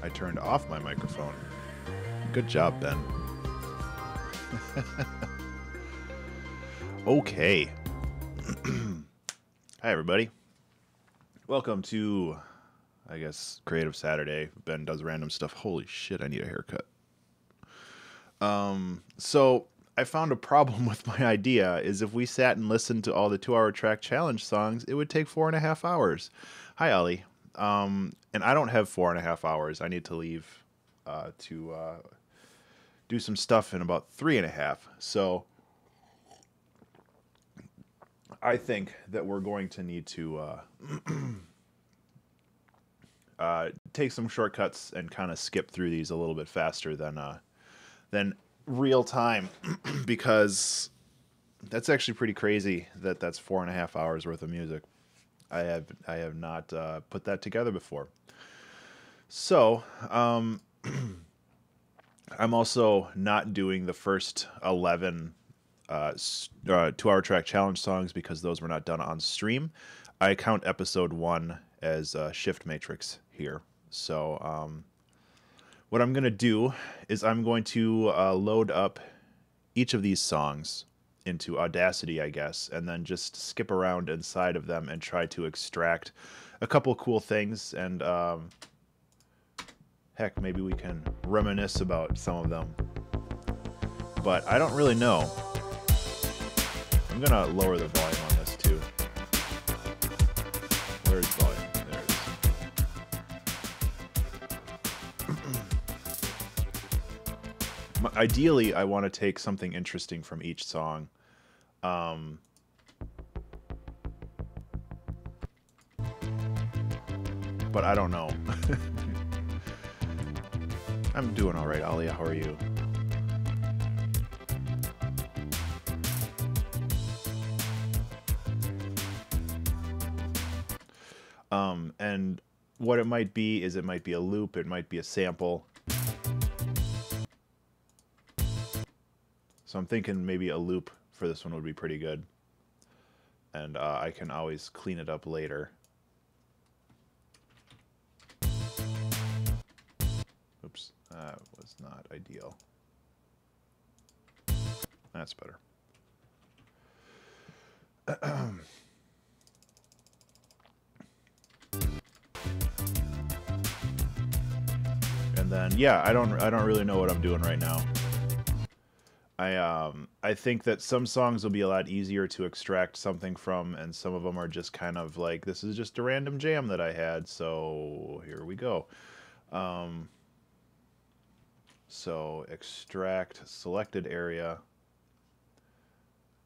I turned off my microphone. Good job, Ben. Okay. Hi, everybody. Welcome to, I guess, Creative Saturday. Ben does random stuff. Holy shit, I need a haircut. So I found a problem with my idea is if we sat and listened to all the 2-hour track challenge songs, it would take 4.5 hours. Hi, Ollie. And I don't have 4.5 hours. I need to leave to do some stuff in about 3.5. So I think that we're going to need to take some shortcuts and kind of skip through these a little bit faster than real time because that's actually pretty crazy that that's 4.5 hours worth of music. I have not put that together before. So I'm also not doing the first 11 2-hour track challenge songs because those were not done on stream. I count episode 1 as shift matrix here. So what I'm going to do is I'm going to load up each of these songs into Audacity, I guess, and then just skip around inside of them and try to extract a couple cool things. And heck, maybe we can reminisce about some of them. But I don't really know. I'm going to lower the volume on this too. Where's volume? There it is. Ideally, I want to take something interesting from each song. But I don't know. I'm doing all right, Alia. How are you? And what it might be is it might be a loop, it might be a sample. So I'm thinking maybe a loop for this one would be pretty good. And I can always clean it up later. Oops, that was not ideal. That's better. And then yeah, I don't really know what I'm doing right now. I think that some songs will be a lot easier to extract something from, and some of them are just kind of like, this is just a random jam that I had, so here we go. So extract selected area,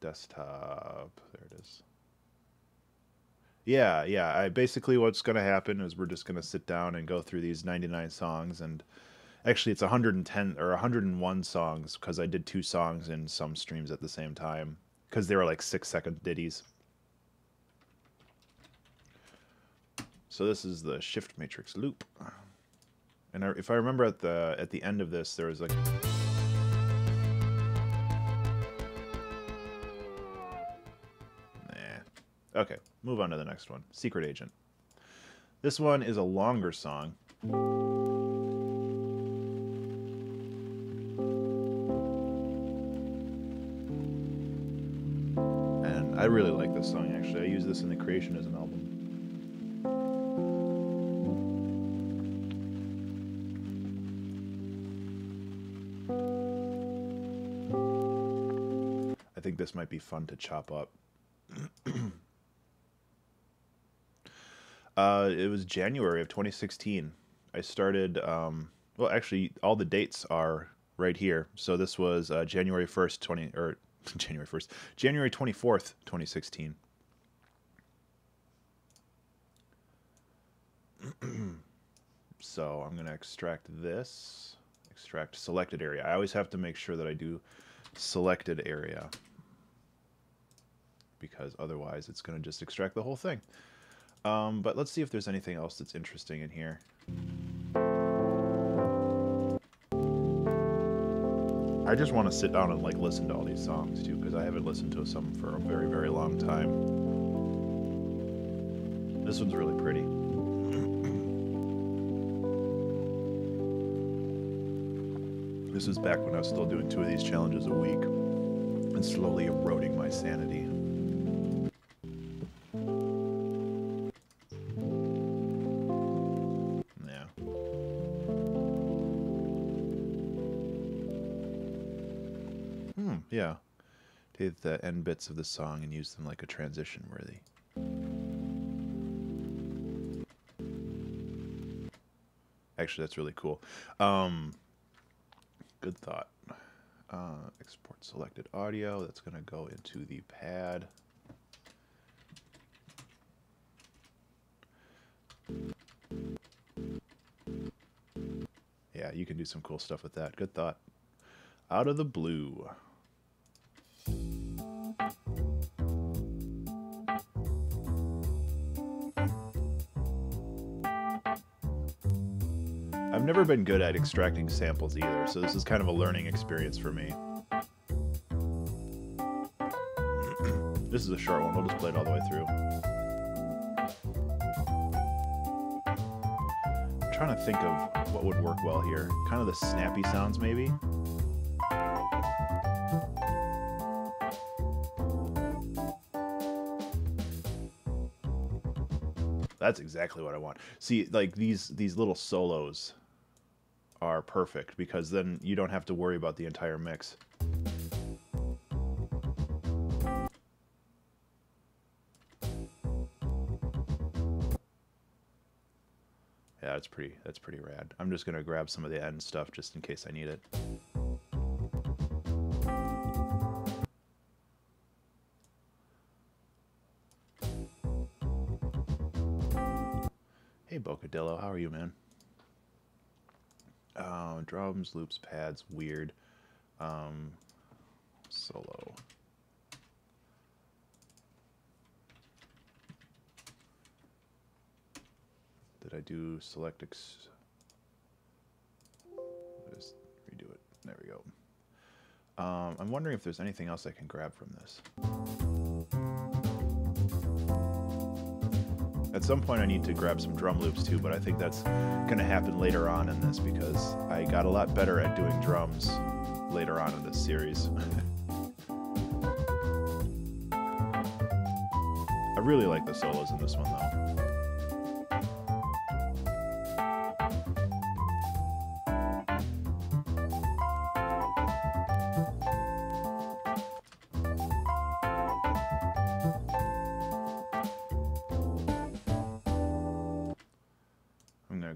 desktop, there it is. Yeah, I basically what's going to happen is we're just going to sit down and go through these 99 songs, and actually it's 110 or 101 songs because I did 2 songs in some streams at the same time because they were like 6-second ditties. So this is the shift matrix loop. And if I remember at the end of this, there was like... Nah. Okay, move on to the next one. Secret Agent. This one is a longer song. And I really like this song, actually. I use this in the Creationism album. I think this might be fun to chop up. It was January of 2016. I started, well, actually, all the dates are right here. So this was January 1st, January 24th, 2016. So I'm going to extract this, extract selected area. I always have to make sure that I do selected area, because otherwise it's going to just extract the whole thing. But let's see if there's anything else that's interesting in here. I just want to sit down and like listen to all these songs too, because I haven't listened to some for a very, very long time. This one's really pretty. This was back when I was still doing 2 of these challenges a week and slowly eroding my sanity. Yeah. Yeah. Take the end bits of the song and use them like a transition worthy. Actually, that's really cool. Good thought. Export selected audio. That's going to go into the pad. Yeah, you can do some cool stuff with that. Good thought. Out of the blue. I've never been good at extracting samples either, so this is kind of a learning experience for me. This is a short one. We'll just play it all the way through. I'm trying to think of what would work well here. Kind of the snappy sounds, maybe? That's exactly what I want. See, like these little solos are perfect because then you don't have to worry about the entire mix. Yeah, that's pretty rad. I'm just gonna grab some of the end stuff just in case I need it. Hey Bocadillo, how are you, man? Drums, loops, pads, weird. Solo. Did I do select just redo it. There we go. I'm wondering if there's anything else I can grab from this. At some point I need to grab some drum loops too, but I think that's going to happen later on in this because I got a lot better at doing drums later on in this series. I really like the solos in this one though.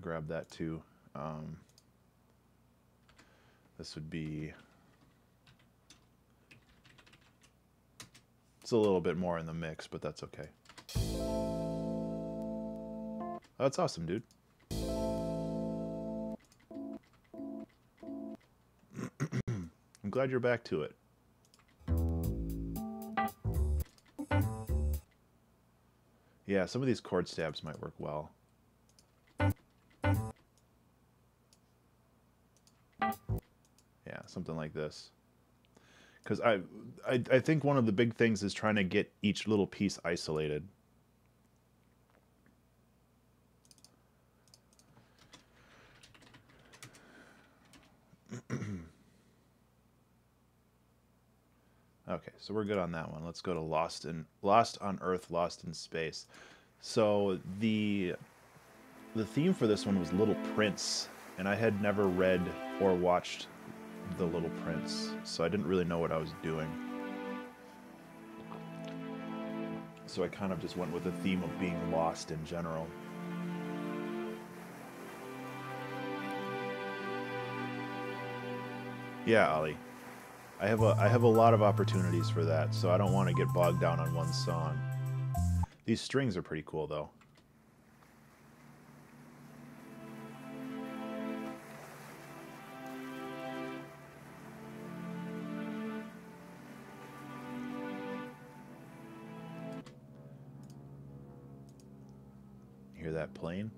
Grab that too. This would be, it's a little bit more in the mix, but that's okay. That's awesome, dude. I'm glad you're back to it. Yeah, some of these chord stabs might work well. Yeah, something like this. Because I think one of the big things is trying to get each little piece isolated. Okay, so we're good on that one. Let's go to Lost on Earth, Lost in Space. So the theme for this one was Little Prince, and I had never read or watched The Little Prince, so I didn't really know what I was doing. So I kind of just went with the theme of being lost in general. Yeah, Ali. I have a lot of opportunities for that, so I don't want to get bogged down on one song. These strings are pretty cool, though. Hear that plane?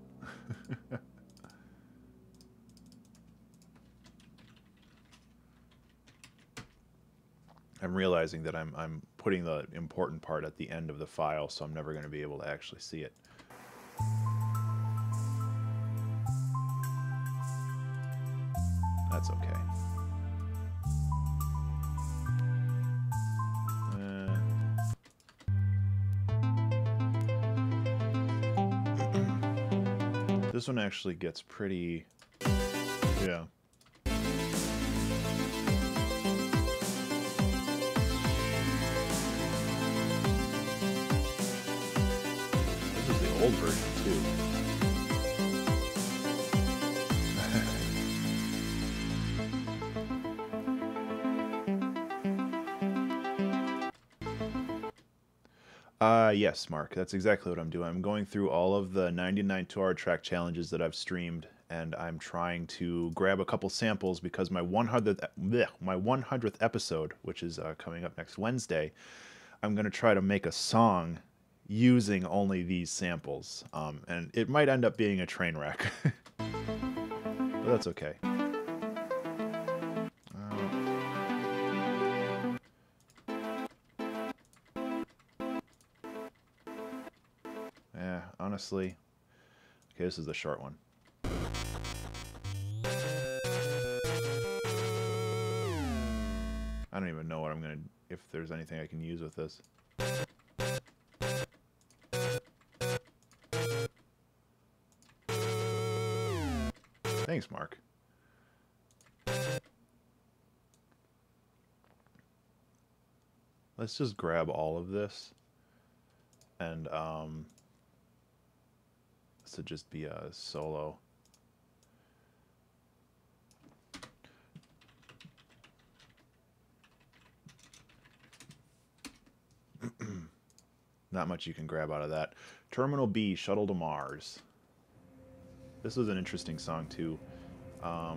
I'm realizing that I'm putting the important part at the end of the file, so I'm never going to be able to actually see it. That's okay. This one actually gets pretty... Yeah. This is the old version, too. Yes, Mark, that's exactly what I'm doing. I'm going through all of the 99 2-hour track challenges that I've streamed, and I'm trying to grab a couple samples because my 100th episode, which is coming up next Wednesday, I'm going to try to make a song using only these samples. And it might end up being a train wreck. But that's okay. Honestly, okay, this is the short one. I don't even know what I'm gonna, if there's anything I can use with this. Thanks, Mark. Let's just grab all of this and this would just be a solo. Not much you can grab out of that. Terminal B, Shuttle to Mars. This was an interesting song too. I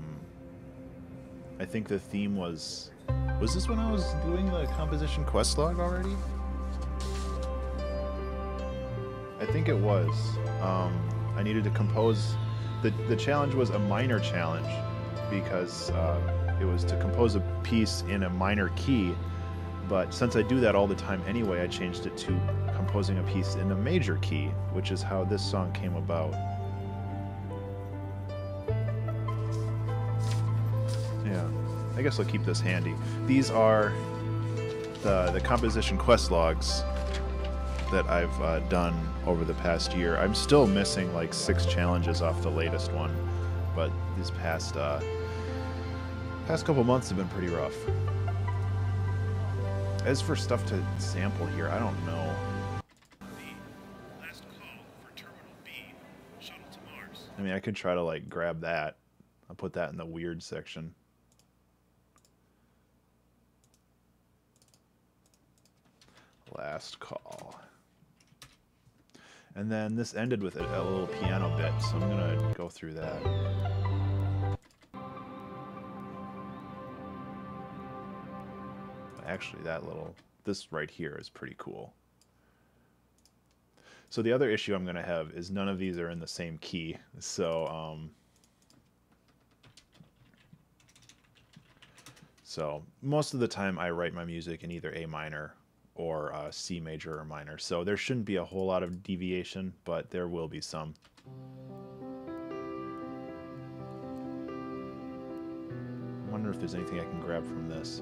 think the theme was this when I was doing the composition quest log already? I think it was. I needed to compose. The challenge was a minor challenge because it was to compose a piece in a minor key. But since I do that all the time anyway, I changed it to composing a piece in a major key, which is how this song came about. Yeah, I guess I'll keep this handy. These are the composition quest logs that I've done over the past year. I'm still missing like 6 challenges off the latest one, but these past couple months have been pretty rough. As for stuff to sample here, I don't know. The last call for Terminal B, Shuttle to Mars. I mean, I could try to like grab that. I'll put that in the weird section. Last call. And then this ended with a little piano bit, so I'm gonna go through that. Actually, this right here is pretty cool. So the other issue I'm gonna have is none of these are in the same key. So, so most of the time I write my music in either A minor or C major or minor, so there shouldn't be a whole lot of deviation, but there will be some. I wonder if there's anything I can grab from this.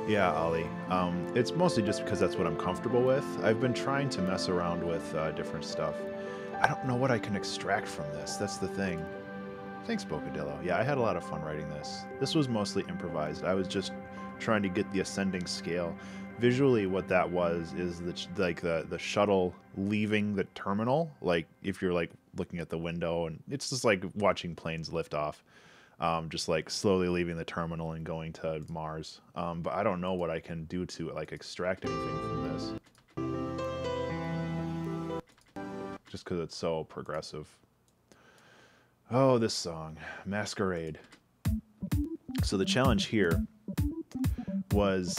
Yeah, Ollie. It's mostly just because that's what I'm comfortable with. I've been trying to mess around with different stuff. I don't know what I can extract from this. That's the thing. Thanks, Bocadillo. Yeah, I had a lot of fun writing this. This was mostly improvised. I was just trying to get the ascending scale. Visually, what that was is the shuttle leaving the terminal. Like if you're like looking at the window, and it's just like watching planes lift off. Just like slowly leaving the terminal and going to Mars. But I don't know what I can do to like extract anything from this. Just because it's so progressive. Oh, this song, Masquerade. So the challenge here was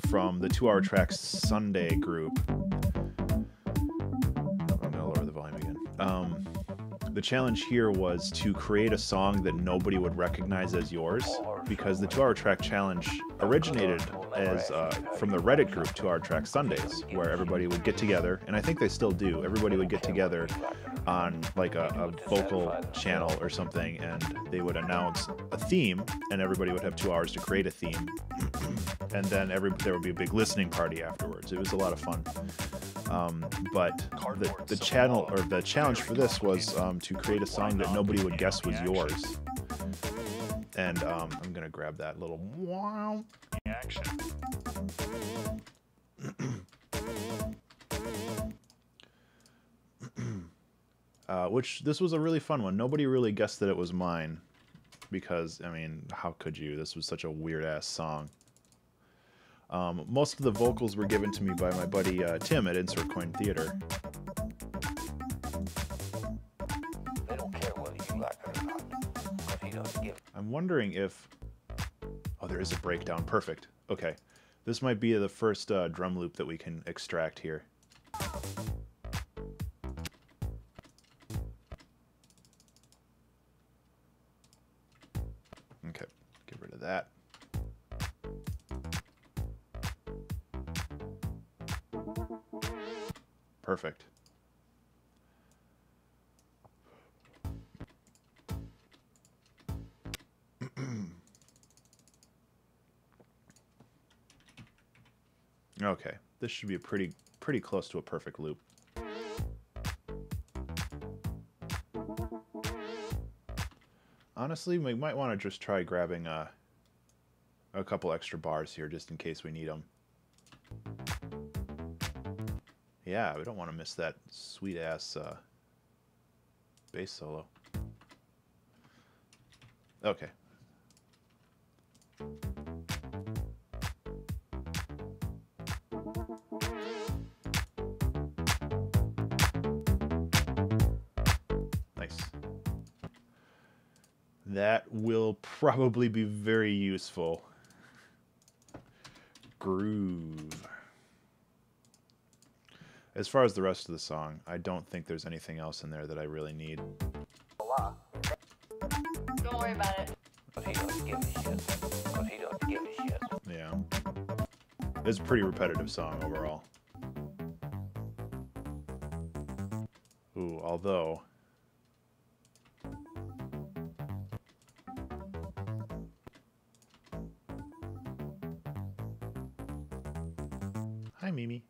from the 2 Hour Tracks Sunday group. I'm gonna lower the volume again. The challenge here was to create a song that nobody would recognize as yours, because the 2 Hour Track Challenge originated as from the Reddit group 2 Hour Track Sundays, where everybody would get together, and I think they still do. Everybody would get together on like a vocal channel or something, and they would announce a theme, and everybody would have 2 hours to create a theme, and then there would be a big listening party afterwards. It was a lot of fun. But the challenge for this was to create a song that nobody would guess was yours. And I'm gonna grab that little wow action. Which this was a really fun one. Nobody really guessed that it was mine, because I mean, how could you? This was such a weird ass song. Most of the vocals were given to me by my buddy Tim at Insert Coin Theater. They don't care whether you like it or not, but he doesn't give. I'm wondering if... Oh, there is a breakdown. Perfect. Okay. This might be the first drum loop that we can extract here. Okay. Get rid of that. Perfect. Okay, this should be a pretty close to a perfect loop. Honestly, we might want to just try grabbing a couple extra bars here just in case we need them. Yeah, we don't want to miss that sweet-ass bass solo. Okay. Nice. That will probably be very useful. Groove. As far as the rest of the song, I don't think there's anything else in there that I really need. Don't worry about it. But he doesn't give a shit. But he doesn't give a shit. Yeah. It's a pretty repetitive song overall. Ooh, although... Hi, Mimi.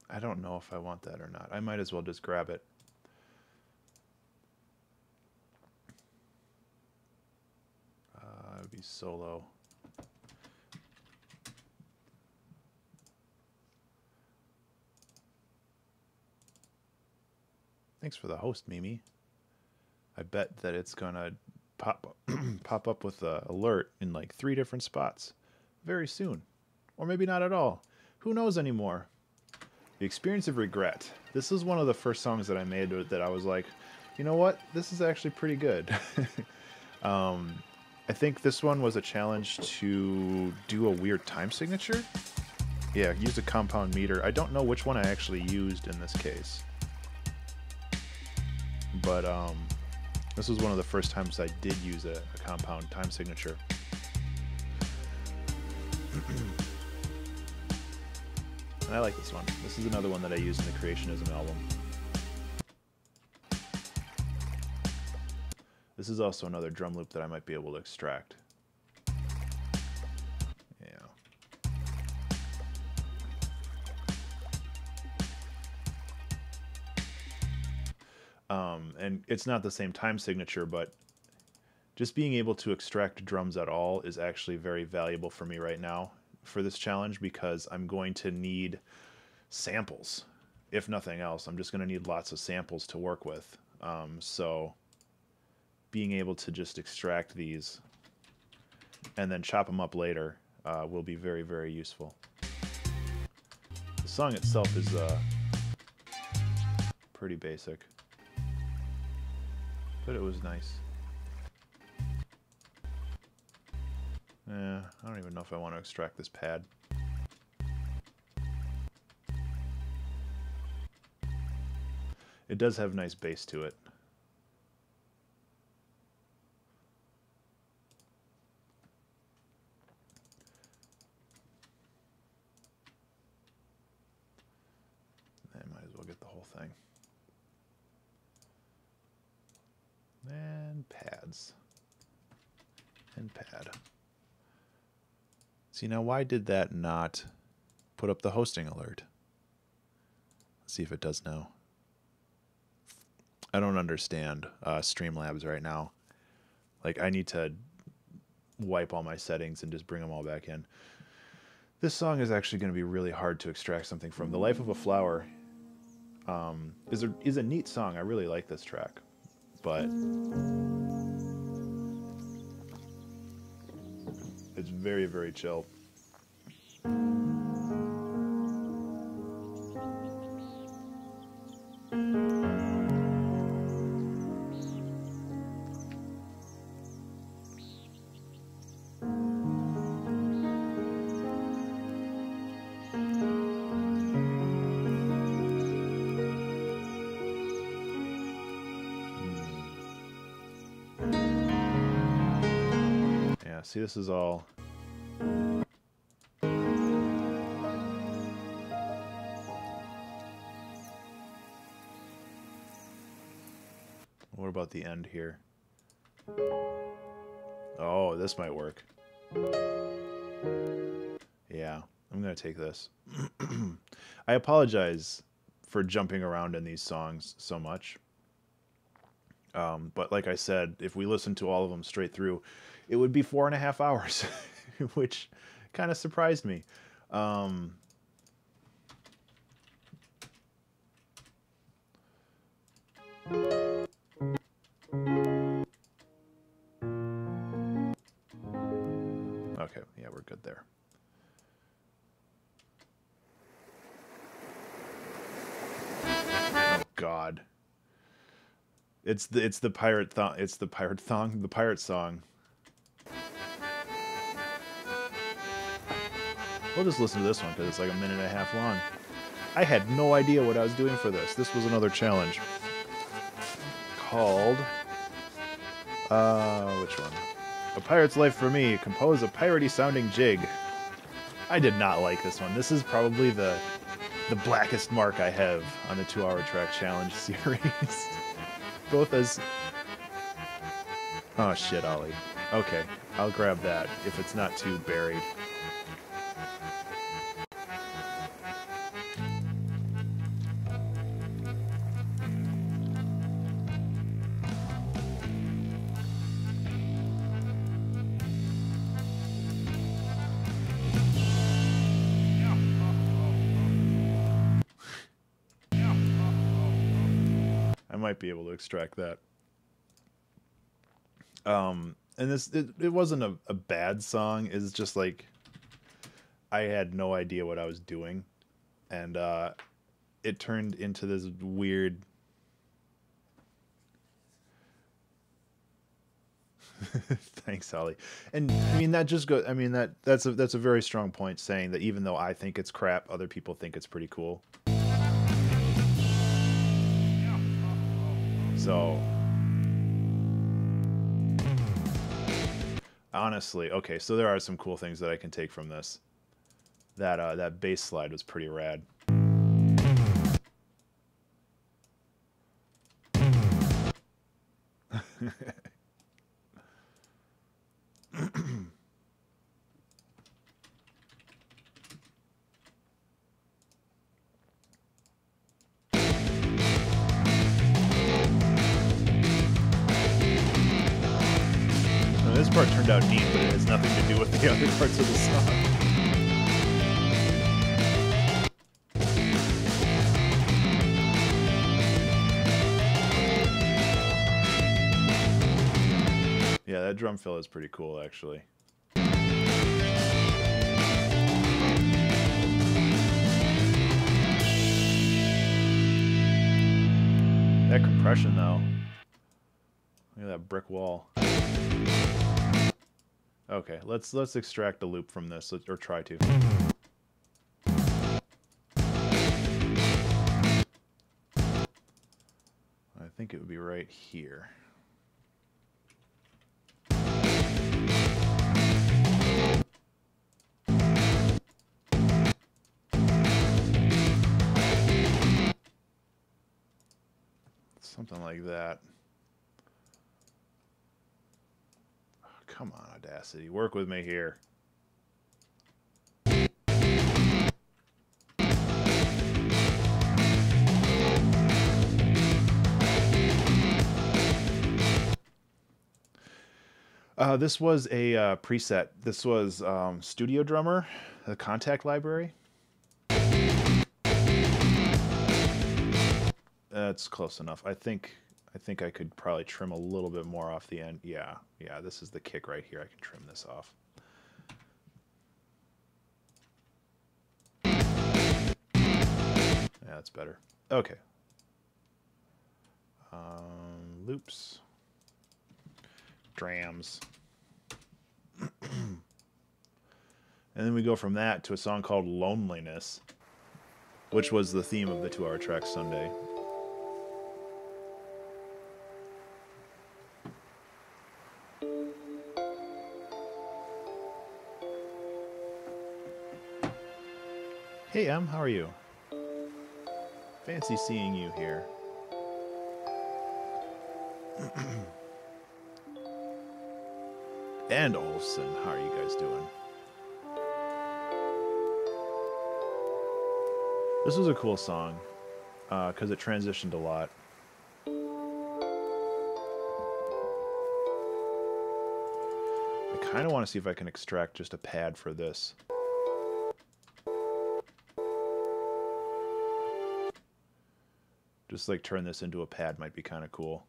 I don't know if I want that or not. I might as well just grab it. It would be solo. Thanks for the host, Mimi. I bet that it's gonna pop up with an alert in like 3 different spots very soon. Or maybe not at all. Who knows anymore? The Experience of Regret. This is one of the first songs that I made that I was like, you know what? This is actually pretty good. I think this one was a challenge to do a weird time signature. Yeah, use a compound meter. I don't know which one I actually used in this case. But this was one of the first times I did use a compound time signature. And I like this one. This is another one that I use in the Creationism album. This is also another drum loop that I might be able to extract. Yeah. And it's not the same time signature, but just being able to extract drums at all is actually very valuable for me right now for this challenge, because I'm going to need samples. If nothing else, I'm just going to need lots of samples to work with. So being able to just extract these and then chop them up later will be very, very useful. The song itself is pretty basic, but it was nice. I don't even know if I want to extract this pad. It does have nice bass to it. I might as well get the whole thing. And pads. And pad. See, now why did that not put up the hosting alert? Let's see if it does now. I don't understand Streamlabs right now. Like, I need to wipe all my settings and just bring them all back in. This song is actually going to be really hard to extract something from. The Life of a Flower is a neat song. I really like this track. But it's very, very chill. See, this is all... What about the end here? Oh, this might work. Yeah, I'm gonna take this. I apologize for jumping around in these songs so much. But like I said, if we listen to all of them straight through, it would be 4.5 hours, which kind of surprised me. Okay, yeah, we're good there. Oh God. It's the pirate song. We'll just listen to this one because it's like 1.5 minutes long. I had no idea what I was doing for this. This was another challenge called which one? A Pirate's Life for Me. Compose a piratey sounding jig. I did not like this one. This is probably the blackest mark I have on the 2-hour track challenge series. Both as... Oh shit, Ollie. Okay, I'll grab that if it's not too buried. I might be able to extract that. And it wasn't a bad song. It's just like I had no idea what I was doing, and it turned into this weird. Thanks, Holly. And I mean that just goes. I mean that's a very strong point, saying that even though I think it's crap, other people think it's pretty cool. So honestly, okay, so there are some cool things that I can take from this. That bass slide was pretty rad. This part turned out neat, but it has nothing to do with the other parts of the song. Yeah, that drum fill is pretty cool, actually. That compression, though. Look at that brick wall. Okay, let's extract a loop from this, or try to. think it would be right here. Something like that. Oh, come on, Audacity. Work with me here. This was a preset. This was Studio Drummer, the Contact Library. That's close enough. I think I could probably trim a little bit more off the end. Yeah, this is the kick right here. I can trim this off. Yeah, that's better. Okay. Loops. Drams. And then we go from that to a song called Loneliness, which was the theme of the 2-hour track Sunday. Hey, Em, how are you? Fancy seeing you here. And Olson, how are you guys doing? This was a cool song, because it transitioned a lot. I kind of want to see if I can extract just a pad for this. Just like turn this into a pad might be kind of cool.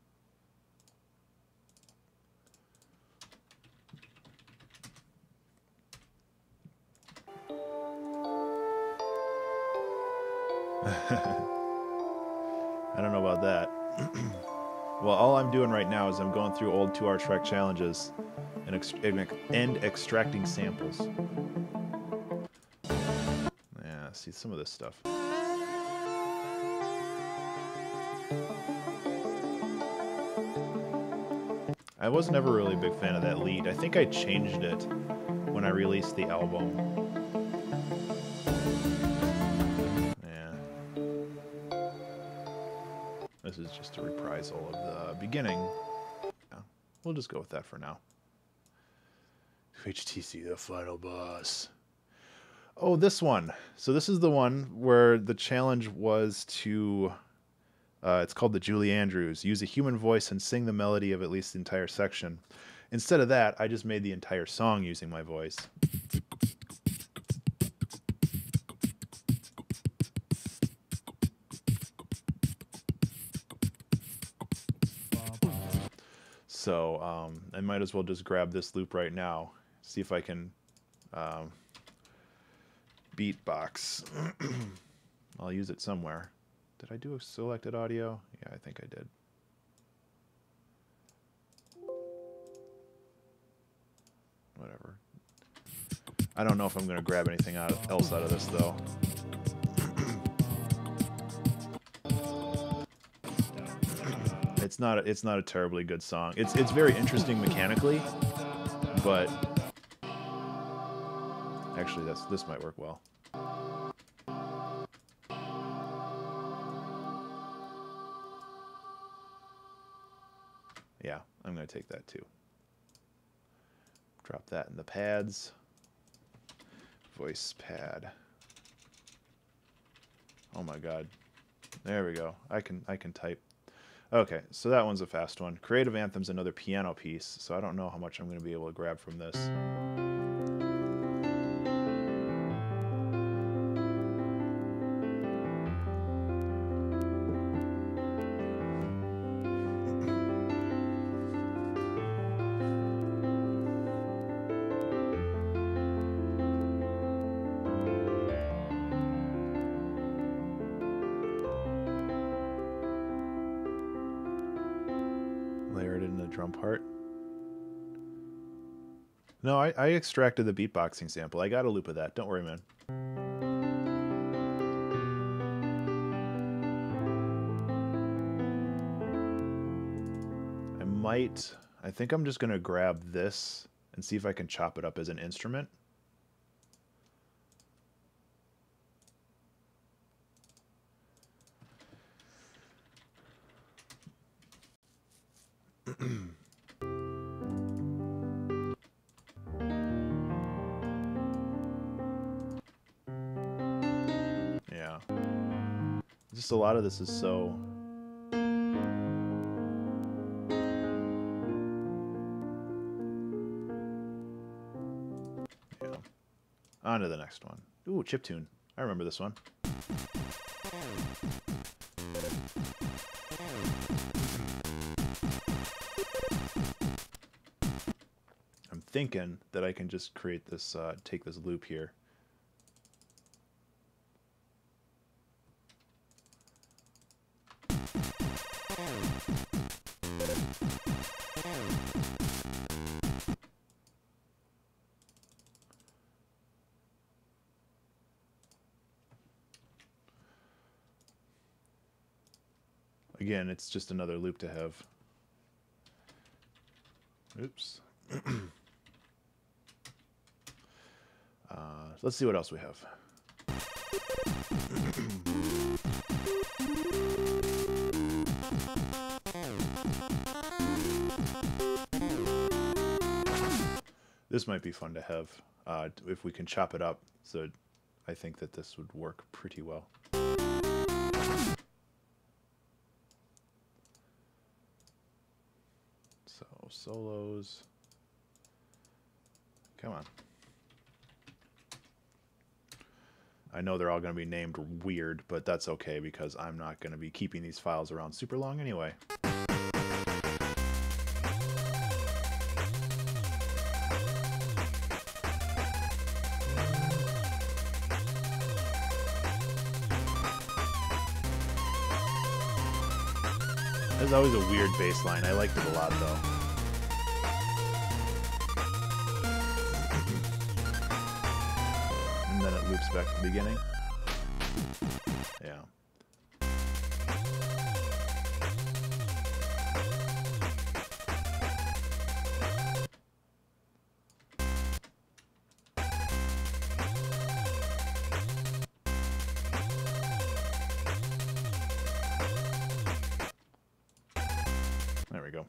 I don't know about that. Well, all I'm doing right now is I'm going through old 2-hour track challenges and extracting samples. Yeah, see some of this stuff. I was never really a big fan of that lead. I think I changed it when I released the album. This is just a reprisal of the beginning. Yeah, we'll just go with that for now. HTC, the final boss. Oh, this one. So this is the one where the challenge was to... it's called the Julie Andrews. Use a human voice and sing the melody of at least the entire section. Instead of that, I just made the entire song using my voice. So I might as well just grab this loop right now, see if I can beatbox. I'll use it somewhere. Did I do a selected audio? Yeah, I think I did. Whatever. I don't know if I'm going to grab anything else out of this, though. It's not a terribly good song. It's very interesting mechanically, but actually this might work well. Yeah, I'm going to take that too. Drop that in the pads. Voice pad. Oh my god. There we go. I can type. Okay, so that one's a fast one. Creative Anthem's another piano piece, so I don't know how much I'm going to be able to grab from this. Drum part. No, I extracted the beatboxing sample. I got a loop of that. Don't worry, man. I think I'm just going to grab this and see if I can chop it up as an instrument. Yeah. Just a lot of this is so... Yeah. On to the next one. Ooh, chiptune. I remember this one. I'm thinking that I can just create this, take this loop here. Again, it's just another loop to have. Oops. Let's see what else we have. This might be fun to have if we can chop it up. So I think that this would work pretty well. So solos. Come on. I know they're all going to be named weird, but that's okay because I'm not going to be keeping these files around super long anyway. There's always a weird bass line. I liked it a lot, though. And then it loops back to the beginning. Yeah. There we go.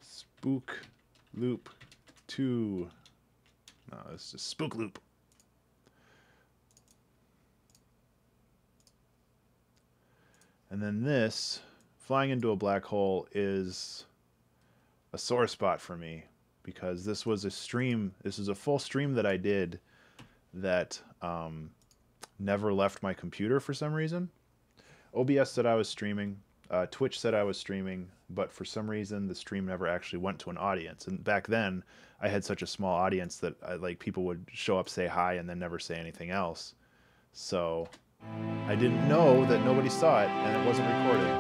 Spook loop 2. No, it's just spook loop. And then this, flying into a black hole, is a sore spot for me because this was a stream. This is a full stream that I did that never left my computer for some reason. OBS said I was streaming, Twitch said I was streaming, but for some reason the stream never actually went to an audience. And back then, I had such a small audience that like people would show up, say hi, and then never say anything else. So I didn't know that nobody saw it, and it wasn't recorded.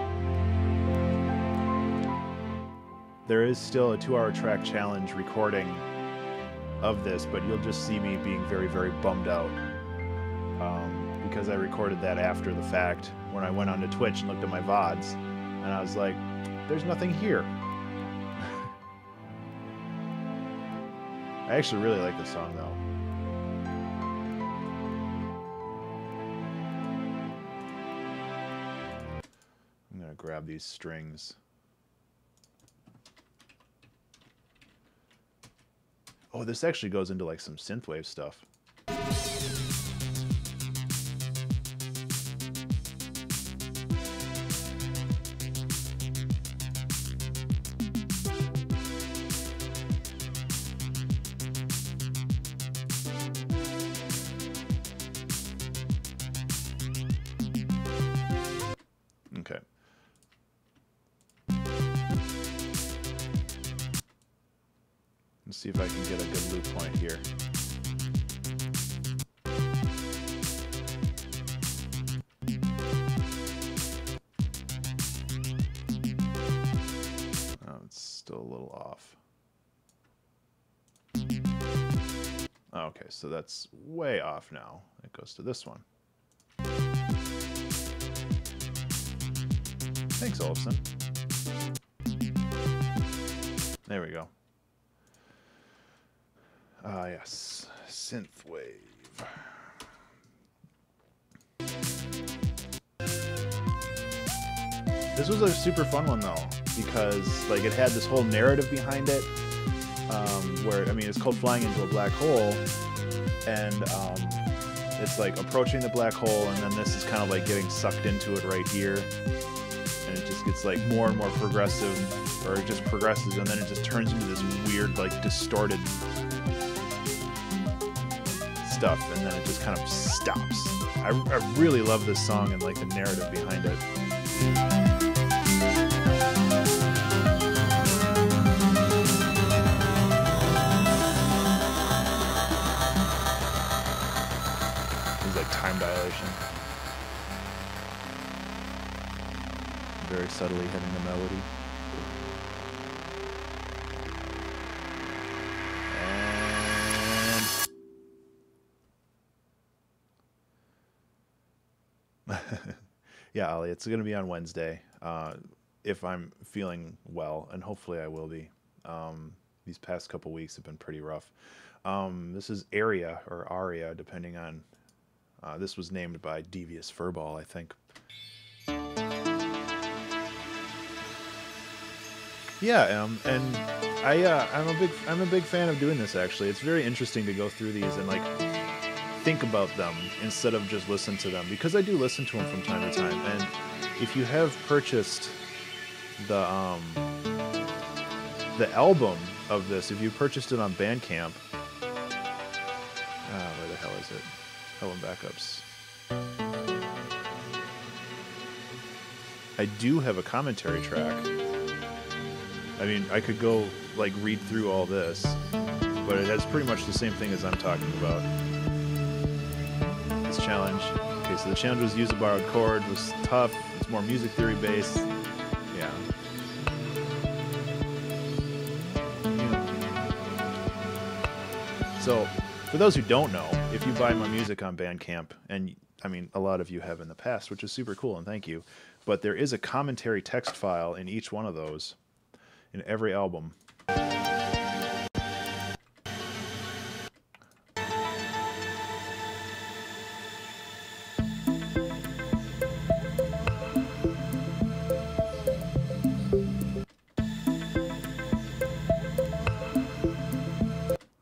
There is still a 2-hour track challenge recording of this, but you'll just see me being very, very bummed out. Because I recorded that after the fact when I went onto Twitch and looked at my VODs, and I was like, there's nothing here. I actually really like this song, though. I'm going to grab these strings. Oh, this actually goes into like some synthwave stuff. Okay. Let's see if I can get a good loop point here. Oh, it's still a little off. Okay, so that's way off now. It goes to this one. Thanks, Olafson. There we go. Ah, yes. Synthwave. This was a super fun one, though, because like it had this whole narrative behind it, where, I mean, it's called Flying into a Black Hole, and it's like approaching the black hole, and then this is kind of like getting sucked into it right here, and it just gets like more and more progressive, or it just progresses, and then it just turns into this weird, like, distorted stuff, and then it just kind of stops. I really love this song and like the narrative behind it. It's like time dilation. Very subtly hitting the melody. Yeah, Ollie, it's going to be on Wednesday, if I'm feeling well, and hopefully I will be. These past couple weeks have been pretty rough. This is Aria, or Aria, depending on... this was named by Devious Furball, I think. Yeah, and I'm a big fan of doing this, actually. It's very interesting to go through these and, like, think about them instead of just listen to them, because I do listen to them from time to time. And if you have purchased the album of this, if you purchased it on Bandcamp, where the hell is it? Album backups. I do have a commentary track. I mean, I could go like read through all this, but it has pretty much the same thing as I'm talking about. Challenge. Okay, so the challenge was use a borrowed chord, was tough, it's more music theory based. Yeah. So, for those who don't know, if you buy my music on Bandcamp, and I mean, a lot of you have in the past, which is super cool, and thank you, but there is a commentary text file in each one of those, in every album.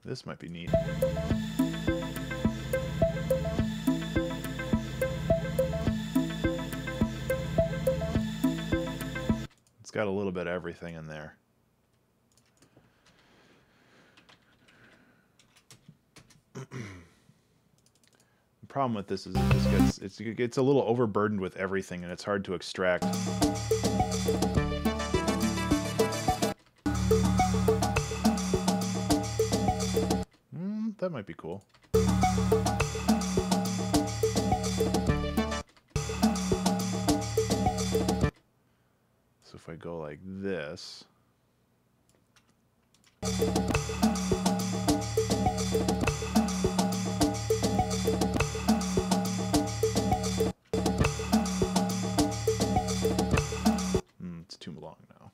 This might be neat. It's got a little bit of everything in there. The problem with this is it gets a little overburdened with everything, and it's hard to extract. That might be cool. So if I go like this... it's too long now.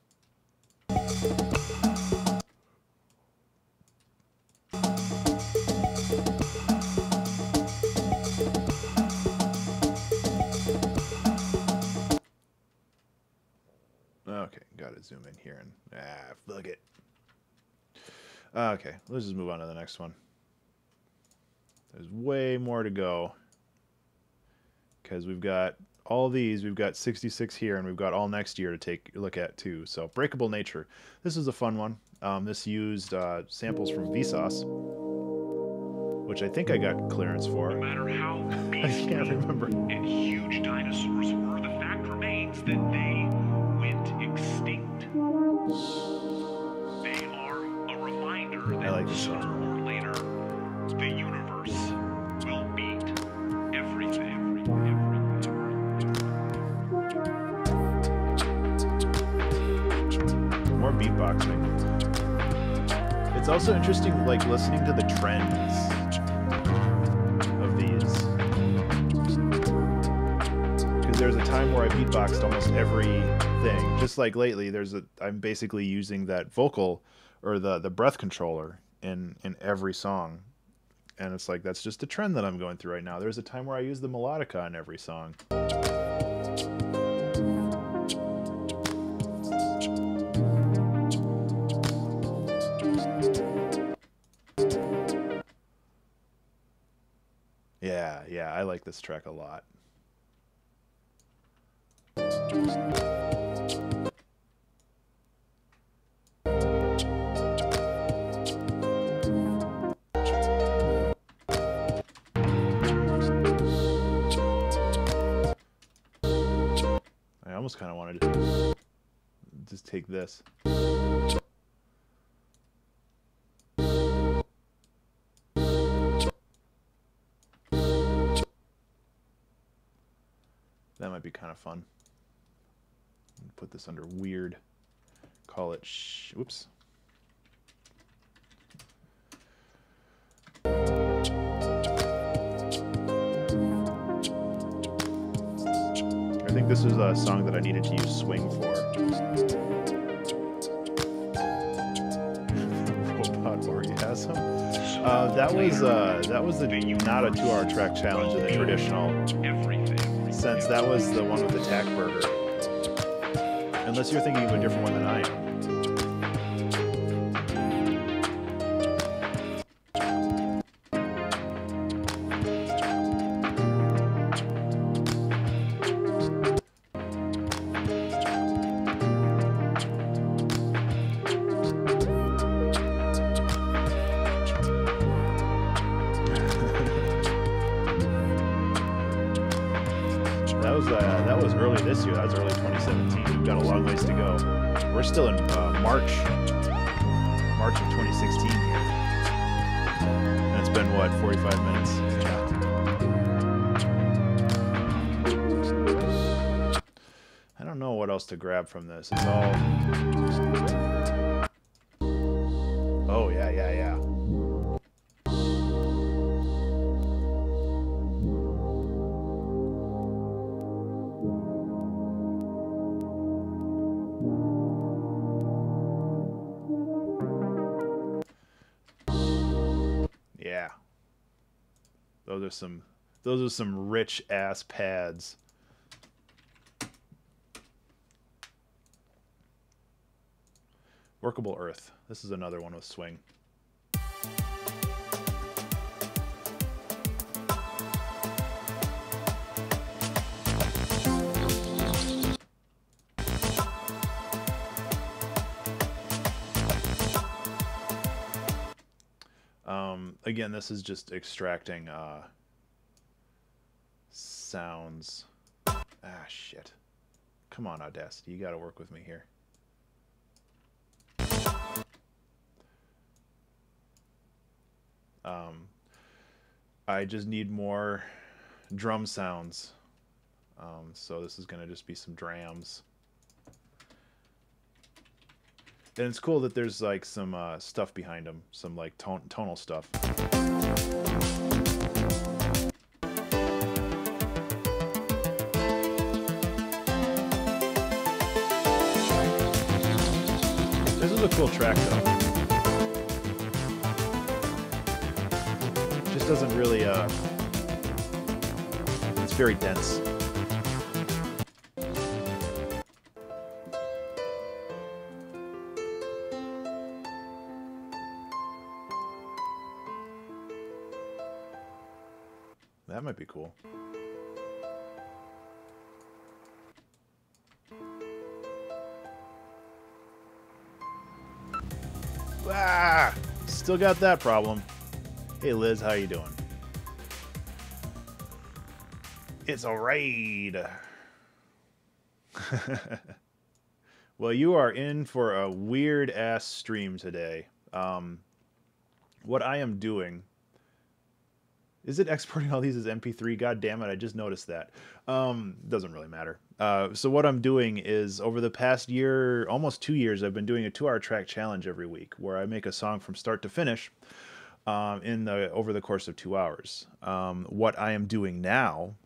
Okay, gotta zoom in here and fuck it. Okay, let's just move on to the next one. There's way more to go, because we've got all these. We've got 66 here, and we've got all next year to take a look at too. So, Breakable Nature. This is a fun one. This used samples from Vsauce, which I think I got clearance for. No matter how I can't remember. And huge dinosaurs were, the fact remains that they went extinct. They are a reminder that I like this song. sooner or later, the universe will beat everything. More beatboxing. It's also interesting, like, listening to the trends of these. because there's a time where I beatboxed almost everything. Just like lately, I'm basically using that vocal or the breath controller in every song. And it's like that's just a trend that I'm going through right now. There's a time where I use the melodica in every song. Yeah, I like this track a lot. I almost kind of wanted to just take this. That might be kind of fun. Put this under weird. Call it whoops. I think this is a song that I needed to use swing for. Robot orgasm. That was not a 2-hour track challenge in the traditional sense. That was the one with the tack burger. Unless you're thinking of a different one than I am. That was early this year. That was early 2017. We've got a long ways to go. We're still in March of 2016 here. And it's been, what, 45 minutes? Yeah. I don't know what else to grab from this. It's all... Oh, yeah. Yeah. Those are some rich ass pads. Workable Earth. This is another one with swing. Again, this is just extracting sounds. Ah, shit. Come on, Audacity. You gotta work with me here. I just need more drum sounds. So this is gonna just be some drams. And it's cool that there's like some stuff behind them, some like tonal stuff. This is a cool track though. It just doesn't really, it's very dense. That might be cool. Ah! Still got that problem. Hey Liz, how you doing? It's a raid. Well, you are in for a weird ass stream today. What I am doing... Is it exporting all these as MP3? God damn it, I just noticed that. Doesn't really matter. So what I'm doing is, over the past year, almost 2 years, I've been doing a 2-hour track challenge every week, where I make a song from start to finish over the course of 2 hours. What I am doing now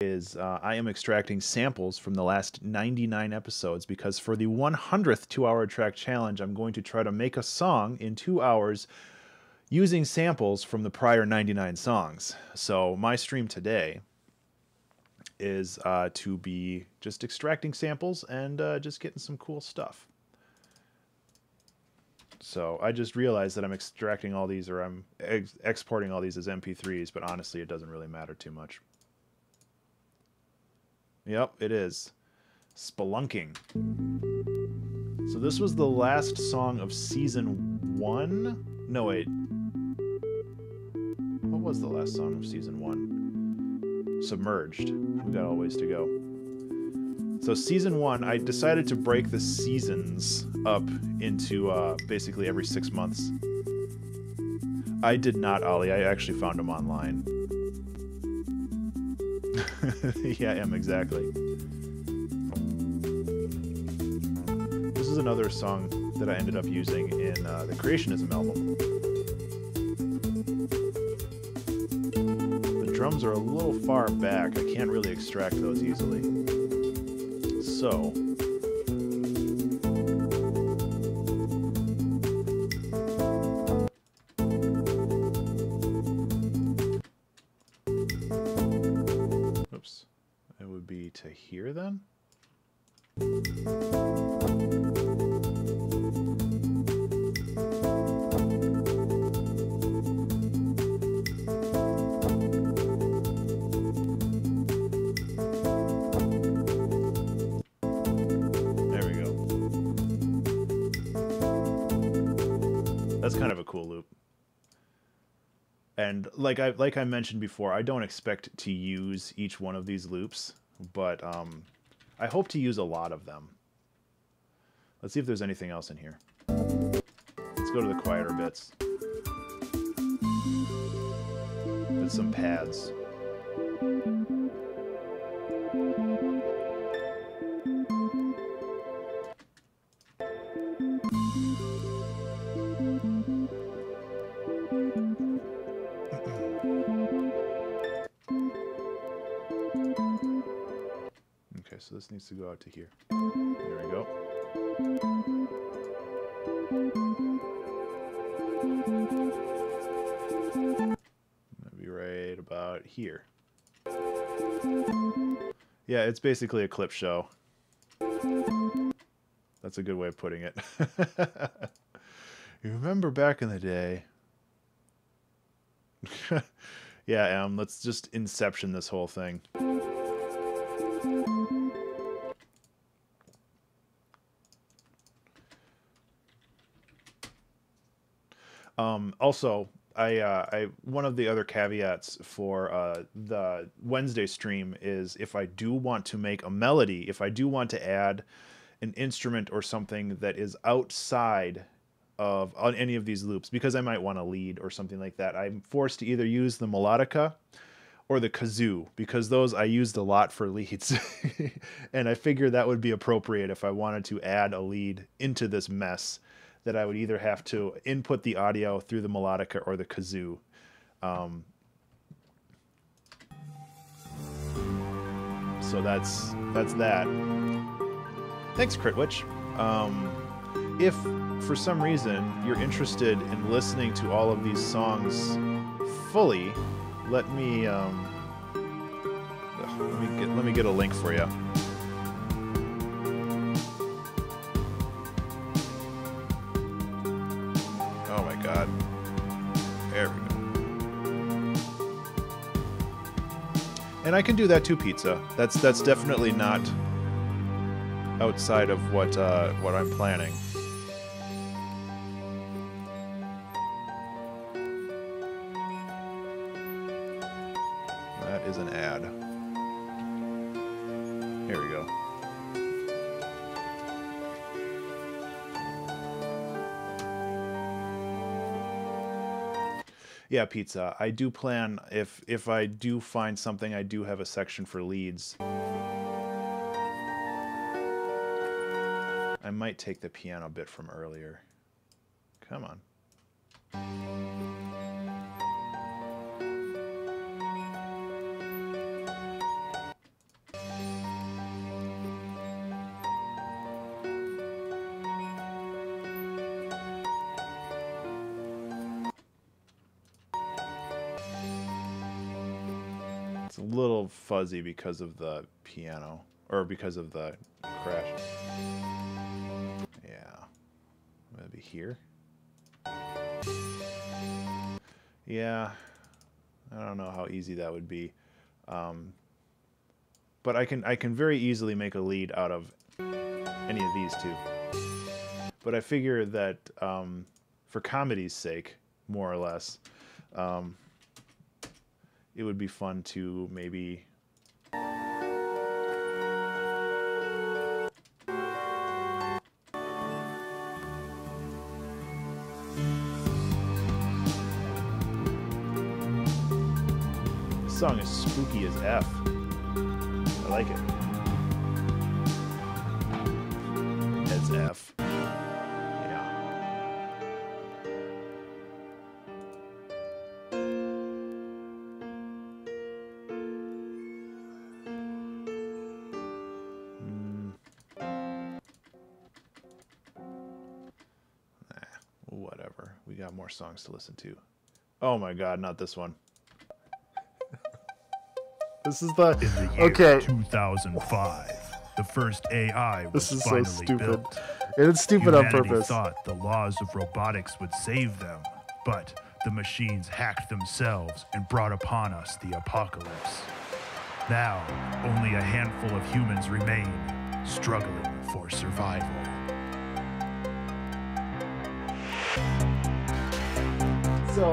is I am extracting samples from the last 99 episodes because for the 100th 2-hour track challenge, I'm going to try to make a song in 2 hours using samples from the prior 99 songs. So my stream today is to be just extracting samples and just getting some cool stuff. So I just realized that I'm extracting all these, or I'm exporting all these as MP3s, but honestly, it doesn't really matter too much. Yep, it is. Spelunking. So this was the last song of season 1? No, wait. What was the last song of season 1? Submerged. We got a ways to go. So season 1, I decided to break the seasons up into basically every 6 months. I did not, Ollie. I actually found them online. Yeah, exactly. This is another song that I ended up using in the Creationism album. The drums are a little far back. I can't really extract those easily. So oops, it would be to here then. That's kind of a cool loop. And like I mentioned before, I don't expect to use each one of these loops, but I hope to use a lot of them. Let's see if there's anything else in here. Let's go to the quieter bits. With some pads. Okay, so this needs to go out to here. There we go. Maybe right about here. Yeah, it's basically a clip show. That's a good way of putting it. You remember back in the day? Yeah, let's just inception this whole thing. Also, I one of the other caveats for the Wednesday stream is if I do want to make a melody, if I do want to add an instrument or something that is outside of on any of these loops, because I might want a lead or something like that, I'm forced to either use the melodica or the kazoo, because those I used a lot for leads. And I figured that would be appropriate if I wanted to add a lead into this mess, that I would either have to input the audio through the melodica or the kazoo. So that's that. Thanks, Critwitch. If for some reason you're interested in listening to all of these songs fully, let me get a link for you. Oh my God. There we go. And I can do that too, Pizza. That's definitely not outside of what I'm planning. That is an ad. Here we go. Yeah, Pizza. I do plan, if I do find something, I do have a section for leads. I might take the piano bit from earlier. Come on. a little fuzzy because of the piano, or because of the crash. Yeah. Maybe here? Yeah. I don't know how easy that would be. But I can very easily make a lead out of any of these two. But I figure that for comedy's sake, more or less, it would be fun to maybe... This song is spooky as F. I like it. Heads F. Yeah. Whatever. We got more songs to listen to. Oh my god, not this one. This is the... In the year 2005, the first AI was This is so finally stupid. built. And it's stupid on Humanity purpose. thought the laws of robotics would save them, but the machines hacked themselves and brought upon us the apocalypse. Now, only a handful of humans remain, struggling for survival. So...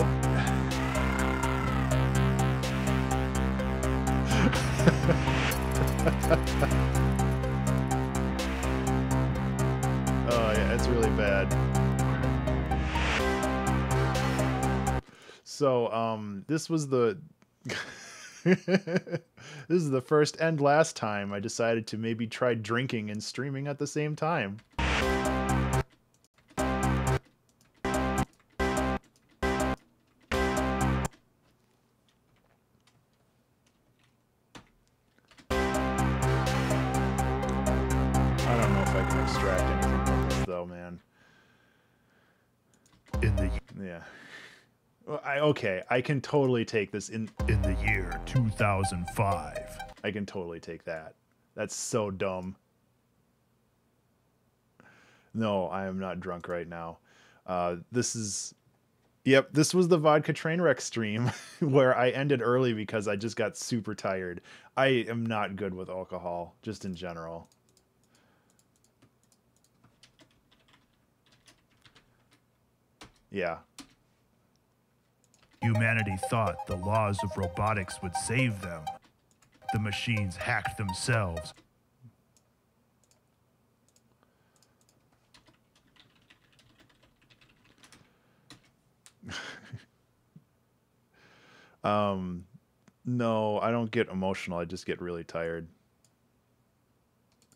Oh yeah, it's really bad. So, this was the... This is the first and last time I decided to maybe try drinking and streaming at the same time. I don't know if I can extract anything from this though, man. In the Yeah. Well, okay, I can totally take this in the year 2005. I can totally take that. That's so dumb. No, I am not drunk right now. This is... Yep, this was the Vodka Trainwreck stream where I ended early because I just got super tired. I am not good with alcohol, just in general. Yeah. Humanity thought the laws of robotics would save them. The machines hacked themselves. No, I don't get emotional. I just get really tired.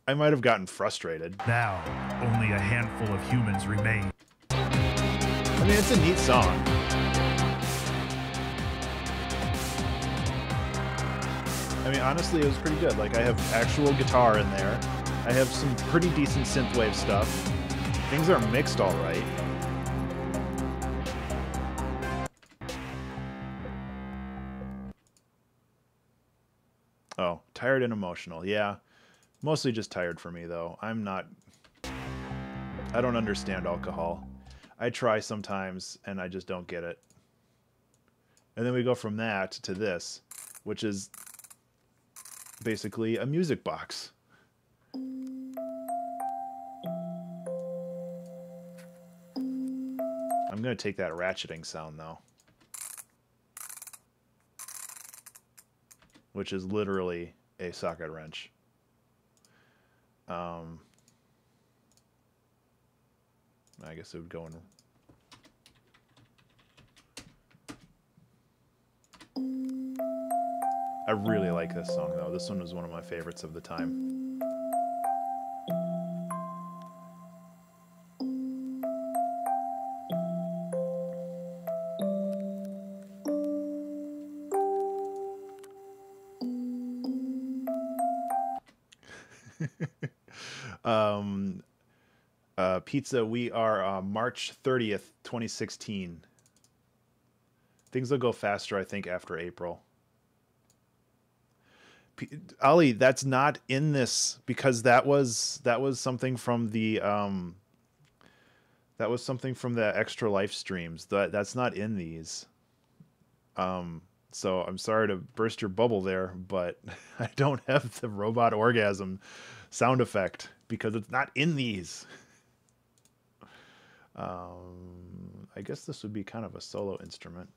I might have gotten frustrated. Now, only a handful of humans remain. I mean, it's a neat song. I mean, honestly, it was pretty good. Like, I have actual guitar in there. I have some pretty decent synthwave stuff. Things are mixed all right. Oh, tired and emotional. Yeah. Mostly just tired for me, though. I don't understand alcohol. I try sometimes, and I just don't get it. And then we go from that to this, which is basically a music box. I'm going to take that ratcheting sound, though. Which is literally a socket wrench. I guess it would go in... I really like this song, though. This one was one of my favorites of the time. Pizza, we are March 30th, 2016. Things will go faster, I think, after April. Ali, that's not in this because that was something from the extra life streams. That's not in these. So I'm sorry to burst your bubble there, but I don't have the robot orgasm sound effect because it's not in these. I guess this would be kind of a solo instrument.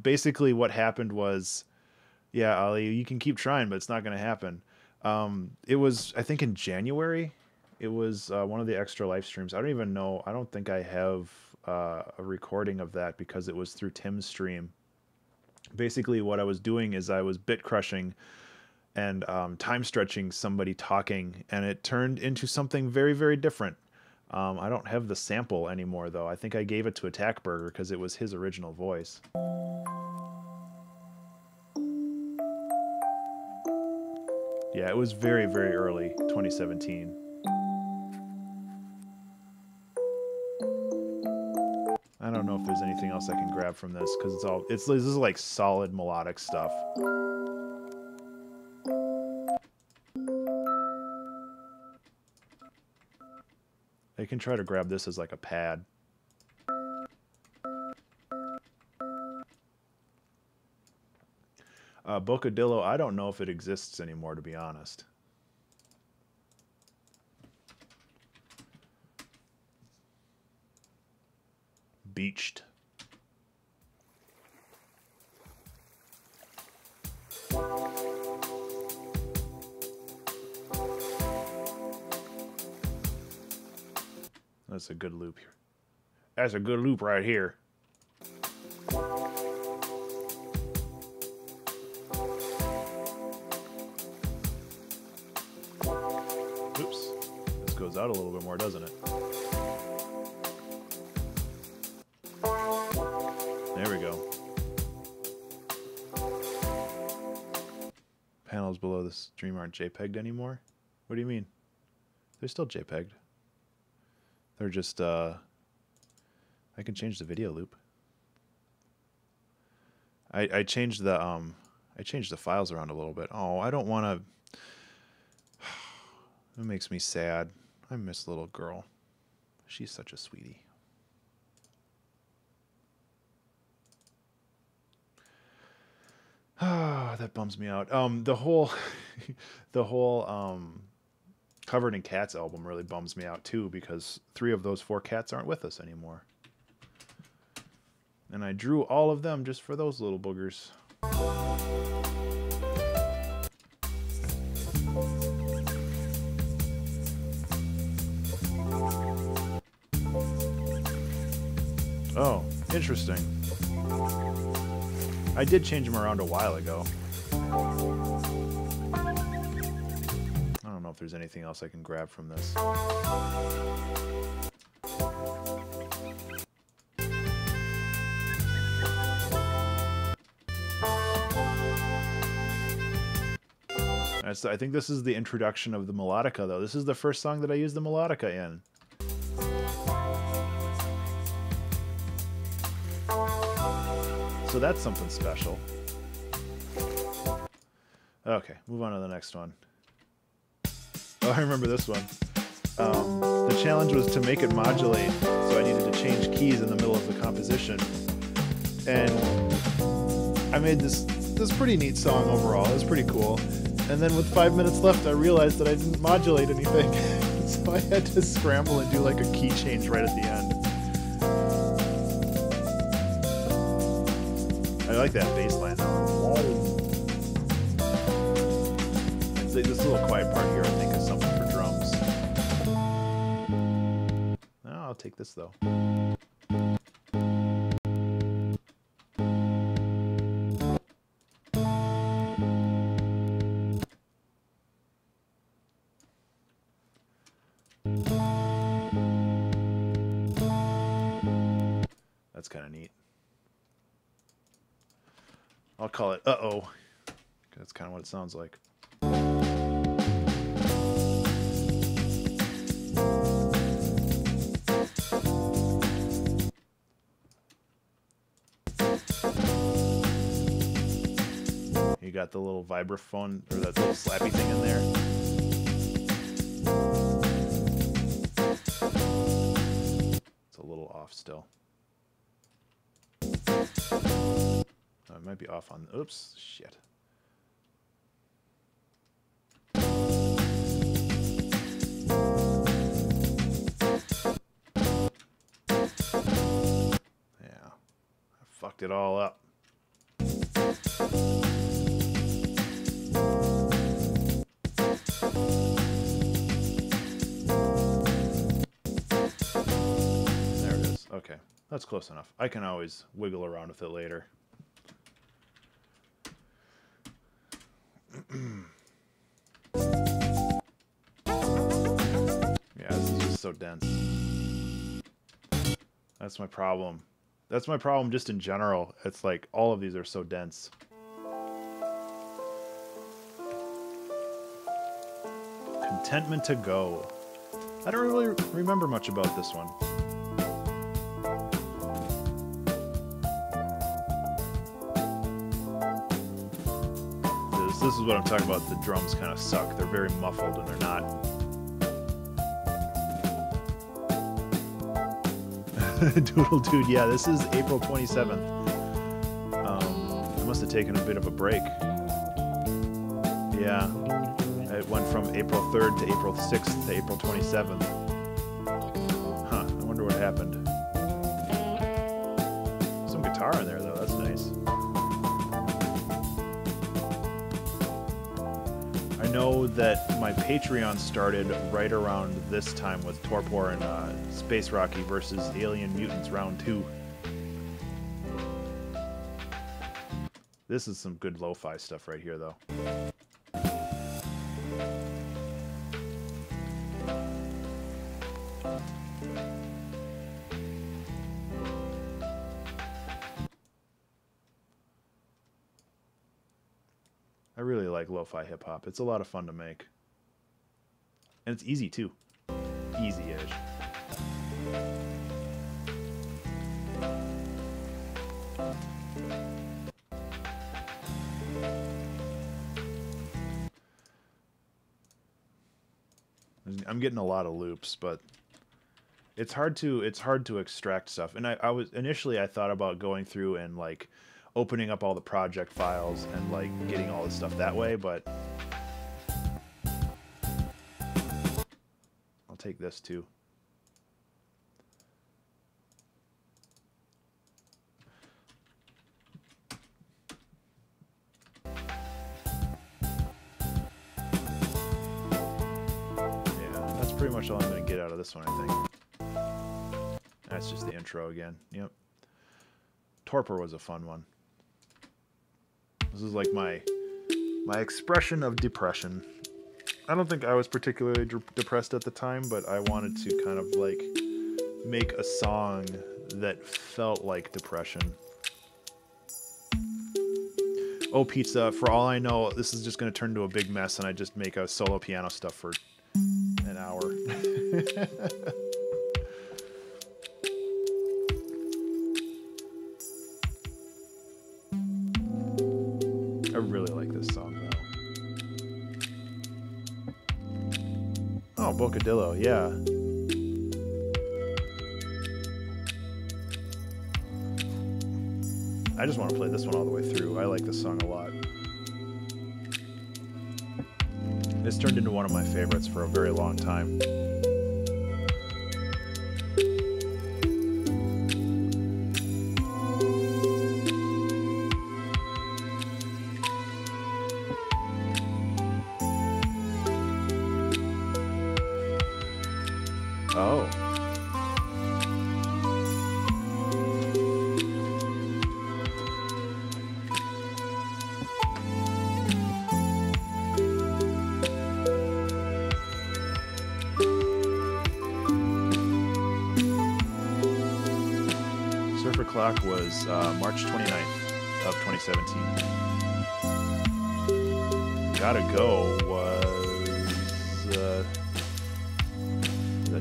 Basically what happened was, yeah, Ali, you can keep trying, but it's not going to happen. It was, I think in January, it was one of the extra live streams. I don't even know. I don't think I have a recording of that because it was through Tim's stream. Basically what I was doing is I was bit crushing and time stretching somebody talking, and it turned into something very, very different. I don't have the sample anymore, though. I think I gave it to Attack Burger because it was his original voice. Yeah, it was very, very early, 2017. I don't know if there's anything else I can grab from this because this is like solid melodic stuff. I can try to grab this as like a pad. Bocadillo, I don't know if it exists anymore, to be honest. Beached. That's a good loop here. That's a good loop right here. Oops. This goes out a little bit more, doesn't it? There we go. Panels below the stream aren't JPEG'd anymore? What do you mean? They're still JPEG'd. They're just, I can change the video loop. I changed the files around a little bit. Oh, I don't want to. It makes me sad. I miss little girl. She's such a sweetie. Ah, that bums me out. The whole Covered in Cats album really bums me out too because 3 of those 4 cats aren't with us anymore. And I drew all of them just for those little boogers. Oh, interesting. I did change them around a while ago. I don't know if there's anything else I can grab from this. I think this is the introduction of the melodica, though. This is the first song that I used the melodica in. So that's something special. Okay, move on to the next one. Oh, I remember this one. The challenge was to make it modulate, so I needed to change keys in the middle of the composition. And I made this pretty neat song overall. It was pretty cool. And then with 5 minutes left, I realized that I didn't modulate anything. So I had to scramble and do like a key change right at the end. I like that bass line though. This little quiet part here, I think, is something for drums. Oh, I'll take this though. That's kind of neat. I'll call it uh-oh. That's kind of what it sounds like. You got the little vibraphone, or that little slappy thing in there. It's a little off still. Oh, it might be off on... Oops, shit. Yeah, I fucked it all up. There it is. Okay, that's close enough. I can always wiggle around with it later. Yeah, this is just so dense. That's my problem. That's my problem just in general. It's like all of these are so dense. Contentment to Go. I don't really remember much about this one. This is what I'm talking about. The drums kind of suck. They're very muffled and they're not. Doodle Dude, yeah, this is April 27th. I must have taken a bit of a break. Yeah, it went from April 3rd to April 6th to April 27th. Huh, I wonder what happened. Some guitar in there, though, that's nice. I know that my Patreon started right around this time with Torpor and Space Rocky versus Alien Mutants Round 2. This is some good lo-fi stuff right here, though. I really like lo-fi hip-hop. It's a lot of fun to make. And it's easy, too. Easy-ish. I'm getting a lot of loops, but it's hard to extract stuff. And I was initially I thought about going through and like opening up all the project files and like getting all this stuff that way, but I'll take this too. Pretty much all I'm going to get out of this one, I think. That's just the intro again. Yep. Torpor was a fun one. This is like my expression of depression. I don't think I was particularly depressed at the time, but I wanted to kind of like make a song that felt like depression. Oh, pizza, for all I know, this is just going to turn into a big mess and I just make a solo piano stuff for an hour. I really like this song, though. Oh, Bocadillo, yeah. I just want to play this one all the way through. I like this song a lot. This turned into one of my favorites for a very long time. Oh. Surfer Clock was March 29th of 2017. Gotta Go was that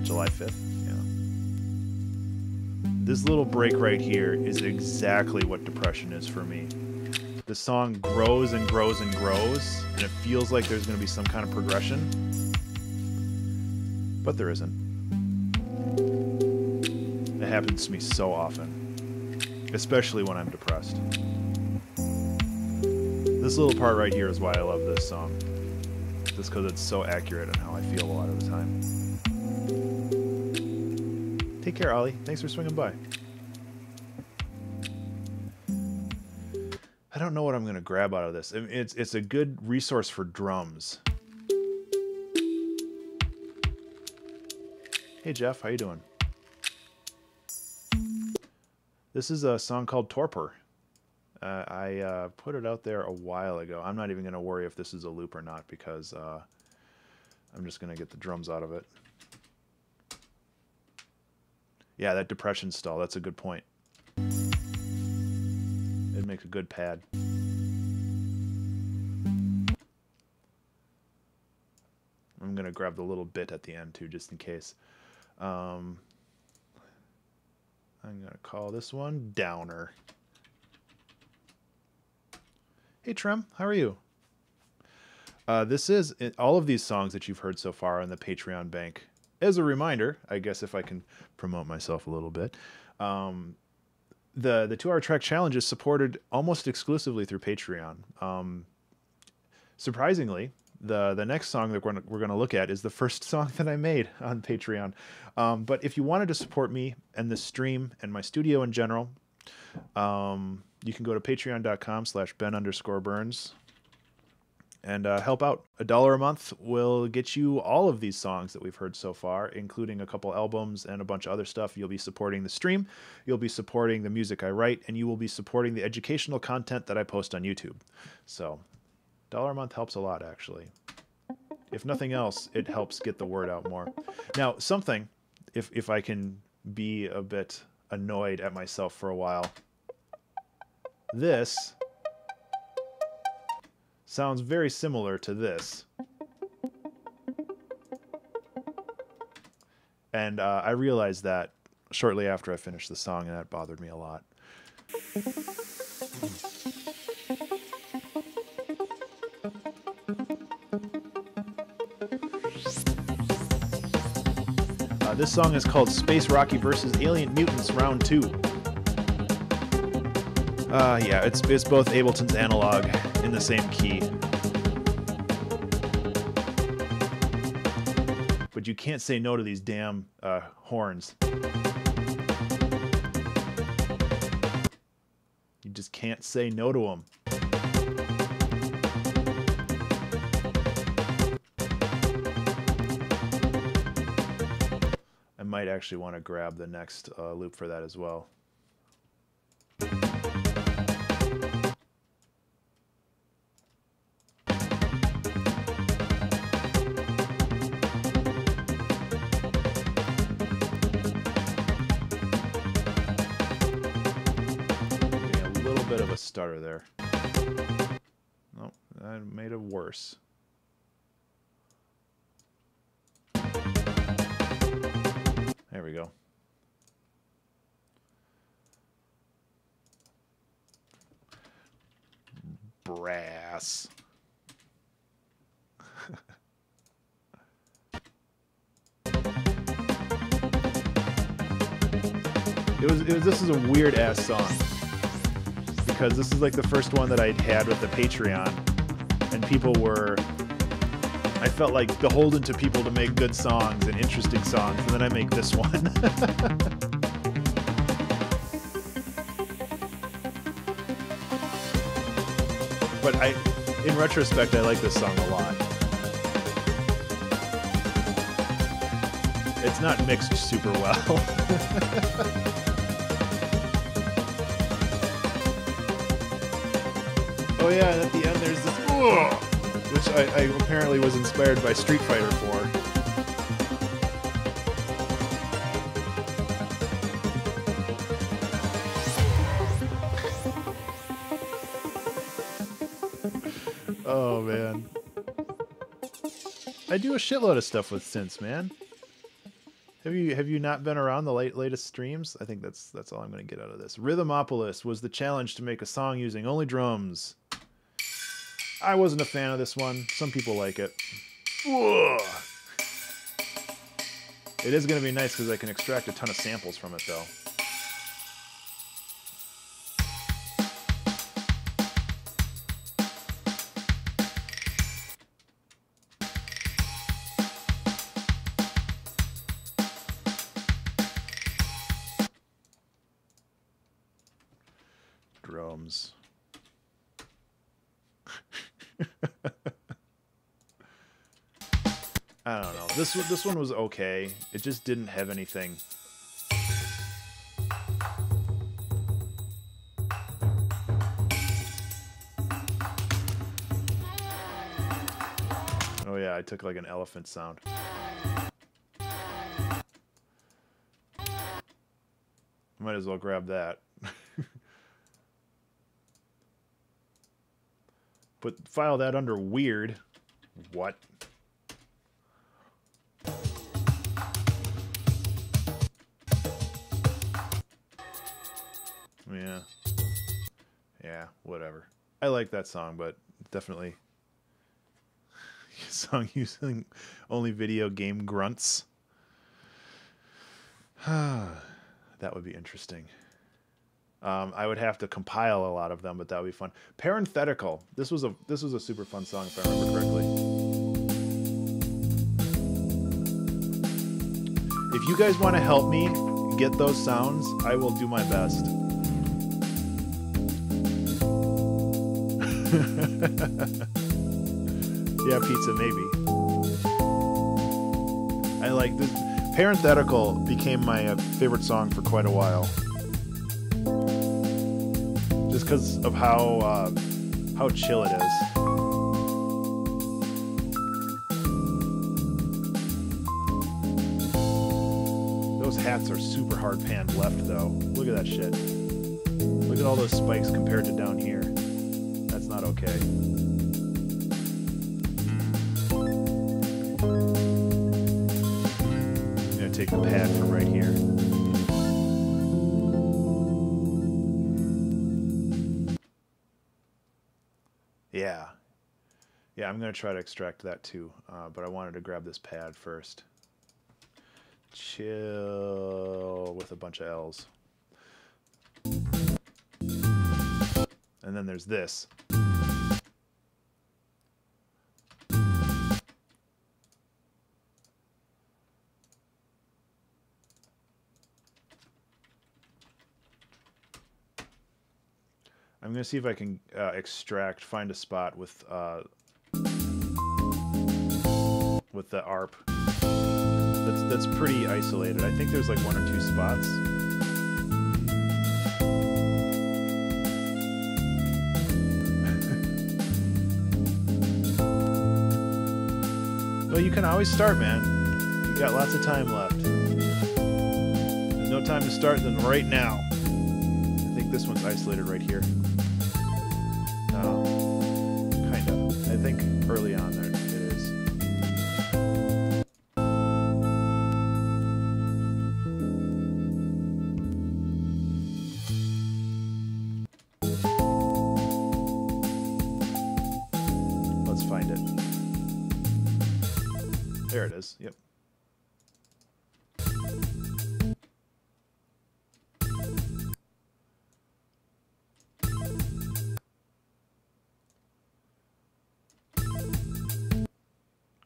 July 5th? Yeah. This little break right here is exactly what depression is for me. the song grows and grows and grows, and it feels like there's going to be some kind of progression, but there isn't. It happens to me so often, especially when I'm depressed. This little part right here is why I love this song, just because it's so accurate in how I feel a lot of the time. Take care, Ollie. Thanks for swinging by. I don't know what I'm going to grab out of this. I mean, it's a good resource for drums. Hey, Jeff. How you doing? This is a song called Torpor. I put it out there a while ago. I'm not even going to worry if this is a loop or not because I'm just going to get the drums out of it. Yeah, that depression stall, that's a good point. It makes a good pad. I'm going to grab the little bit at the end too, just in case. I'm going to call this one Downer. Hey Trem, how are you? This is all of these songs that you've heard so far on the Patreon bank. As a reminder, I guess if I can promote myself a little bit, the 2-hour track challenge is supported almost exclusively through Patreon. Surprisingly, the next song that we're going to look at is the first song that I made on Patreon. But if you wanted to support me and the stream and my studio in general, you can go to patreon.com/Ben_Burns and help out. $1 a month will get you all of these songs that we've heard so far, including a couple albums and a bunch of other stuff. You'll be supporting the stream, you'll be supporting the music I write, and you will be supporting the educational content that I post on YouTube. So, $1 a month helps a lot, actually. If nothing else, it helps get the word out more. Now, something, if I can be a bit annoyed at myself for a while, this sounds very similar to this. And I realized that shortly after I finished the song, and that bothered me a lot. This song is called Space Rocky vs. Alien Mutants Round 2. Yeah, it's both Ableton's analog in the same key. But you can't say no to these damn horns. You just can't say no to them. I might actually want to grab the next loop for that as well. Starter there. Nope, that made it worse. There we go. Brass. This is a weird ass song. Because this is like the first one that I'd had with the Patreon, and people were, I felt like beholden to people to make good songs and interesting songs, and then I make this one. But in retrospect, I like this song a lot. It's not mixed super well. Oh yeah, and at the end there's this, which I apparently was inspired by Street Fighter 4. Oh man. I do a shitload of stuff with synths, man. Have you not been around the latest streams? I think that's all I'm going to get out of this. Rhythmopolis was the challenge to make a song using only drums. I wasn't a fan of this one. Some people like it. Ugh. It is going to be nice because I can extract a ton of samples from it, though. Drums. I don't know. This one was okay. It just didn't have anything. Oh yeah, I took like an elephant sound. Might as well grab that. File that under weird. What? Yeah. Yeah, whatever. I like that song, but definitely song using only video game grunts. That would be interesting. I would have to compile a lot of them, but that would be fun. Parenthetical. This was a super fun song if I remember correctly. If you guys want to help me get those sounds, I will do my best. Yeah, pizza maybe. I like this. Parenthetical became my favorite song for quite a while. Just because of how chill it is. Those hats are super hard panned left though. Look at that shit. Look at all those spikes compared to down here. That's not okay. I'm gonna take the pad from right here. Yeah, I'm going to try to extract that too, but I wanted to grab this pad first. Chill with a bunch of L's. And then there's this. I'm going to see if I can find a spot with the ARP. That's pretty isolated. I think there's like 1 or 2 spots. Well, you can always start, man. You got lots of time left. There's no time to start than right now. I think this one's isolated right here. Kind of. I think early on there it is. Let's find it. There it is. Yep.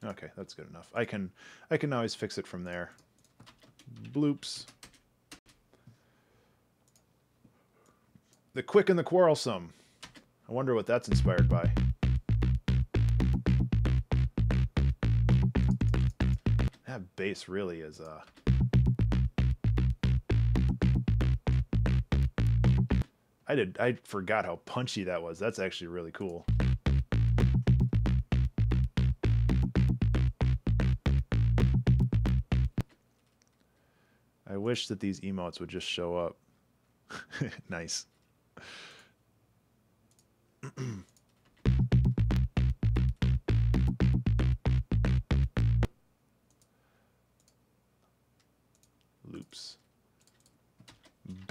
Okay, that's good enough. I can always fix it from there. Bloops. The quick and the quarrelsome. I wonder what that's inspired by. That bass really is I forgot how punchy that was. That's actually really cool. I wish that these emotes would just show up. Nice.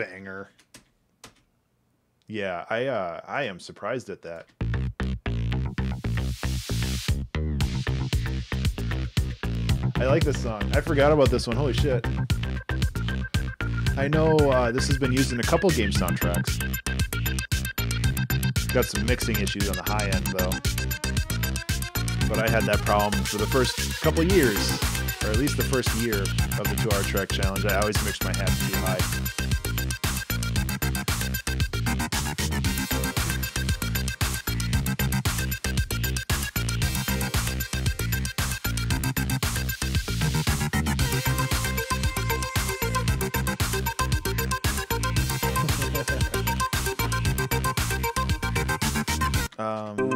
banger. Yeah, I am surprised at that. I like this song. I forgot about this one. Holy shit. I know this has been used in a couple game soundtracks. Got some mixing issues on the high end though. But I had that problem for the first couple years, or at least the first year of the 2-hour track challenge. I always mixed my hats too high.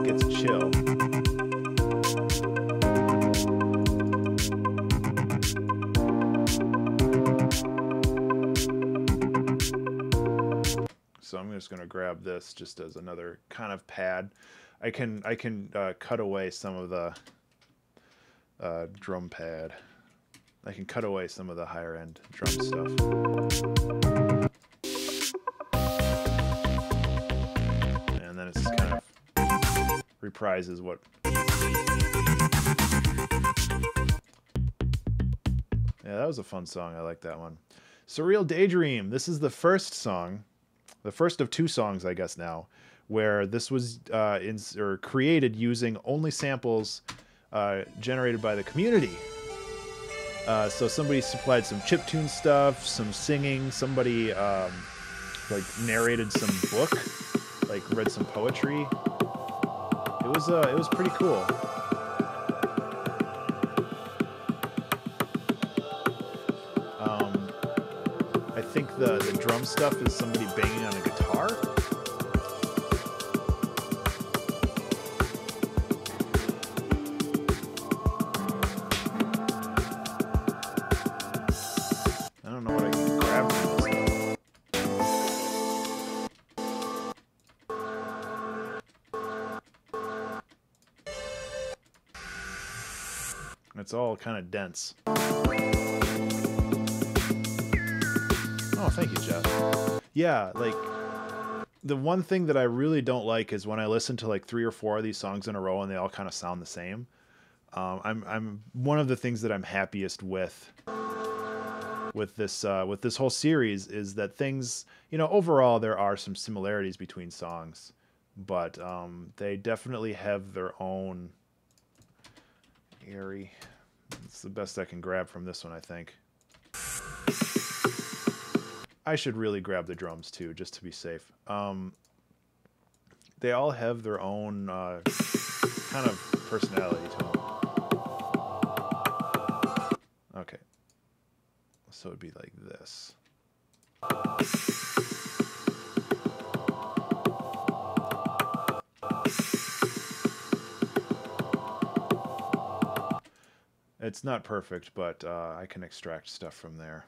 Gets chill. So I'm just going to grab this just as another kind of pad. I can cut away some of the drum pad. I can cut away some of the higher end drum stuff. And then it's kind of reprises what. Yeah, that was a fun song. I like that one. Surreal Daydream. This is the first song, the first of 2 songs, I guess now, where this was created using only samples generated by the community. So somebody supplied some chiptune stuff, some singing. Somebody like narrated some book, like read some poetry. It was pretty cool. I think the drum stuff is somebody banging on a guitar. I don't know what I can grab from this though. It's all kind of dense. Oh, thank you, Jeff. Yeah, like, the one thing that I really don't like is when I listen to like 3 or 4 of these songs in a row and they all kind of sound the same. I'm one of the things that I'm happiest with this whole series is that things, you know, overall there are some similarities between songs, but they definitely have their own eerie. It's the best I can grab from this one, I think. I should really grab the drums too, just to be safe. They all have their own kind of personality to them. Okay. So it'd be like this. It's not perfect, but I can extract stuff from there.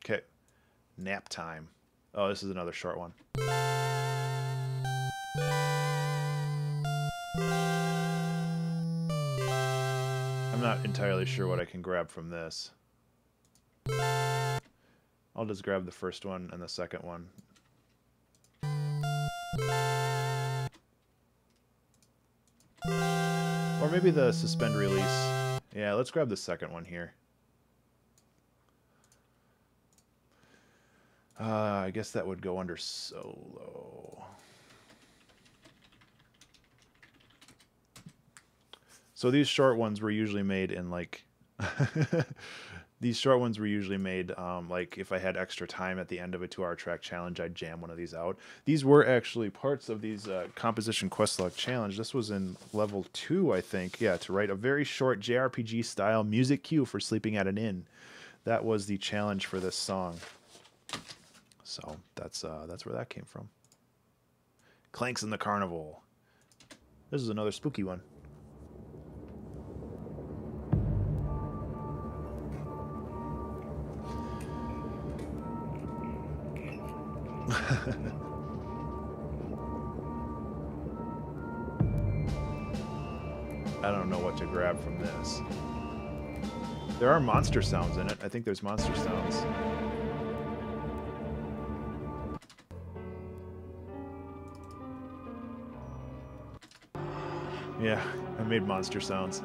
Okay, nap time. Oh, this is another short one. I'm not entirely sure what I can grab from this. I'll just grab the first one and the second one. Or maybe the suspend release. Yeah, let's grab the second one here. I guess that would go under solo. So these short ones were usually made in like these short ones were usually made like if I had extra time at the end of a 2-hour track challenge, I'd jam one of these out. These were actually parts of these composition quest log challenge. This was in level 2, I think. Yeah, to write a very short JRPG style music cue for sleeping at an inn. That was the challenge for this song. So that's where that came from. Clanks in the Carnival. This is another spooky one. I don't know what to grab from this. There are monster sounds in it. I think there's monster sounds. Yeah, I made monster sounds.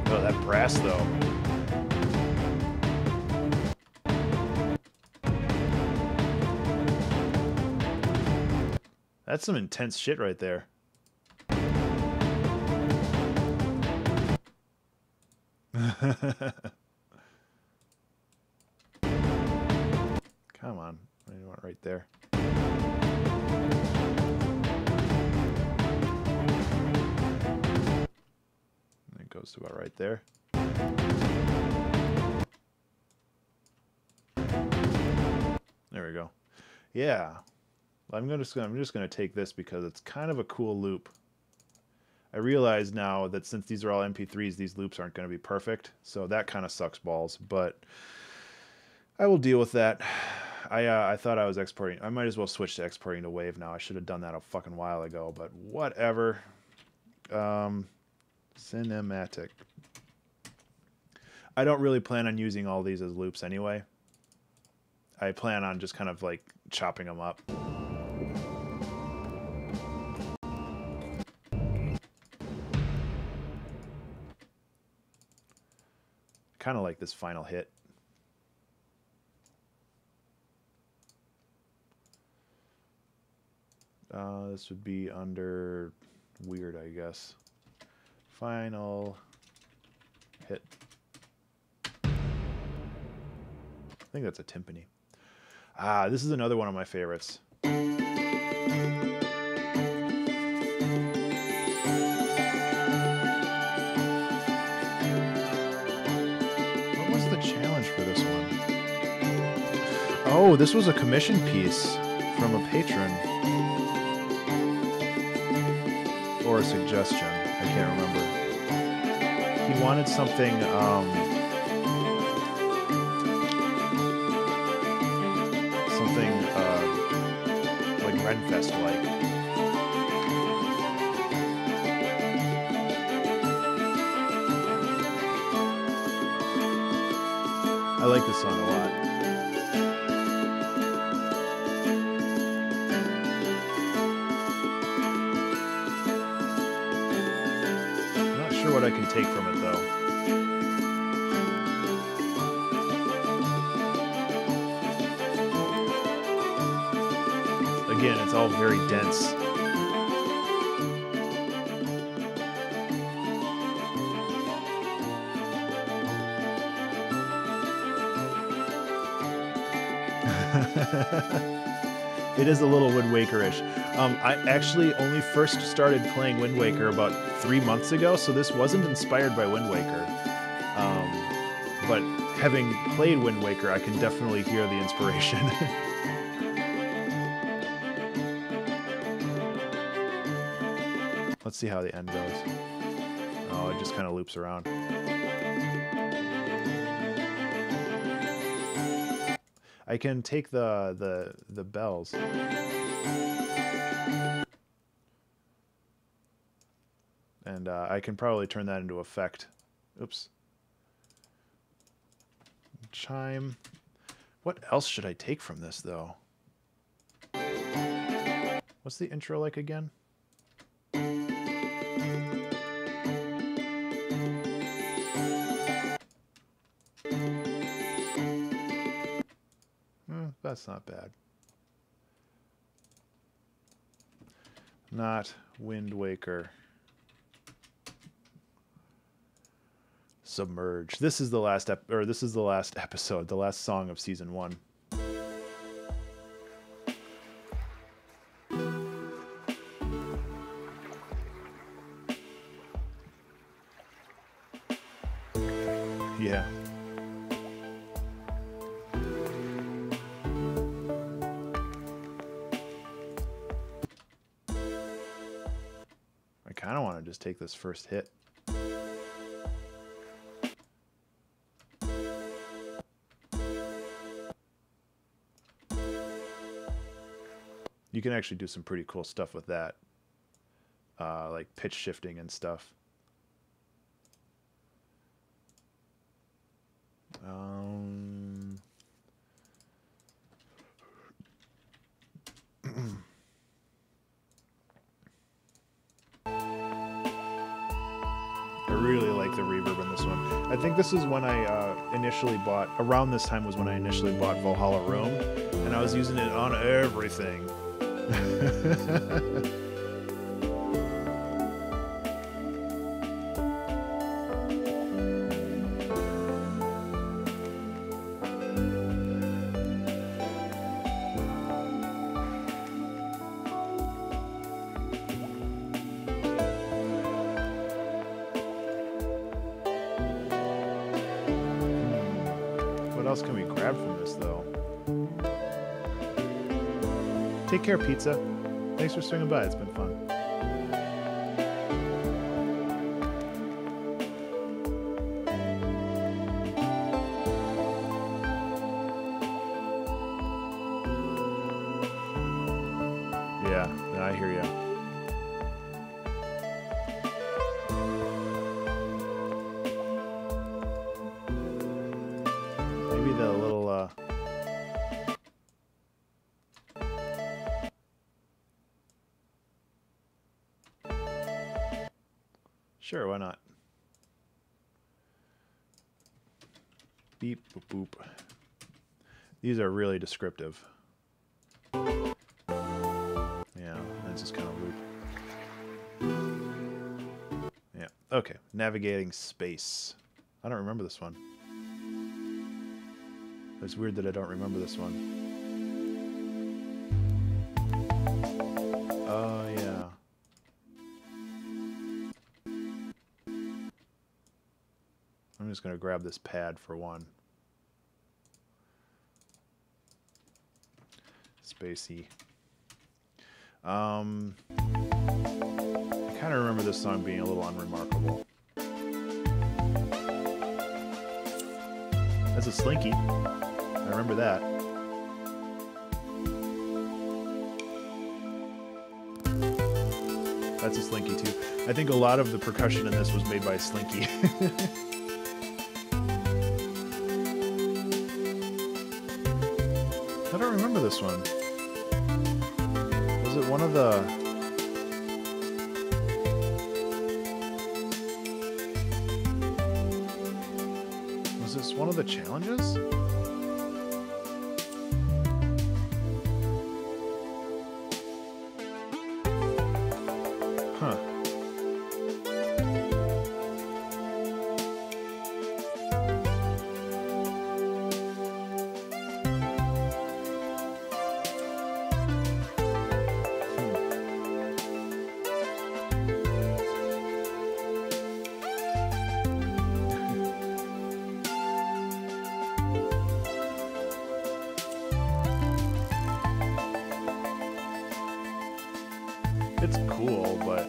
Oh, that brass though. That's some intense shit right there. Come on. I want right there. And it goes to about right there. There we go. Yeah. I'm just gonna take this because it's kind of a cool loop. I realize now that since these are all MP3s, these loops aren't going to be perfect, so that kind of sucks balls, but I will deal with that. I thought I was exporting. I might as well switch to exporting to WAV now. I should have done that a fucking while ago, but whatever. Cinematic. I don't really plan on using all these as loops anyway. I plan on just kind of like chopping them up. Kind of like this final hit. This would be under weird, I guess. Final hit. I think that's a timpani. Ah, this is another one of my favorites. What was the challenge for this one? Oh, this was a commission piece from a patron. Or a suggestion. I can't remember. He wanted something, like Renfest-like. I like this song a lot. What I can take from it though. Again, it's all very dense. It is a little Wind Waker-ish. I actually only first started playing Wind Waker about 3 months ago, so this wasn't inspired by Wind Waker. But having played Wind Waker, I can definitely hear the inspiration. Let's see how the end goes. Oh, it just kind of loops around. I can take the bells. And I can probably turn that into effect. Oops. Chime. What else should I take from this, though? What's the intro like again? That's not bad. Not Wind Waker. Submerge. This is the last episode, the last song of season 1. Yeah. I kind of want to just take this first hit. can actually do some pretty cool stuff with that, like pitch shifting and stuff. I really like the reverb in this one. I think this is when I initially bought, around this time was when I initially bought Valhalla Room, and I was using it on everything. What else can we grab from this, though? Take care, pizza. Thanks for swinging by. It's been fun. Yeah, no, I hear you. Maybe the little sure, why not? Beep, boop, boop. These are really descriptive. Yeah, that's just kind of loop. Yeah, okay. Navigating space. I don't remember this one. It's weird that I don't remember this one. Oh, yeah. I'm just going to grab this pad for one. Spacey. I kind of remember this song being a little unremarkable. That's a Slinky. I remember that. That's a Slinky too. I think a lot of the percussion in this was made by Slinky. I don't remember this one. Was it one of the... Was this one of the challenges? Huh. It's cool, but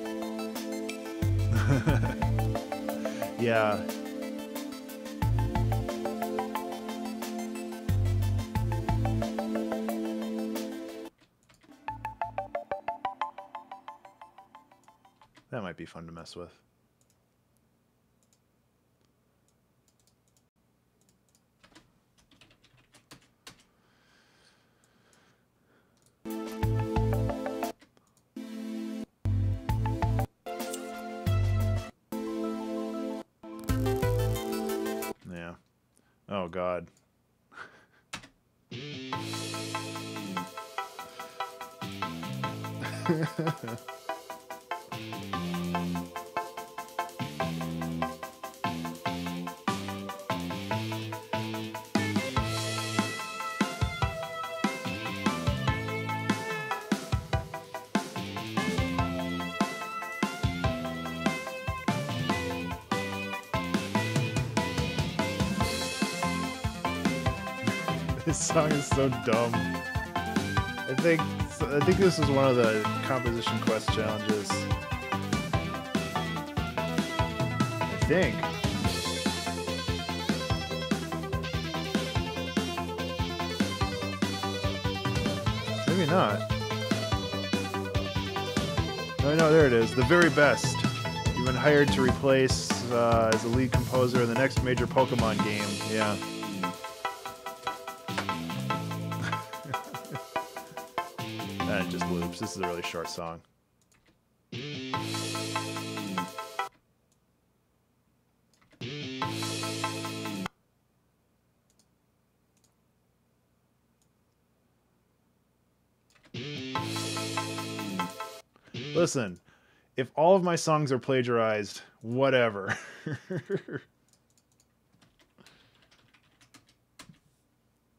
yeah. That might be fun to mess with. Oh, God. This song is so dumb. I think this is one of the composition quest challenges. I think. Maybe not. Oh, no, there it is. The very best. You've been hired to replace as a lead composer in the next major Pokemon game. Yeah. And it just loops. This is a really short song. Listen, if all of my songs are plagiarized, whatever.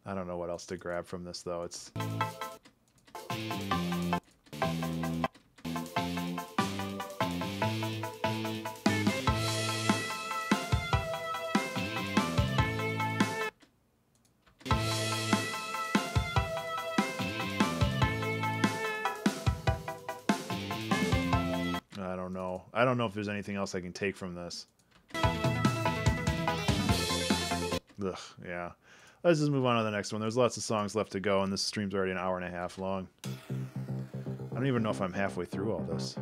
I don't know what else to grab from this, though. It's... I don't know if there's anything else I can take from this. Ugh, yeah. Let's just move on to the next one. There's lots of songs left to go, and this stream's already an hour and a half long. I don't even know if I'm halfway through all this.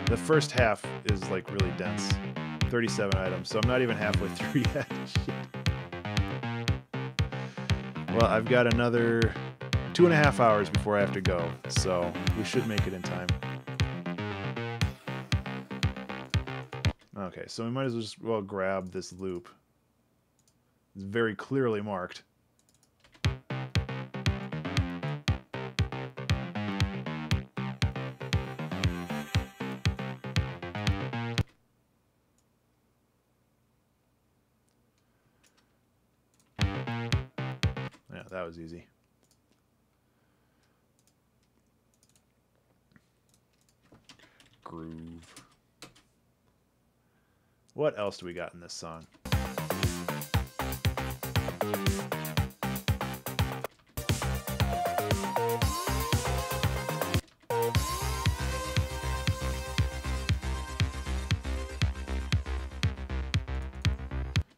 The first half is, like, really dense. 37 items, so I'm not even halfway through yet. Shit. Well, I've got another 2.5 hours before I have to go, so we should make it in time. Okay, so we might as well grab this loop. It's very clearly marked. Yeah, that was easy. Groove. What else do we got in this song?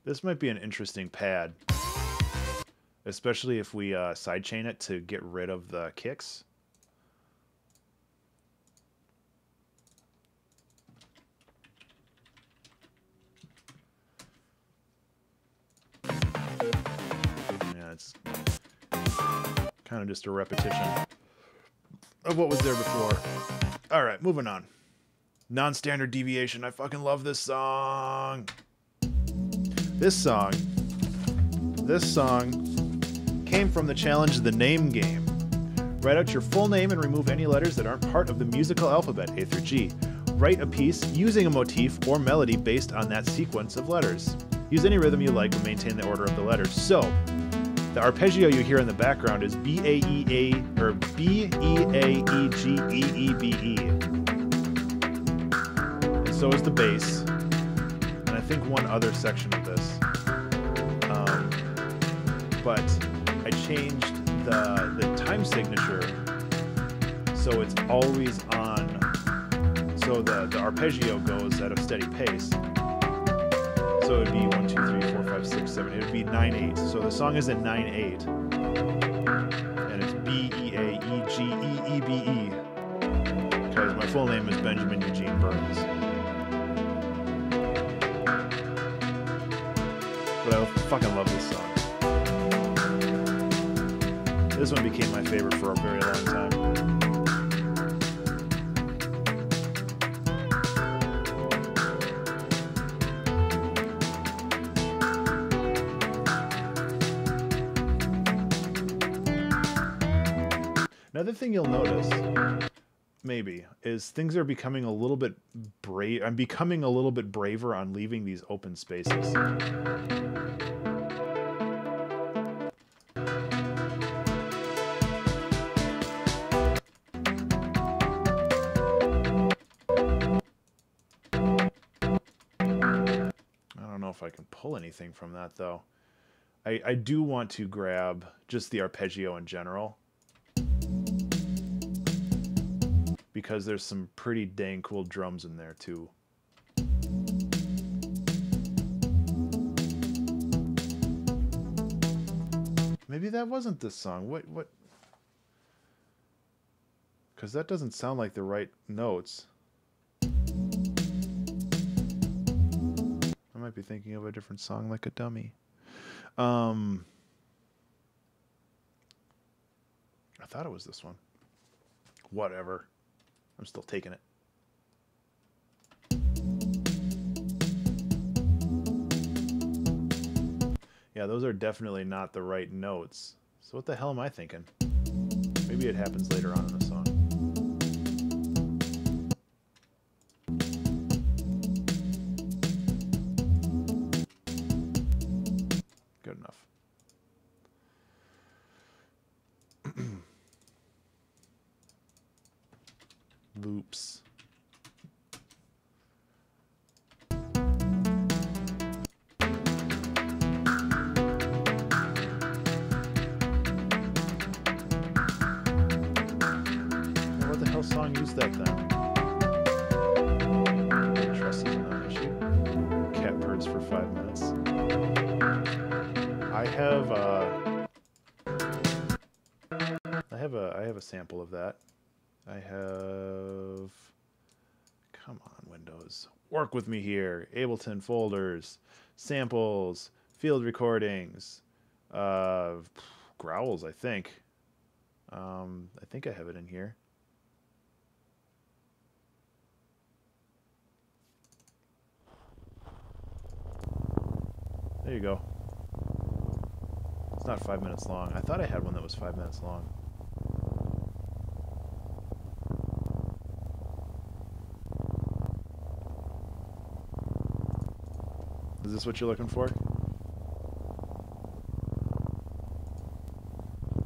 This might be an interesting pad, especially if we sidechain it to get rid of the kicks. It's kind of just a repetition of what was there before. All right, moving on. Non-standard deviation. I fucking love this song. This song came from the challenge The Name Game. Write out your full name and remove any letters that aren't part of the musical alphabet, A through G. Write a piece using a motif or melody based on that sequence of letters. Use any rhythm you like but maintain the order of the letters. So, the arpeggio you hear in the background is B-A-E-A, or B-E-A-E-G-E-E-B-E. And so is the bass, and I think one other section of this. But I changed the time signature so it's always on, so the arpeggio goes at a steady pace. So it would be 1, 2, 3, 4, 5, 6, 7. It would be 9/8. So the song is in 9/8, and it's B-E-A-E-G-E-E-B-E. Because my full name is Benjamin Eugene Burns. But I fucking love this song. This one became my favorite for a very long time. Another thing you'll notice, maybe, is things are becoming a little bit brave. I'm becoming a little bit braver on leaving these open spaces. I don't know if I can pull anything from that, though. I do want to grab just the arpeggio in general, because there's some pretty dang cool drums in there too. Maybe that wasn't this song. What? Because that doesn't sound like the right notes. I might be thinking of a different song like a dummy. I thought it was this one. Whatever. I'm still taking it. Yeah, those are definitely not the right notes. So what the hell am I thinking? Maybe it happens later on in the song. Good enough. Loops. What the hell song used that then? Trust is not an issue. Cat purrs for 5 minutes. I have a sample of that. I have, come on, Windows, work with me here. Ableton folders, samples, field recordings, growls. I think I have it in here. There you go. It's not 5 minutes long. I thought I had one that was 5 minutes long. Is this what you're looking for?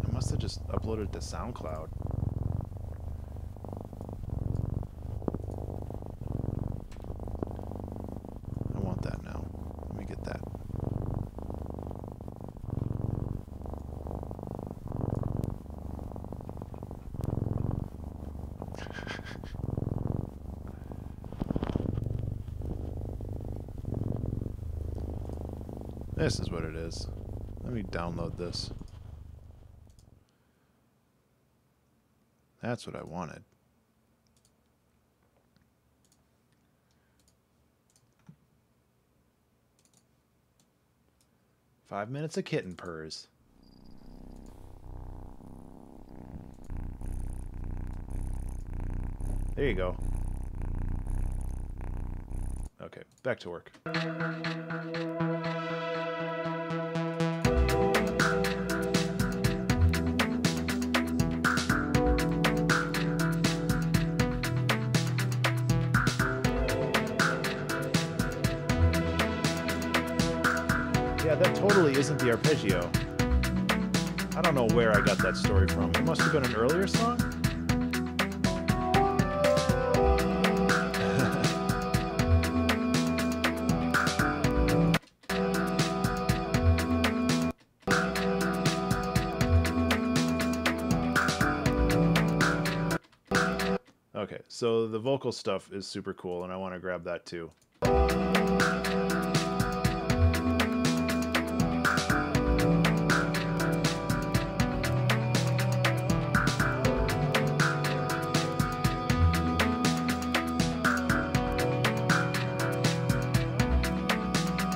I must have just uploaded it to SoundCloud. I want that now. Let me get that. This is what it is. Let me download this. That's what I wanted. "5 minutes of kitten purrs." There you go. Okay, back to work. Yeah, that totally isn't the arpeggio. I don't know where I got that story from. It must have been an earlier song? Okay, so the vocal stuff is super cool, and I want to grab that too.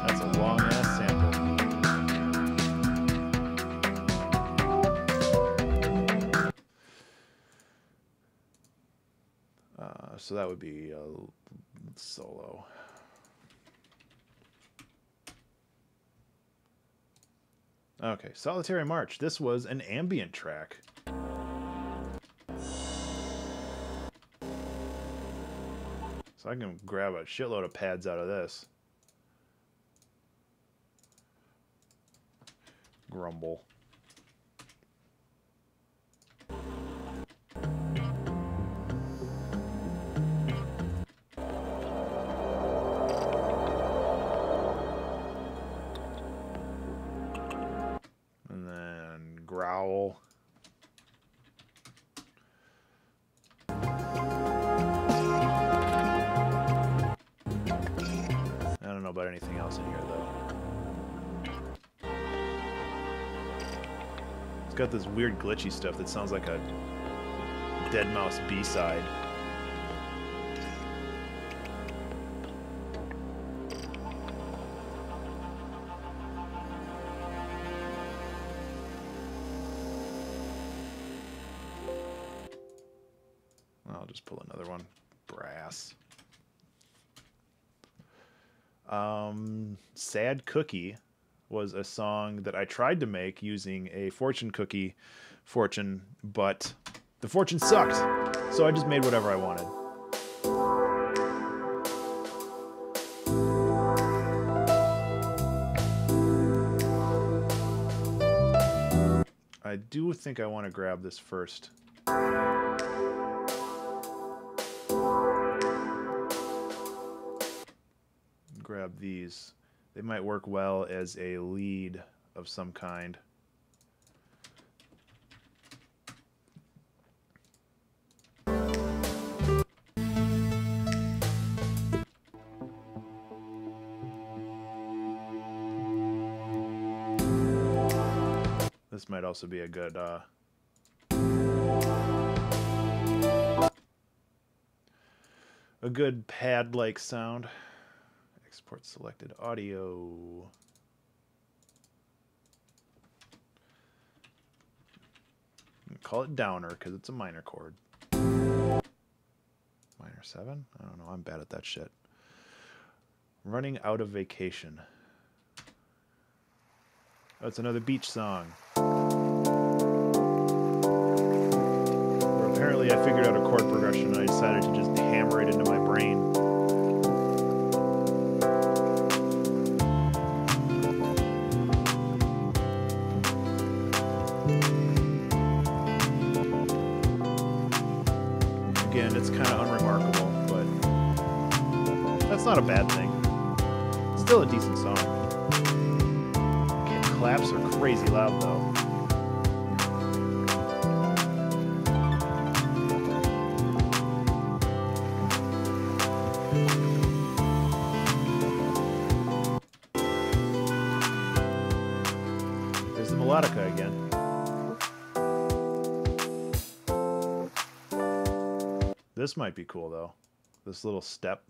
That's a long-ass sample. So that would be a solo. Okay, Solitary March. This was an ambient track. So I can grab a shitload of pads out of this. Grumble. And then growl. I don't know about anything else in here, though. It's got this weird glitchy stuff that sounds like a Dead Mouse B-side. I'll just pull another one. Brass. Sad Cookie was a song that I tried to make using a fortune cookie fortune, but the fortune sucked, so I just made whatever I wanted. I do think I want to grab this first. Grab these. They might work well as a lead of some kind. This might also be a good pad-like sound. Export selected audio. Call it downer because it's a minor chord. Minor 7? I don't know. I'm bad at that shit. Running out of vacation. Oh, it's another beach song. Where apparently I figured out a chord progression and I decided to just hammer it into my brain. Again, it's kind of unremarkable, but that's not a bad thing. It's still a decent song. Claps are crazy loud, though. There's the melodica again. This might be cool, though. This little step.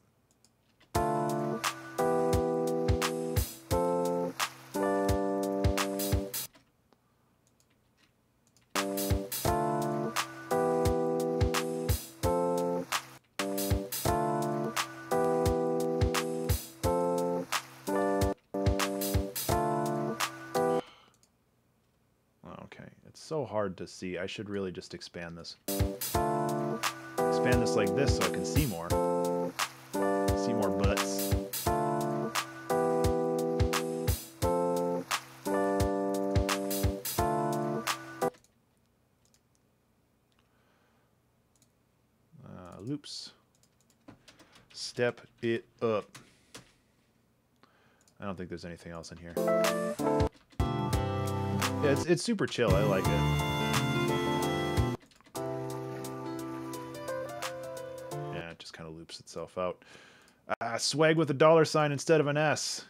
So hard to see. I should really just expand this. Expand this like this so I can see more. See more butts. Loops. Step it up. I don't think there's anything else in here. Yeah, it's super chill. I like it. Yeah, it just kind of loops itself out. Swag with a $sign instead of an S,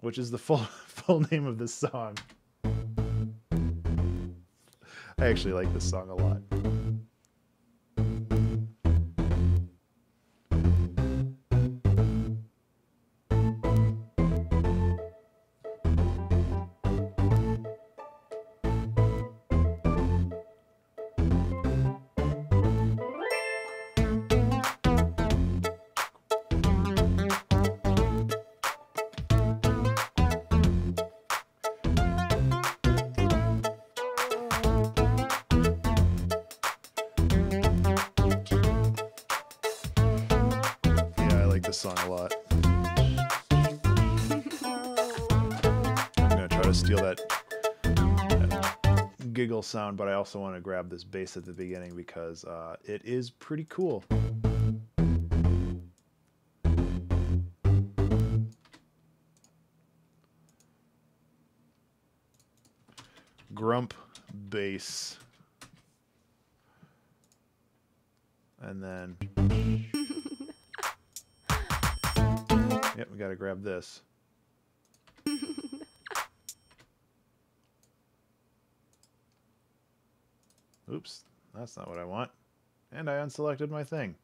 which is the full name of this song. I actually like this song a lot. Song a lot. I'm gonna try to steal that giggle sound, but I also want to grab this bass at the beginning because it is pretty cool. Grump bass, and then yep, we gotta grab this. Oops, that's not what I want. And I unselected my thing.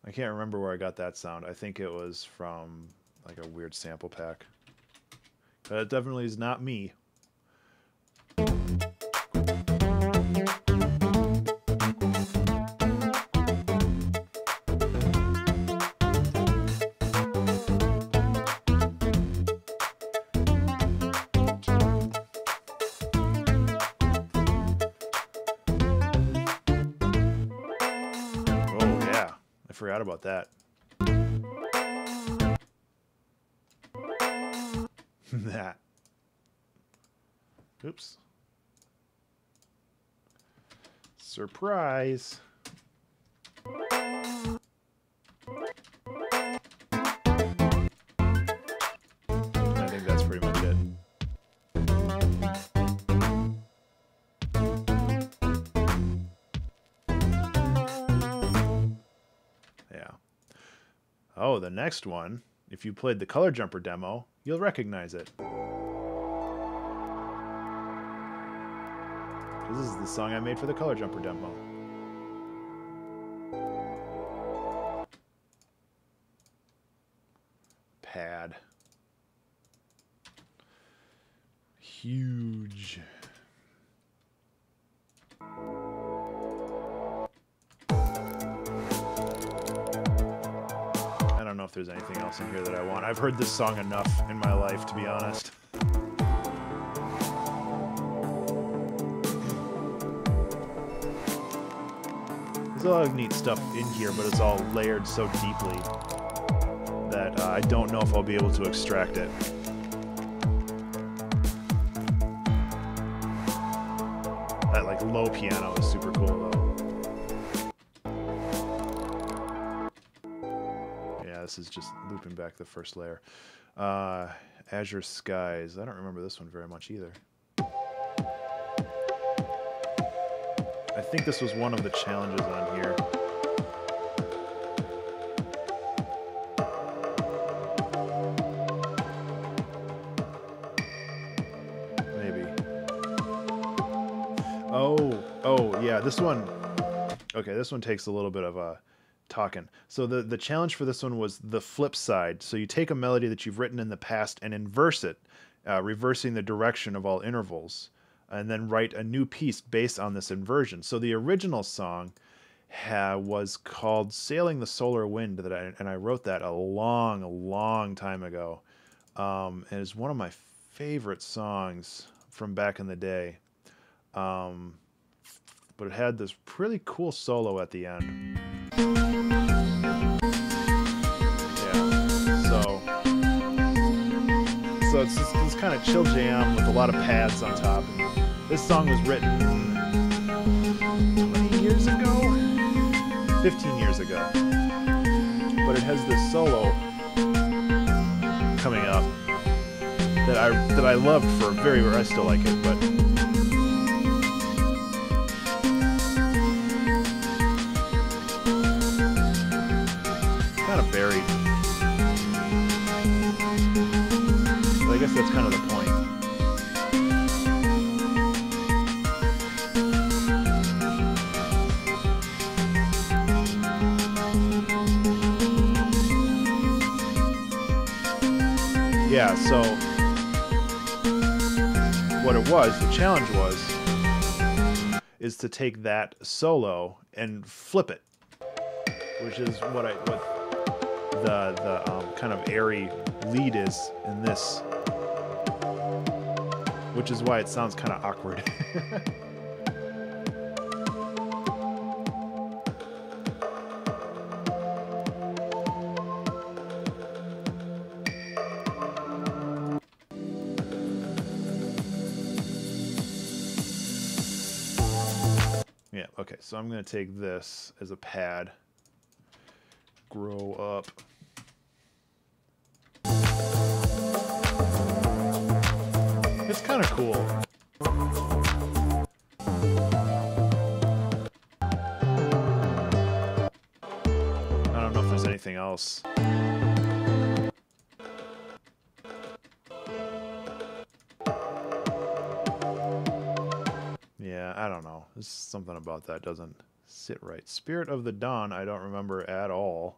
I can't remember where I got that sound. I think it was from like a weird sample pack. But it definitely is not me. Forgot about that. That. Oops. Surprise. I think that's pretty much it. Oh, the next one, if you played the Color Jumper demo, you'll recognize it. This is the song I made for the Color Jumper demo. Pad. Huge. I don't know if there's anything else in here that I want. I've heard this song enough in my life, to be honest. There's a lot of neat stuff in here, but it's all layered so deeply that I don't know if I'll be able to extract it. That like low piano is super cool though. This is just looping back the first layer. Azure Skies. I don't remember this one very much either. I think this was one of the challenges on here. Maybe. Oh, yeah, this one. Okay, this one takes a little bit of a talking. So the challenge for this one was the flip side. So you take a melody that you've written in the past and inverse it, reversing the direction of all intervals, and then write a new piece based on this inversion. So the original song was called Sailing the Solar Wind, and I wrote that a long time ago. And it's one of my favorite songs from back in the day. But it had this pretty cool solo at the end. So it's this kind of chill jam with a lot of pads on top. This song was written 20 years ago? 15 years ago. But it has this solo coming up that I loved for I still like it, but kind of buried. I guess that's kind of the point. Yeah, so what it was, the challenge is to take that solo and flip it, which is what the kind of airy lead is in this. Which is why it sounds kind of awkward. Yeah, okay, so I'm going to take this as a pad. Grow up. It's kind of cool. I don't know if there's anything else. I don't know. There's something about that doesn't sit right. Spirit of the Dawn, I don't remember at all.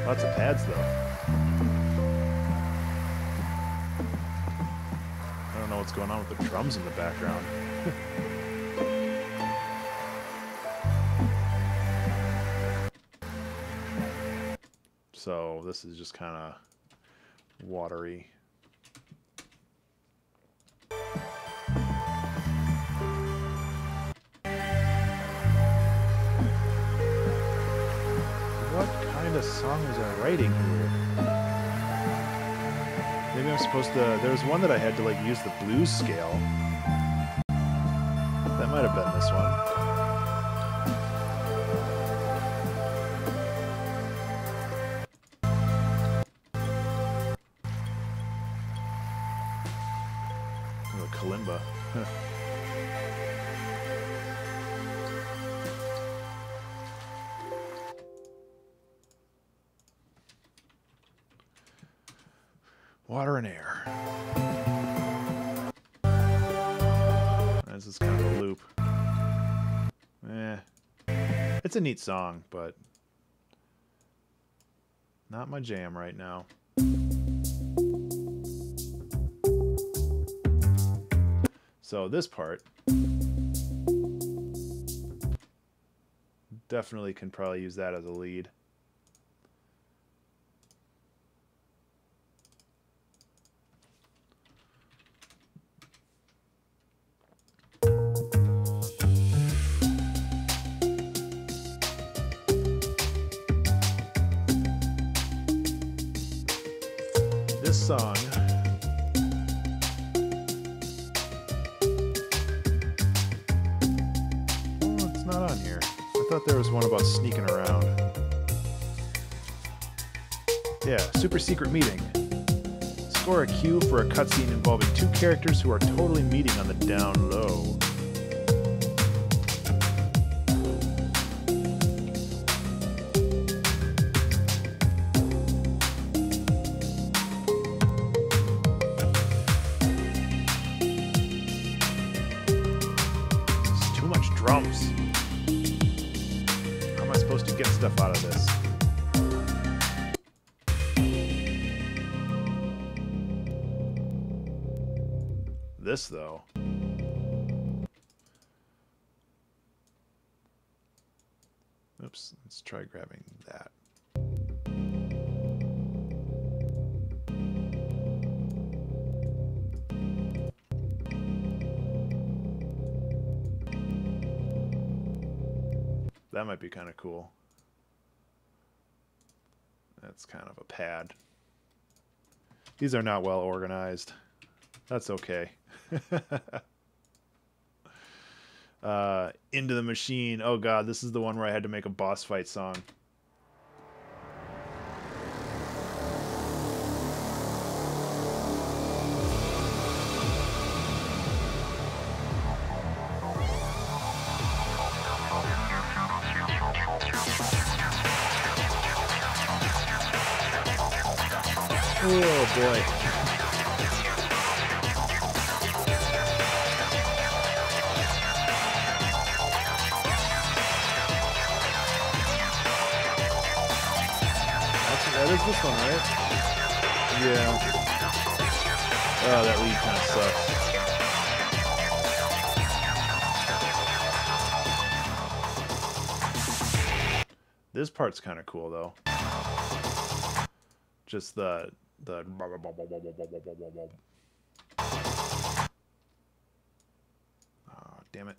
Lots of pads, though. I don't know what's going on with the drums in the background. So this is just kind of watery. What kind of song was I writing here? Maybe I'm supposed to... There was one that I had to like use the blues scale. That might have been this one. Kalimba. Water and air. This is kind of a loop. It's a neat song, but not my jam right now. So this part definitely can probably use that as a lead. This song on here. I thought there was one about sneaking around. Yeah, super secret meeting. Score a cue for a cutscene involving two characters who are totally meeting on the down low. It's too much drums. Supposed to get stuff out of this. This though. Oops, let's try grabbing that. That might be kind of cool. That's kind of a pad. These are not well organized. That's okay. Into the Machine. Oh god, this is the one where I had to make a boss fight song. Oh boy. That is this one, right? Yeah. Oh, that lead kind of sucks. This part's kind of cool, though. Just the oh, damn it.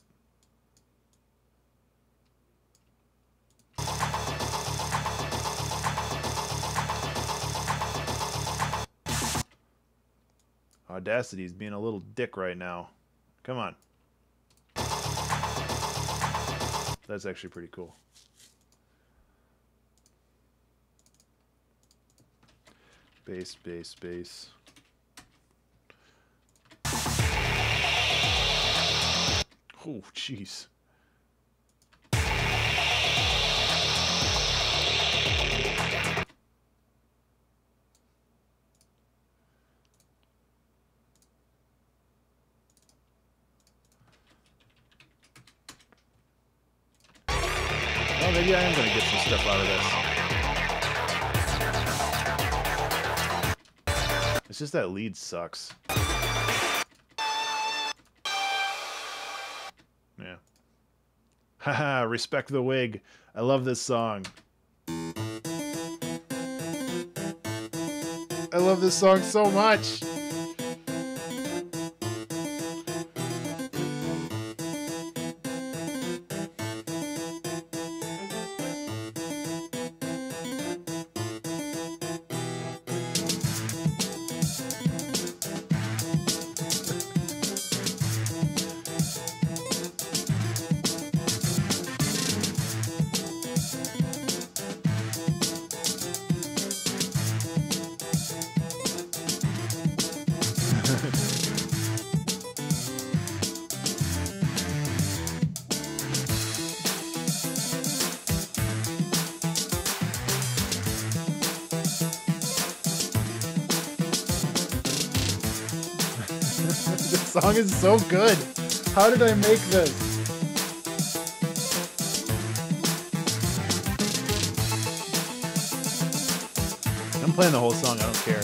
Audacity's being a little dick right now. Come on. That's actually pretty cool. Bass, bass, bass. Oh, jeez. maybe I am going to get some stuff out of this. It's just that lead sucks. Yeah. Haha, respect the wig. I love this song. I love this song so much. This song is so good. How did I make this? I'm playing the whole song, I don't care.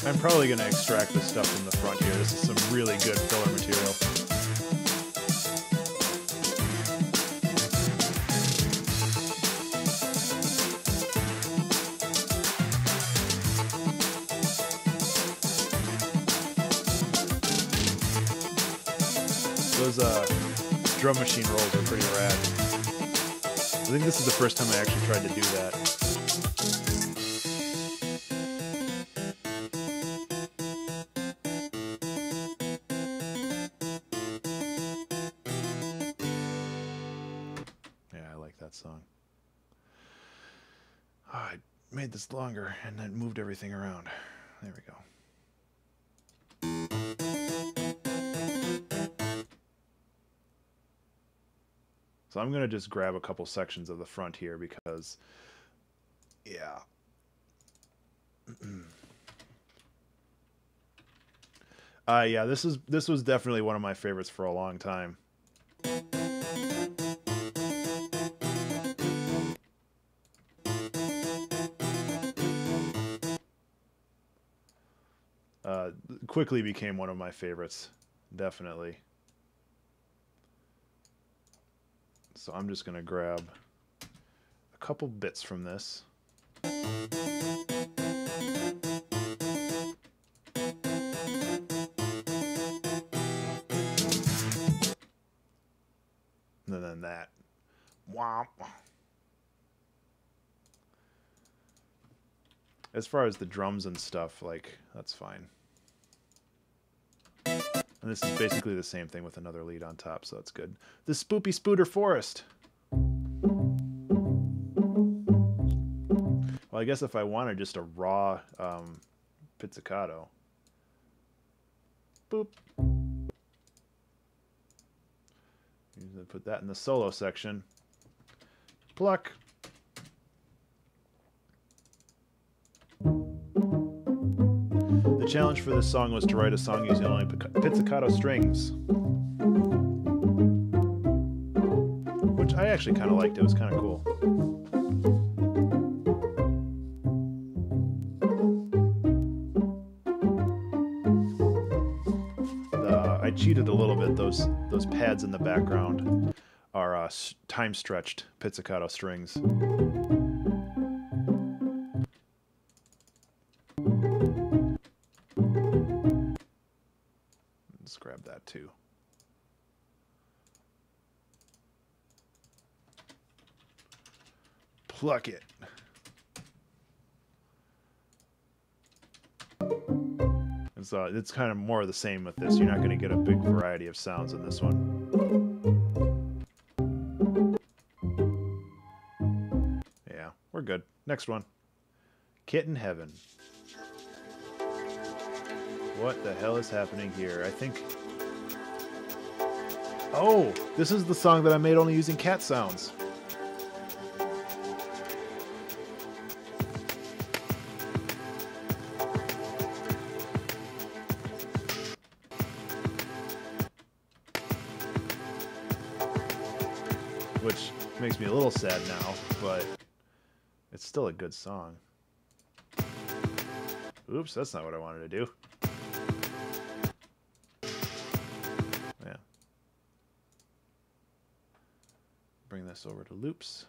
I'm probably going to extract this stuff from the front here. This is some really good filler material. Those drum machine rolls are pretty rad. I think this is the first time I actually tried to do that. Song. Oh, I made this longer and then moved everything around. There we go. So I'm going to just grab a couple sections of the front here because, yeah. Yeah, this was definitely one of my favorites for a long time. Quickly became one of my favorites, definitely. So I'm just going to grab a couple bits from this. And then that. Womp. As far as the drums and stuff, like, that's fine. And this is basically the same thing with another lead on top, so that's good. The Spoopy Spooter Forest. Well, I guess if I wanted just a raw pizzicato. Boop. Put that in the solo section. Pluck. The challenge for this song was to write a song using only pizzicato strings. Which I actually kind of liked. It was kind of cool. I cheated a little bit. Those pads in the background are time-stretched pizzicato strings. Let's grab that too. Pluck it. And so it's kind of more of the same with this. You're not going to get a big variety of sounds in this one. Yeah, we're good. Next one. Kitten Heaven. What the hell is happening here? I think... Oh! This is the song that I made only using cat sounds. Which makes me a little sad now, but it's still a good song. Oops, that's not what I wanted to do. Yeah. Bring this over to loops.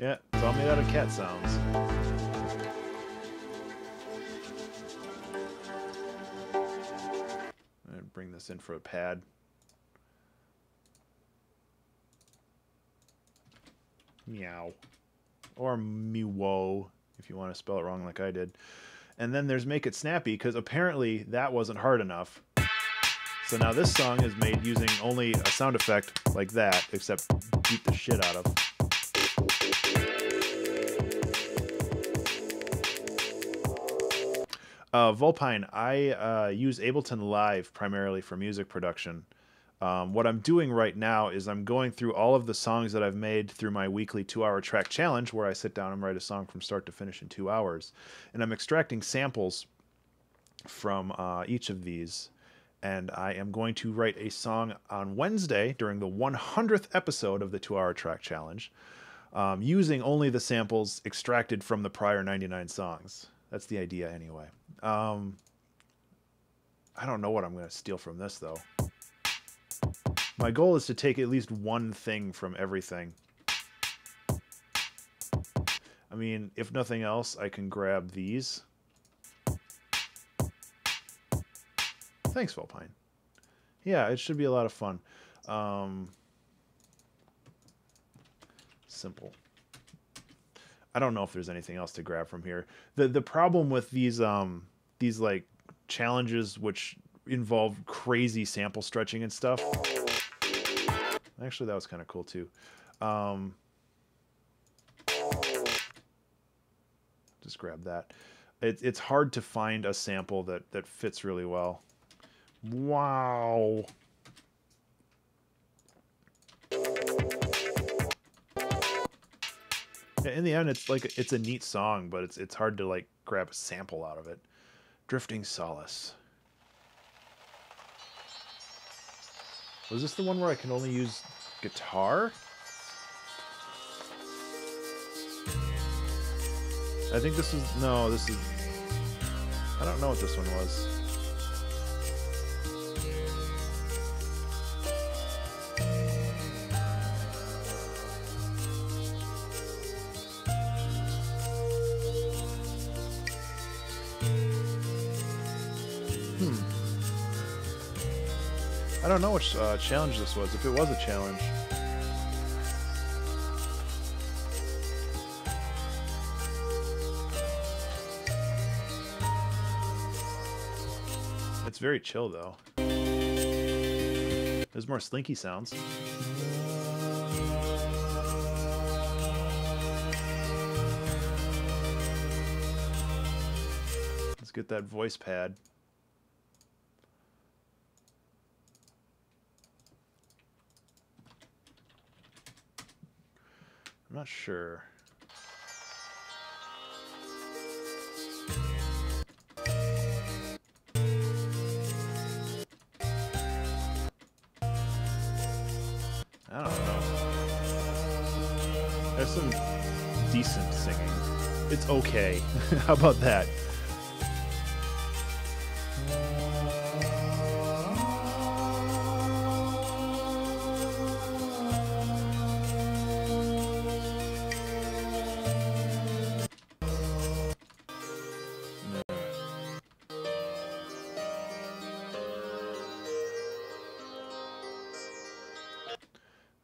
Yeah, it's all made out of cat sounds. And bring this in for a pad. Meow. Or meow, if you want to spell it wrong like I did. And then there's Make It Snappy, because apparently that wasn't hard enough. So now this song is made using only a sound effect like that, except beat the shit out of. Volpine, I use Ableton Live primarily for music production. What I'm doing right now is I'm going through all of the songs that I've made through my weekly 2-hour track challenge, where I sit down and write a song from start to finish in 2 hours. And I'm extracting samples from each of these. And I am going to write a song on Wednesday during the 100th episode of the 2-hour track challenge, using only the samples extracted from the prior 99 songs. That's the idea anyway. I don't know what I'm going to steal from this, though. My goal is to take at least one thing from everything. I mean, if nothing else, I can grab these. Thanks, Volpine. Yeah, it should be a lot of fun. Simple. I don't know if there's anything else to grab from here. The problem with these like challenges which involve crazy sample stretching and stuff. Actually, that was kind of cool too. Just grab that. It's hard to find a sample that fits really well. Wow. Yeah, in the end, it's a neat song, but it's hard to like grab a sample out of it. Drifting Solace. Was this the one where I can only use guitar? I think this is... No, this is... I don't know what this one was. I don't know which challenge this was, if it was a challenge. It's very chill, though. There's more slinky sounds. Let's get that voice pad. I'm not sure. I don't know. There's some decent singing. It's okay. How about that?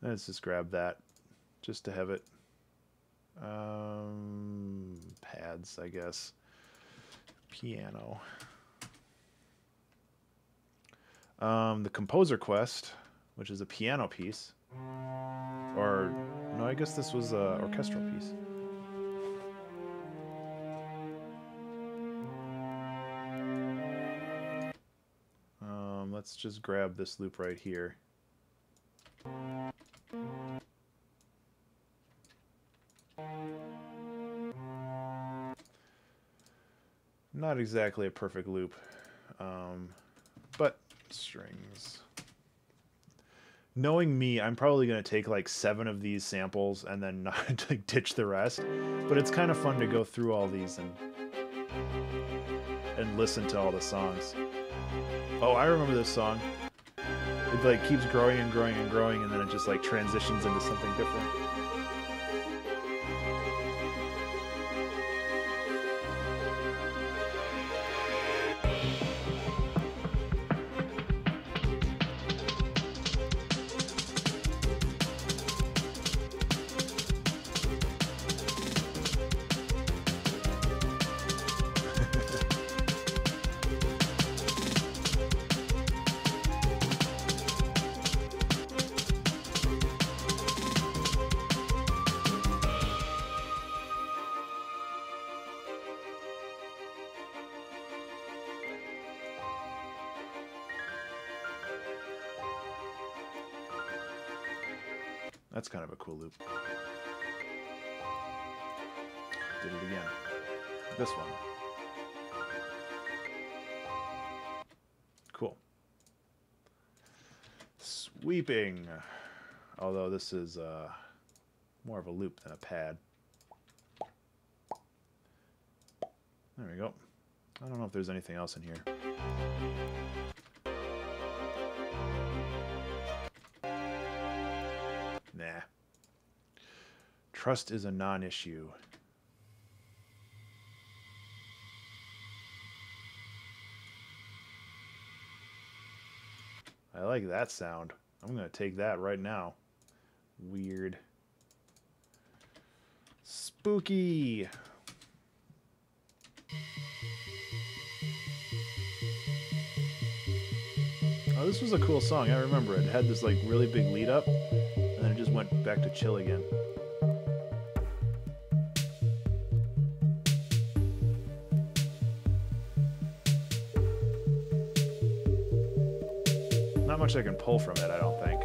Let's just grab that just to have it. Pads, I guess. Piano. The Composer Quest, which is a piano piece. Or, no, I guess this was an orchestral piece. Let's just grab this loop right here. Not exactly a perfect loop, but strings. Knowing me, I'm probably going to take like 7 of these samples and then not like, ditch the rest. But it's kind of fun to go through all these and listen to all the songs. Oh, I remember this song. It like keeps growing and growing and growing, and then it just like transitions into something different. That's kind of a cool loop. Did it again. This one. Cool. Sweeping. Although this is more of a loop than a pad. There we go. I don't know if there's anything else in here. Nah. Trust is a non-issue. I like that sound. I'm going to take that right now. Weird. Spooky. Oh, this was a cool song. I remember it. It had this like really big lead up. And then it just went back to chill again. Not much I can pull from it, I don't think.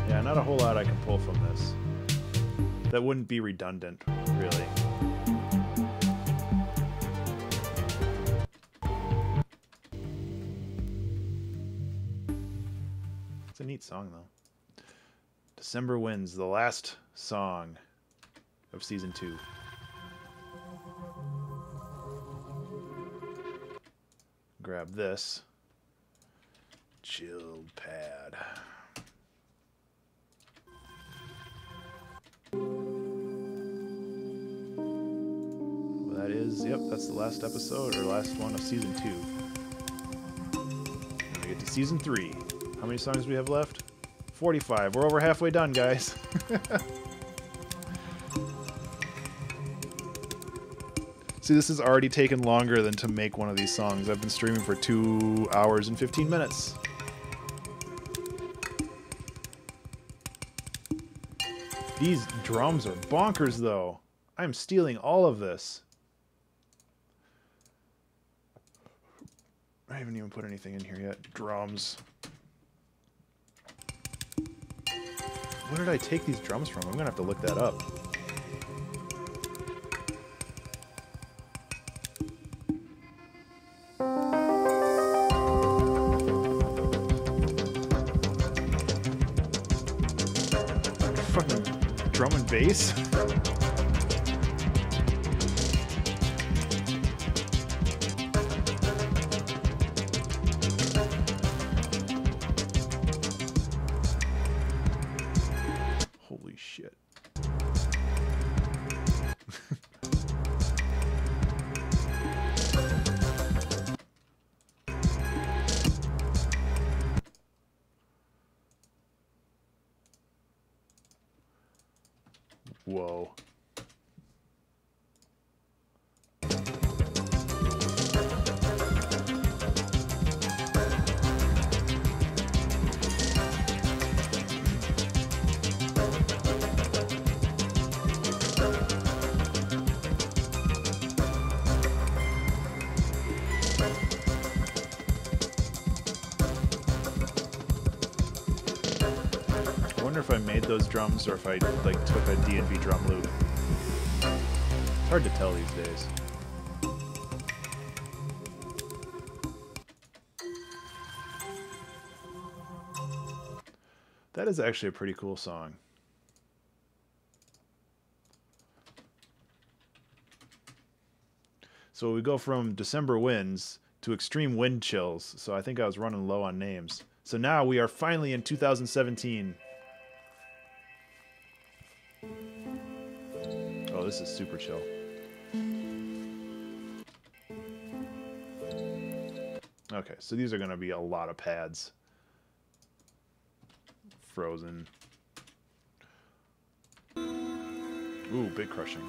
Yeah, not a whole lot I can pull from this. That wouldn't be redundant, really. It's a neat song, though. December Winds, the last song of Season 2. Grab this. Chilled pad. Well, that is, yep, that's the last episode, or last one of Season 2. And we get to Season 3. How many songs do we have left? 45. We're over halfway done, guys. See, this has already taken longer than to make one of these songs. I've been streaming for 2 hours and 15 minutes. These drums are bonkers, though. I'm stealing all of this. I haven't even put anything in here yet. Drums. Where did I take these drums from? I'm gonna have to look that up. Fucking drum and bass? Whoa. I wonder if I made those drums or if I like took a D&B drum loop. It's hard to tell these days. That is actually a pretty cool song. So we go from December winds to extreme wind chills. So I think I was running low on names. So now we are finally in 2017. Oh, this is super chill. Okay, so these are going to be a lot of pads. Frozen. Ooh, big crushing.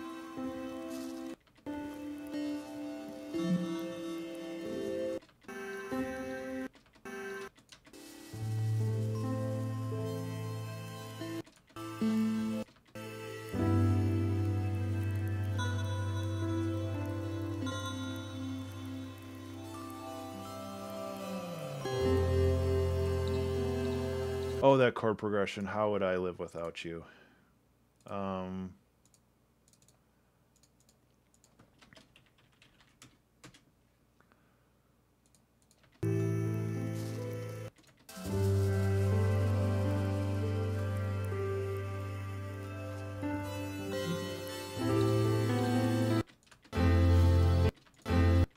Oh, that chord progression. How would I live without you?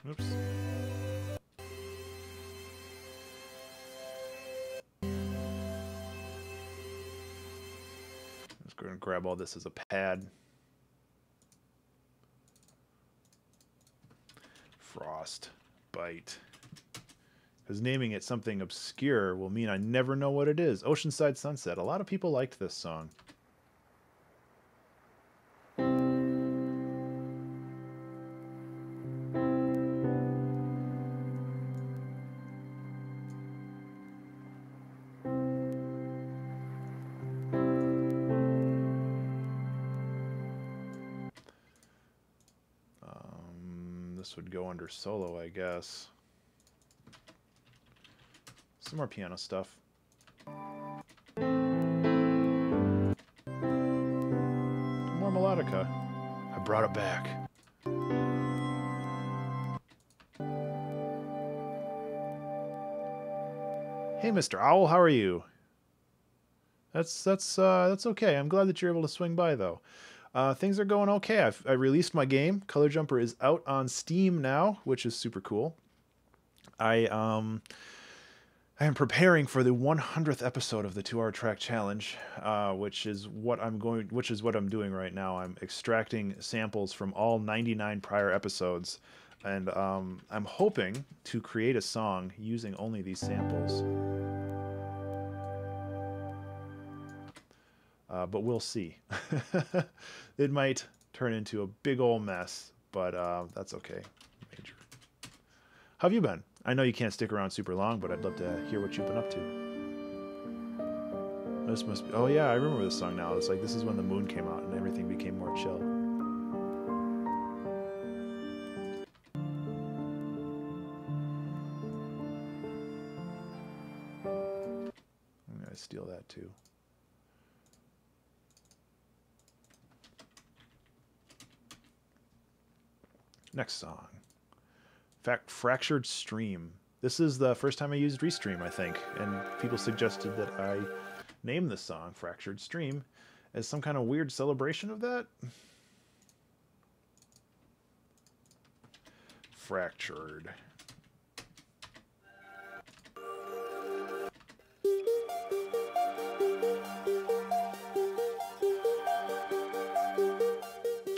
Oops. Just going to grab all this as a pad. Frost bite. Because naming it something obscure will mean I never know what it is. Oceanside Sunset. A lot of people liked this song. This would go under solo, I guess. Some more piano stuff. More melodica. I brought it back. Hey, Mr. Owl, how are you? That's okay. I'm glad that you're able to swing by, though. Things are going okay. I released my game. Color Jumper is out on Steam now, which is super cool. I am preparing for the 100th episode of the 2-hour track challenge, which is what I'm doing right now. I'm extracting samples from all 99 prior episodes, and I'm hoping to create a song using only these samples. But we'll see. It might turn into a big old mess, but that's okay. Major. How have you been? I know you can't stick around super long, but I'd love to hear what you've been up to. This must be... Oh yeah, I remember this song now. It's like this is when the moon came out and everything became more chill. I'm gonna steal that too. Next song. Fractured Stream. This is the first time I used Restream, I think, and people suggested that I name this song Fractured Stream as some kind of weird celebration of that. Fractured.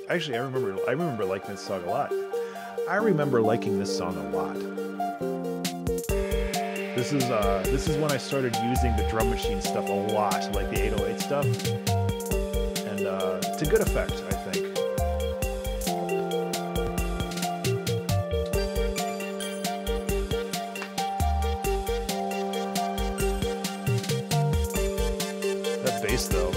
Actually, I remember liking this song a lot. I remember liking this song a lot. This is when I started using the drum machine stuff a lot, like the 808 stuff. And to good effect, I think. That bass, though.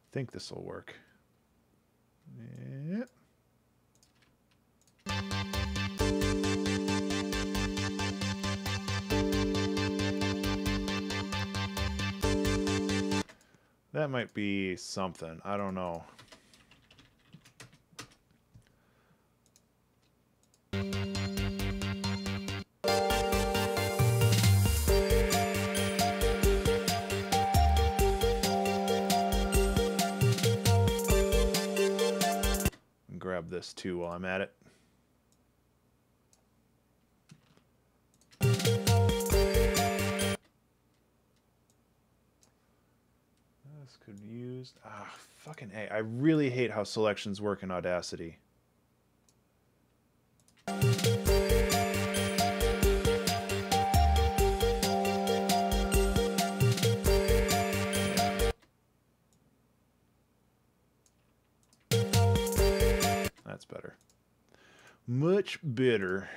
I think this will work. Yep. That might be something. I don't know. Grab this too while I'm at it. This could be used. Fucking A. I really hate how selections work in Audacity. That's better. Much better.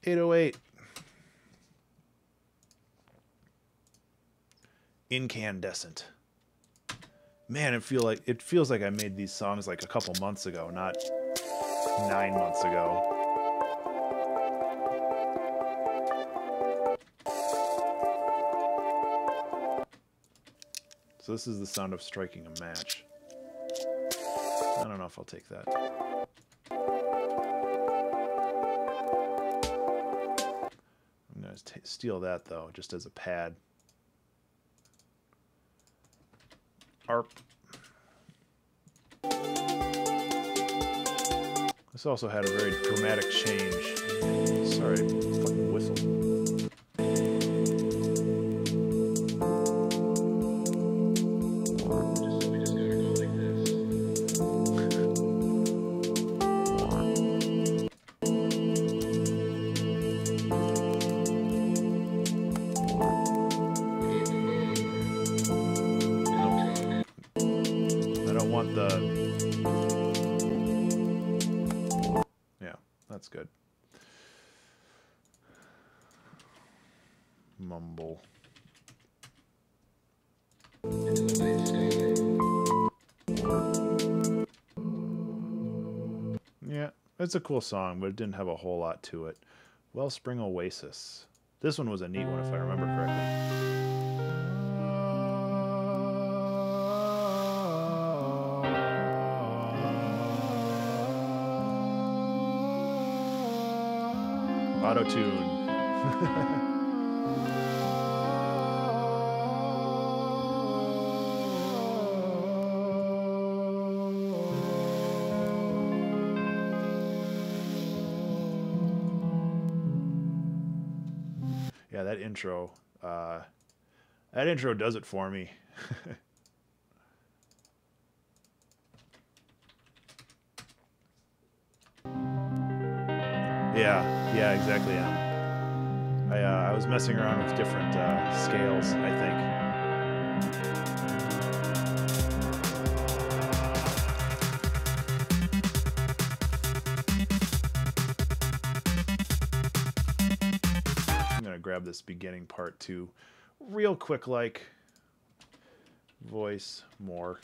808. Incandescent. Man, it feels like I made these songs like a couple months ago, not 9 months ago. So this is the sound of striking a match. I don't know if I'll take that. I'm going to steal that, though, just as a pad. ARP. This also had a very dramatic change. Sorry, fucking whistle. That's good. Mumble. Yeah, it's a cool song, but it didn't have a whole lot to it. Wellspring Oasis. This one was a neat one, if I remember correctly. Auto-tune. Yeah, that intro does it for me. Yeah, exactly. I was messing around with different scales, I think. I'm gonna grab this beginning part too, real quick, like voice more.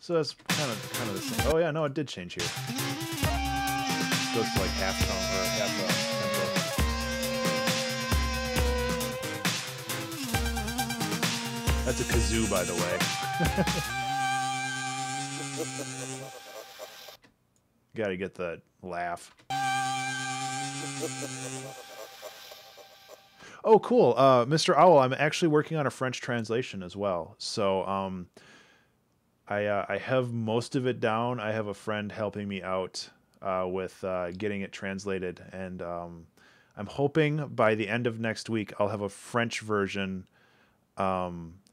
So that's kind of the same. Oh yeah, no, it did change here. It goes to like half tone or half tempo. That's a kazoo, by the way. Gotta get the laugh. Oh, cool. Mr. Owl, I'm actually working on a French translation as well. So I have most of it down. I have a friend helping me out with getting it translated. And I'm hoping by the end of next week, I'll have a French version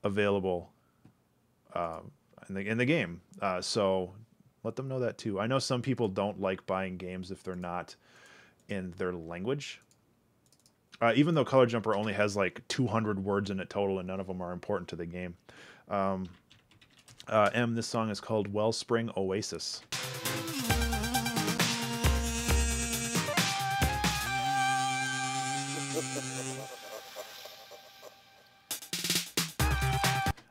available in the game. So let them know that too. I know some people don't like buying games if they're not in their language. Even though Color Jumper only has like 200 words in it total, and none of them are important to the game. This song is called Wellspring Oasis.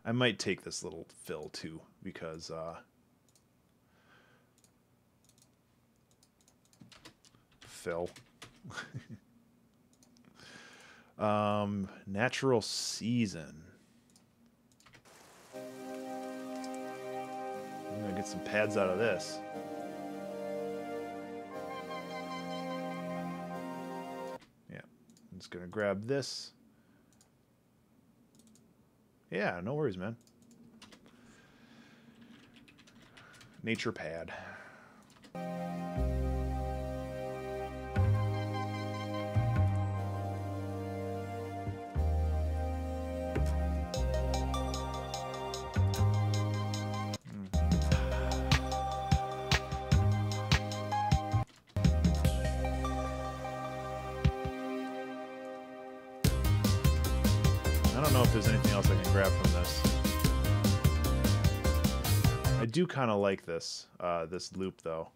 I might take this little fill too, because fill. Natural Season. I'm gonna get some pads out of this. Yeah, I'm just gonna grab this. Yeah, no worries, man. Nature pad. I don't know if there's anything else I can grab from this. I do kind of like this this loop though.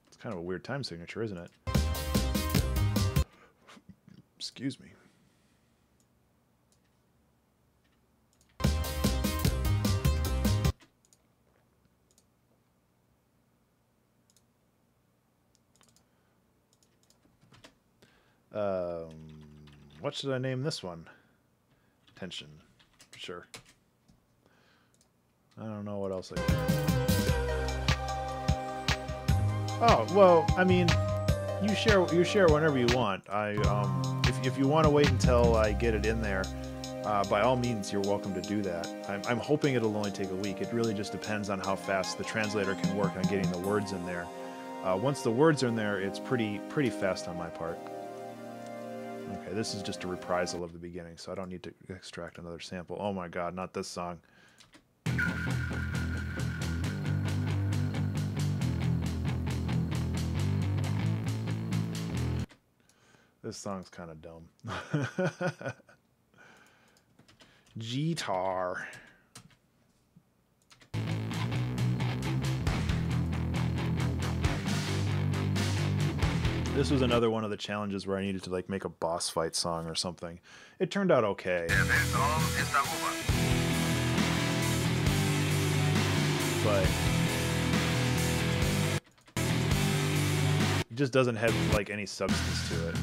It's kind of a weird time signature, isn't it? Excuse me. What should I name this one? Tension, for sure. I don't know what else I can. Oh well, I mean, you share whenever you want. If you want to wait until I get it in there, by all means, you're welcome to do that. I'm hoping it'll only take a week. It really just depends on how fast the translator can work on getting the words in there. Once the words are in there, it's pretty fast on my part. Okay, this is just a reprisal of the beginning, so I don't need to extract another sample. Oh my god, not this song. This song's kind of dumb. Guitar. This was another one of the challenges where I needed to like make a boss fight song or something. It turned out okay. But it just doesn't have like any substance to it.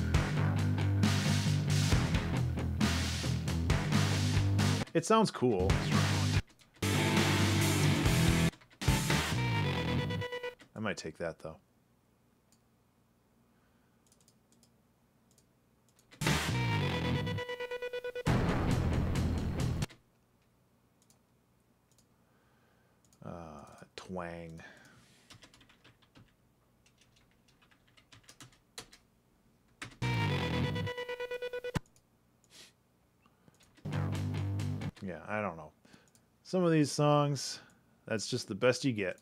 It sounds cool. I might take that though. Twang. Yeah, I don't know. Some of these songs, that's just the best you get.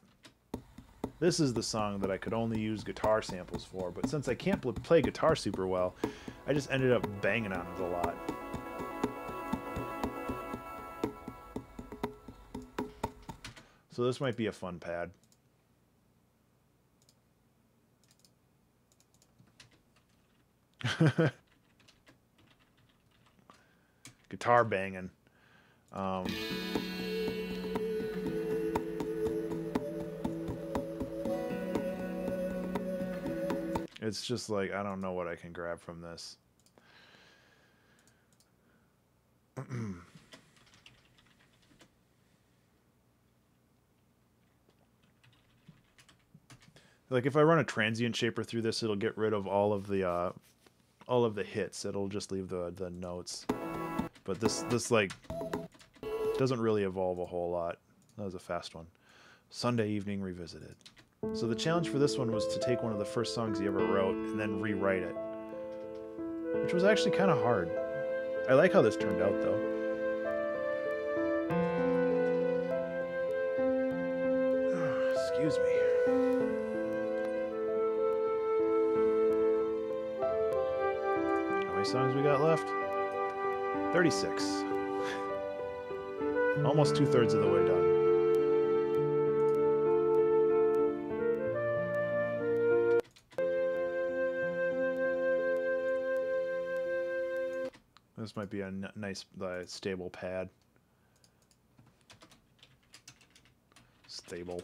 This is the song that I could only use guitar samples for, but since I can't play guitar super well, I just ended up banging on it a lot. So this might be a fun pad. Guitar banging. It's just like, I don't know what I can grab from this. Like if I run a transient shaper through this, it'll get rid of all of the hits. It'll just leave the notes. But this like doesn't really evolve a whole lot. That was a fast one. Sunday Evening Revisited. So the challenge for this one was to take one of the first songs he ever wrote and then rewrite it, which was actually kind of hard. I like how this turned out though. Excuse me. How many songs we got left? 36. Almost 2/3 of the way done. This might be a nice, stable pad. Stable.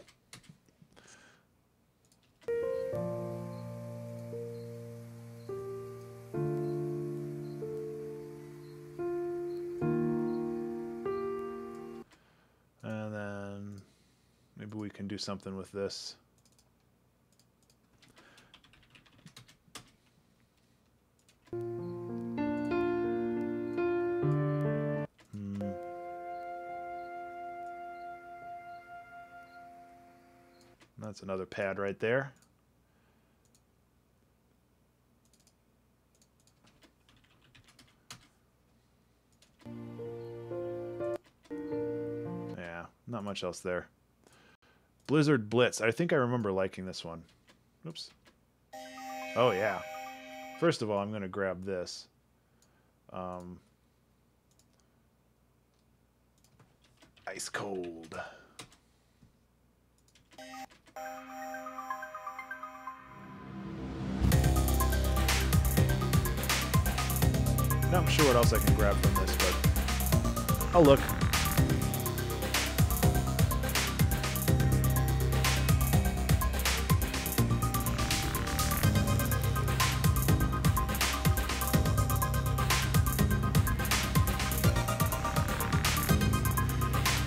And then maybe we can do something with this. That's another pad right there. Yeah, not much else there. Blizzard Blitz. I think I remember liking this one. Oops. Oh, yeah. First of all, I'm going to grab this. Ice Cold. Not sure what else I can grab from this, but I'll look.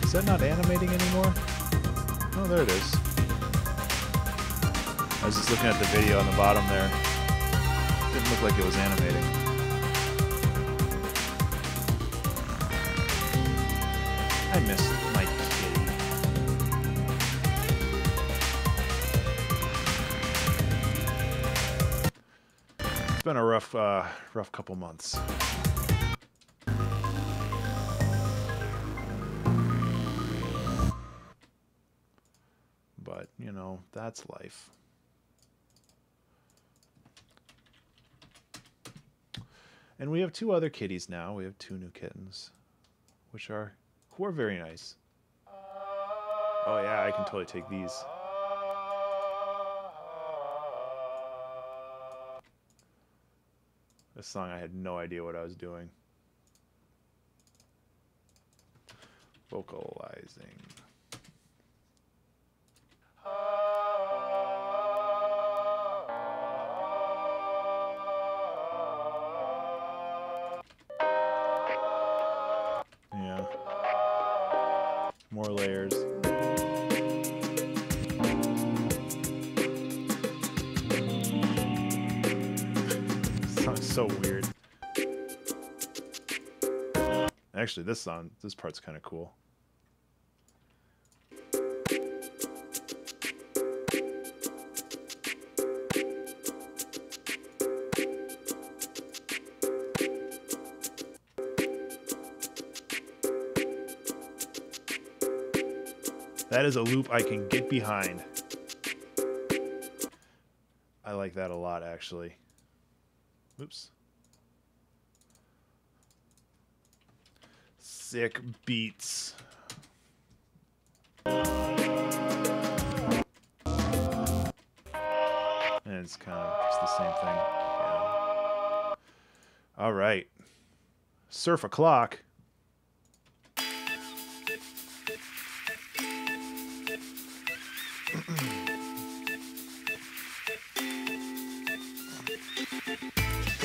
Is that not animating anymore? Oh, there it is. I was just looking at the video on the bottom there. Didn't look like it was animating. I missed my kitty. It's been a rough couple months. But, you know, that's life. And we have two other kitties now. We have two new kittens, who are very nice. Oh yeah, I can totally take these. This song, I had no idea what I was doing. Vocalizing. Yeah. More layers. Sounds so weird. Actually, this part's kind of cool. That is a loop I can get behind. I like that a lot, actually. Oops. Sick beats. And it's kind of just the same thing. Yeah. All right. Surf O'Clock.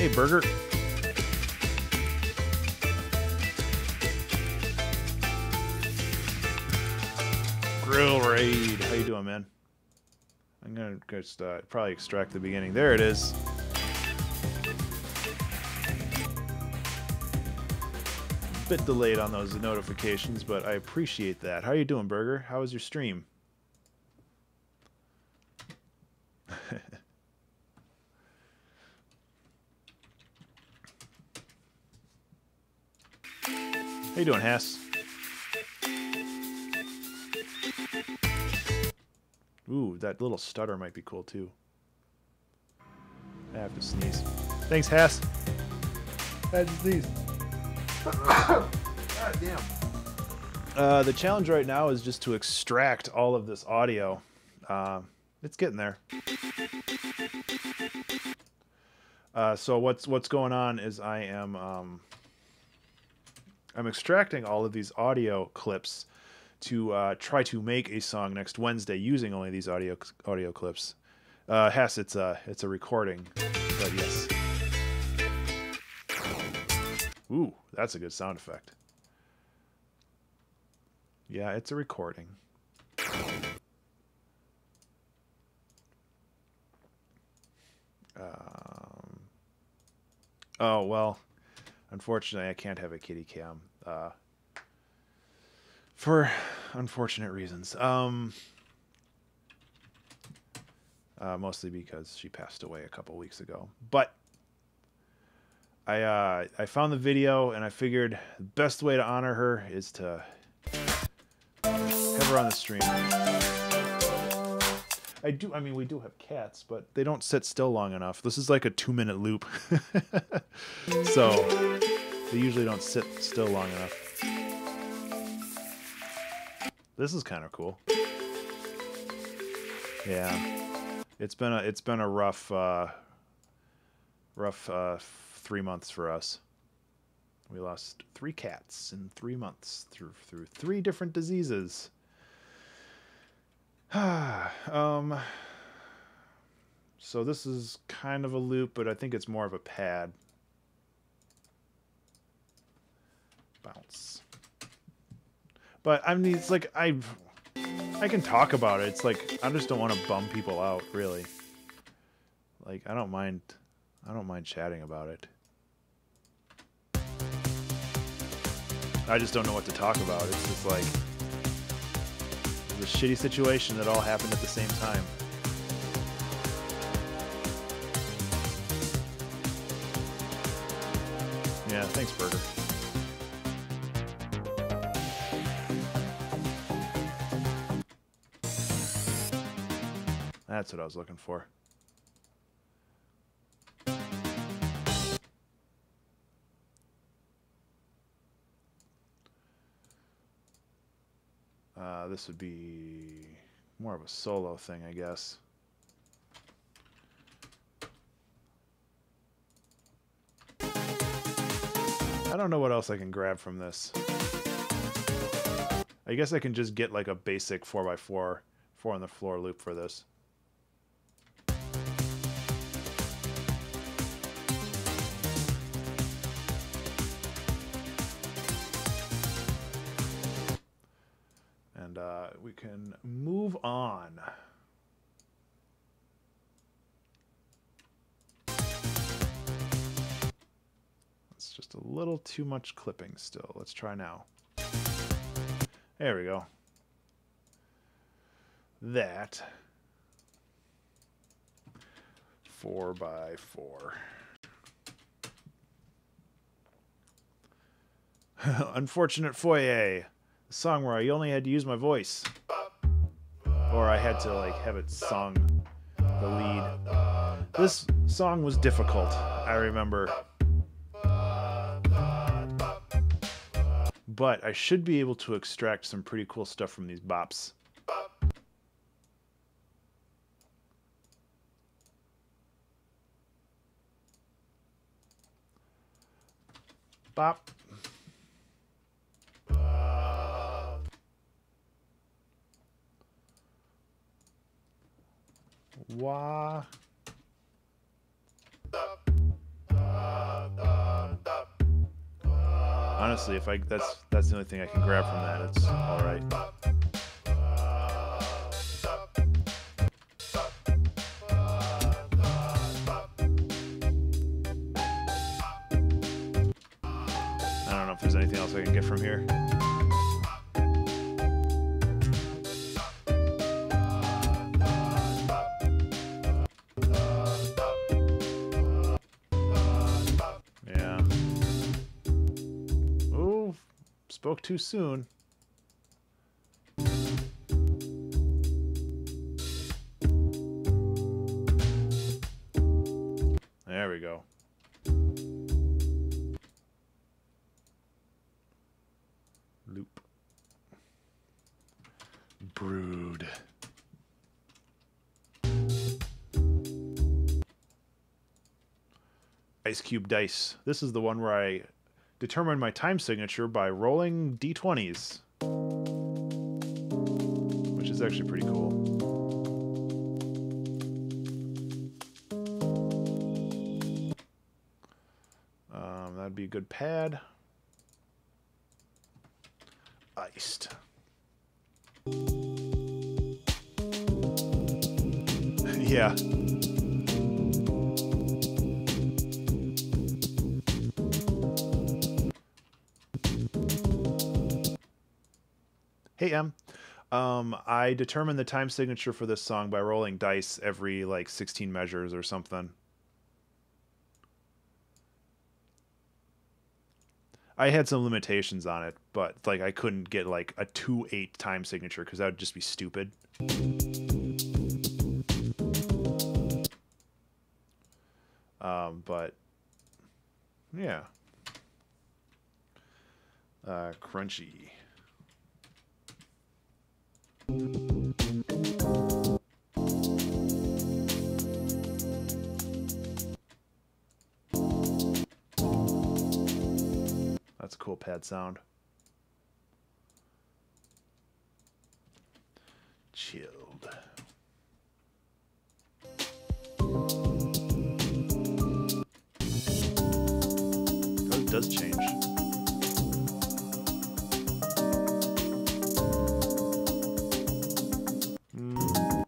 Hey, Burger. Grill Raid. How you doing, man? I'm gonna just probably extract the beginning. There it is. Bit delayed on those notifications, but I appreciate that. How you doing, Burger? How was your stream? How you doing, Hass? Ooh, that little stutter might be cool too. I have to sneeze. Thanks, Hass. I had to sneeze. God damn. The challenge right now is just to extract all of this audio. It's getting there. So what's going on is I'm extracting all of these audio clips to try to make a song next Wednesday using only these audio clips. Hess, it's a recording, but yes. Ooh, that's a good sound effect. Yeah, it's a recording. Oh, well, unfortunately, I can't have a kitty cam. For unfortunate reasons. Mostly because she passed away a couple weeks ago. But I found the video, and I figured the best way to honor her is to have her on the stream. I mean, we do have cats, but they don't sit still long enough. This is like a 2-minute loop. So, they usually don't sit still long enough. This is kind of cool. Yeah. It's been a rough 3 months for us. We lost 3 cats in 3 months through 3 different diseases. So this is kind of a loop, but I think it's more of a pad. Bounce. But I mean, it's like I can talk about it. It's like I just don't want to bum people out, really. Like I don't mind chatting about it. I just don't know what to talk about. It's just like a shitty situation that all happened at the same time. Yeah, thanks, Burger. That's what I was looking for. This would be more of a solo thing, I guess. I don't know what else I can grab from this. I guess I can just get like a basic 4x4 4 on the floor loop for this. And we can move on. It's just a little too much clipping still. Let's try now. There we go. That 4x4. Unfortunate Foyer. A song where I only had to use my voice. Or I had to like have it sung the lead. This song was difficult, I remember. But I should be able to extract some pretty cool stuff from these bops. Bop. Wah. Honestly, if that's the only thing I can grab from that, it's all right. I don't know if there's anything else I can get from here. Yeah. Oh, spoke too soon. There we go. Loop. Brood. Ice Cube Dice. This is the one where I determine my time signature by rolling d20s. Which is actually pretty cool. That'd be a good pad. Iced. Yeah. Hey, Em. I determined the time signature for this song by rolling dice every, like, 16 measures or something. I had some limitations on it, but, like, I couldn't get, like, a 2/8 time signature because that would just be stupid. But, yeah. Crunchy. That's a cool pad sound. Chilled. Oh, it does change.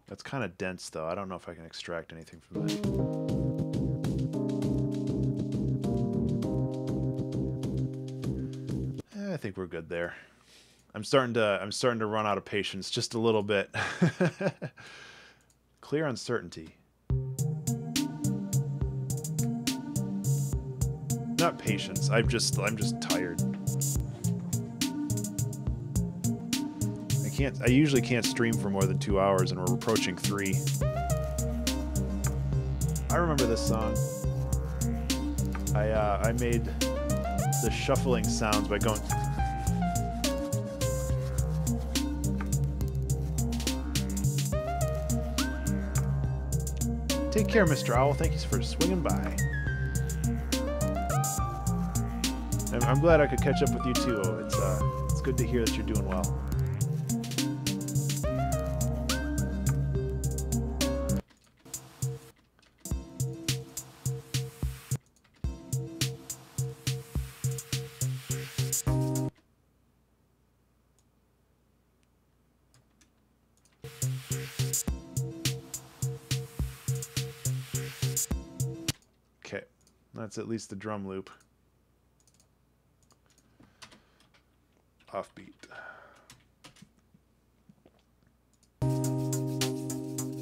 That's kind of dense, though. I don't know if I can extract anything from that. I think we're good there. I'm starting to run out of patience just a little bit. Clear uncertainty. Not patience. I'm just tired. I usually can't stream for more than 2 hours, and we're approaching 3. I remember this song. I made the shuffling sounds by going. Take care, Mr. Owl. Thank you for swinging by. I'm glad I could catch up with you too. It's good to hear that you're doing well. Okay, that's at least the drum loop. Offbeat.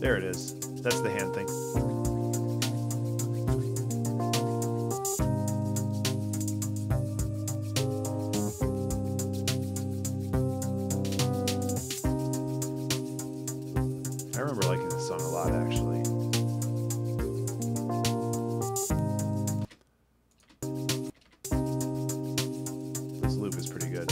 There it is. That's the hand thing. I remember liking this song a lot, actually. This loop is pretty good.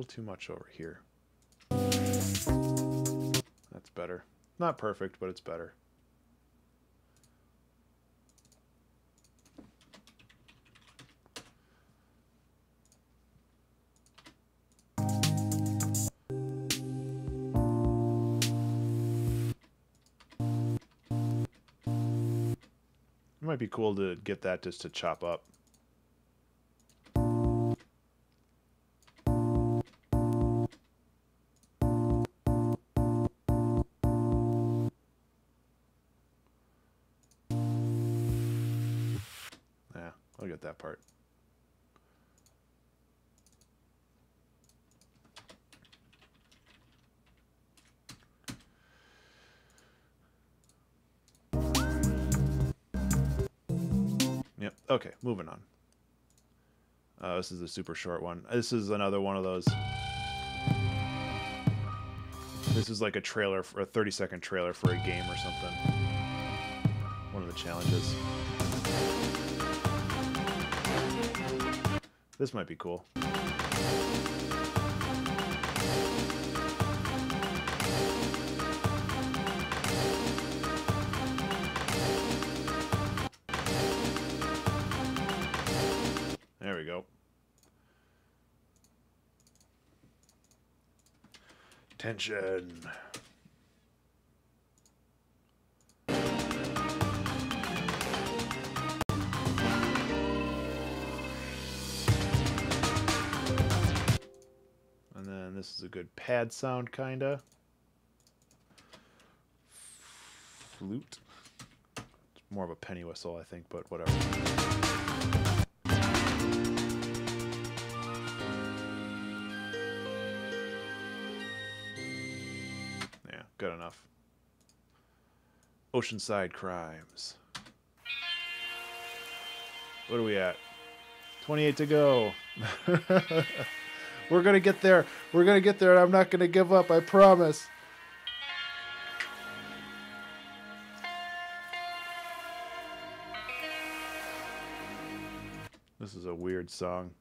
Too much over here. That's better. Not perfect, but it's better. might be cool to get that just to chop up. Yeah, I'll get that part. Yep. Okay, moving on. This is a super short one. This is another one of those. This is like a trailer for a 30-second trailer for a game or something. One of the challenges. This might be cool. There we go. Tension. And then this is a good pad sound, kinda. Flute. It's more of a penny whistle, I think, but whatever. Yeah, good enough. Oceanside Crimes. What are we at? 28 to go. We're gonna get there. We're gonna get there, and I'm not gonna give up. I promise. This is a weird song.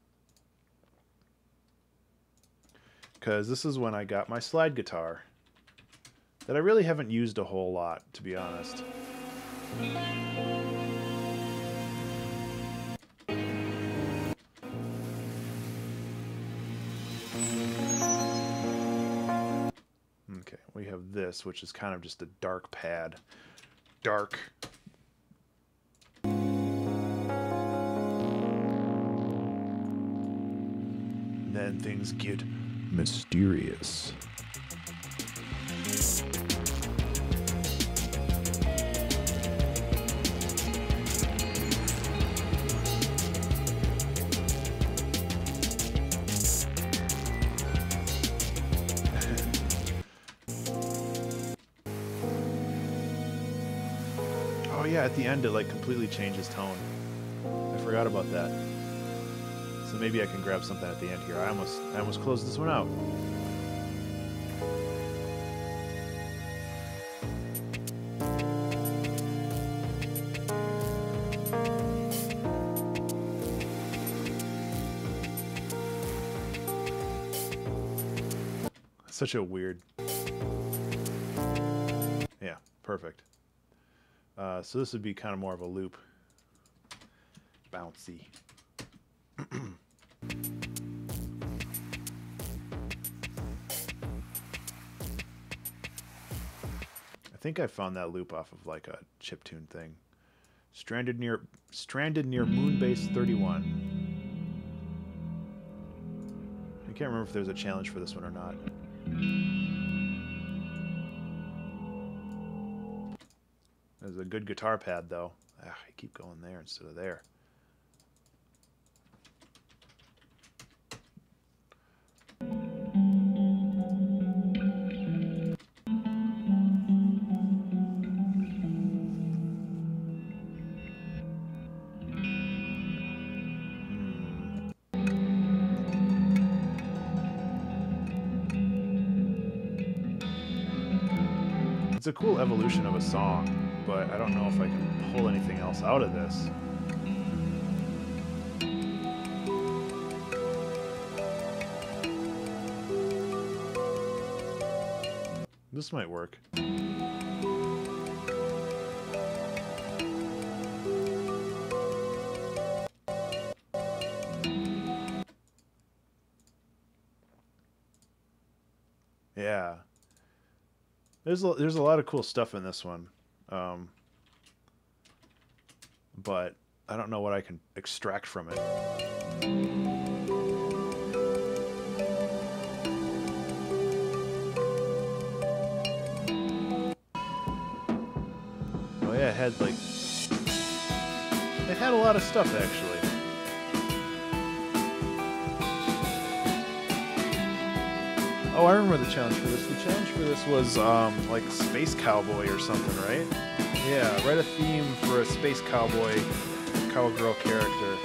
Because this is when I got my slide guitar. That I really haven't used a whole lot, to be honest. Okay, we have this, which is kind of just a dark pad. Dark. Then things get mysterious. Oh yeah, at the end it like completely changes tone. I forgot about that. So maybe I can grab something at the end here. I almost closed this one out. Such a weird. Yeah, perfect. So this would be kind of more of a loop. Bouncy. I think I found that loop off of like a chiptune thing. Stranded near Moonbase 31. I can't remember if there's a challenge for this one or not. There's a good guitar pad though. I keep going there instead of there. It's a cool evolution of a song, but I don't know if I can pull anything else out of this. This might work. Yeah. There's a lot of cool stuff in this one. but I don't know what I can extract from it. Oh yeah, it had like... It had a lot of stuff, actually. Oh, I remember the challenge for this. The challenge for this was, like, Space Cowboy or something, right? Yeah, write a theme for a Space Cowboy, cowgirl character.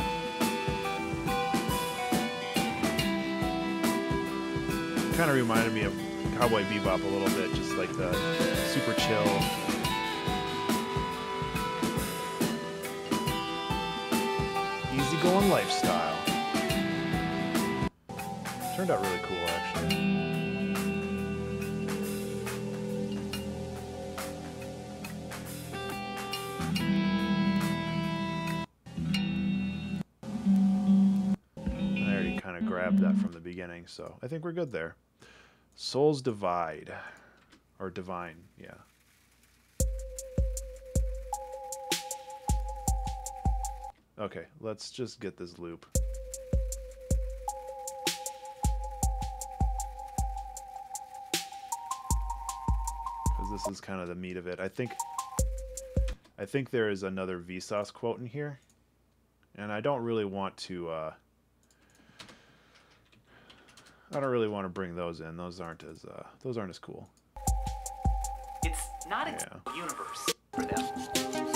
Kind of reminded me of Cowboy Bebop a little bit, just like the super chill. Easygoing lifestyle. Turned out really cool, actually. I already kind of grabbed that from the beginning, so I think we're good there. Souls Divide. Or Divine, yeah. Okay, let's just get this loop. Because this is kind of the meat of it. I think there is another Vsauce quote in here. And I don't really want to bring those in. Those aren't as cool. It's not a universe for them.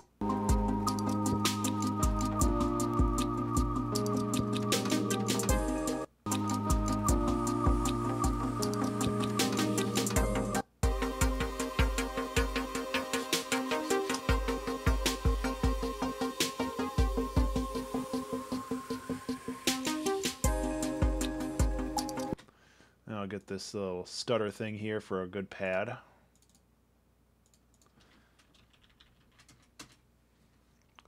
I'll get this little stutter thing here for a good pad.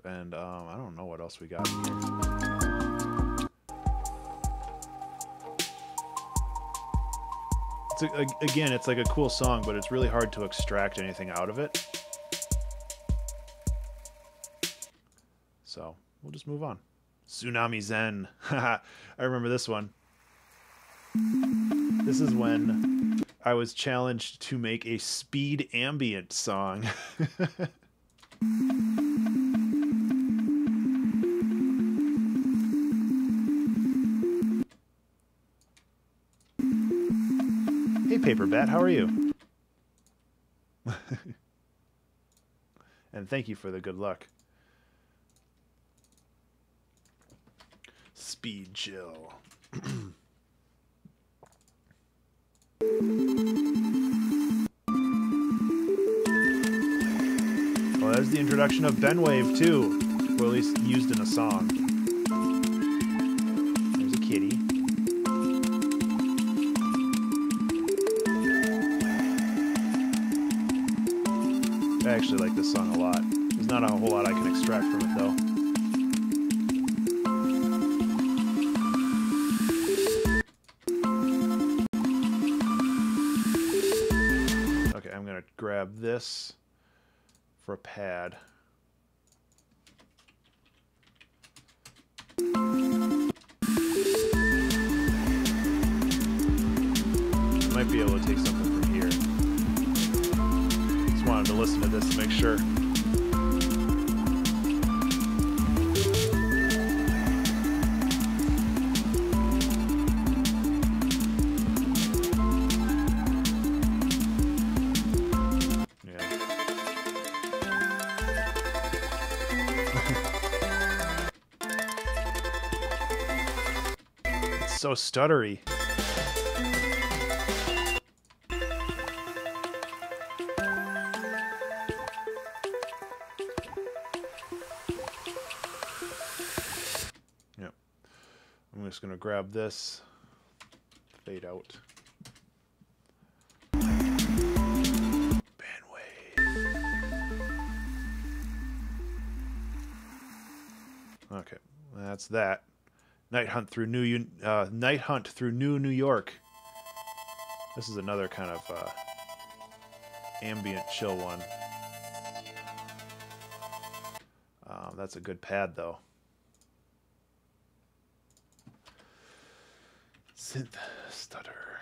And I don't know what else we got in here. Again, it's like a cool song, but it's really hard to extract anything out of it. So we'll just move on. Tsunami Zen. I remember this one. This is when I was challenged to make a speed ambient song. Hey, Paper Bat, how are you? And thank you for the good luck. Speed chill. Well, that's the introduction of Benwave too, or at least used in a song. There's a kitty. I actually like this song a lot. There's not a whole lot I can extract from it though. Grab this for a pad. Might be able to take something from here. Just wanted to listen to this to make sure. So stuttery. Yep. I'm just going to grab this, fade out. Bandwave. Okay, that's that. Night Hunt through New York. This is another kind of ambient chill one. that's a good pad, though. Synth stutter.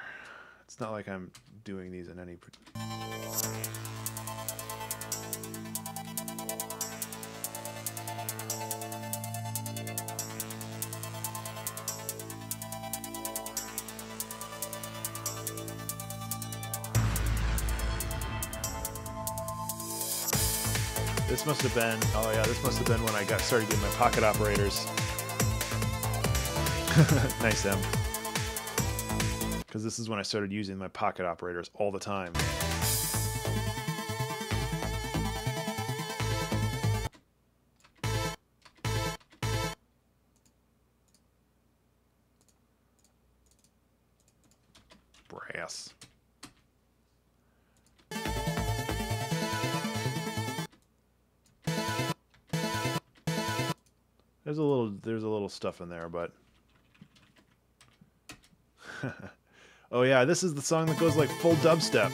It's not like I'm doing these in any... This must have been, oh yeah, this must have been when I started getting my pocket operators. Nice, Em. Because this is when I started using my pocket operators all the time. Brass. There's a little stuff in there, but oh yeah, this is the song that goes like full dubstep.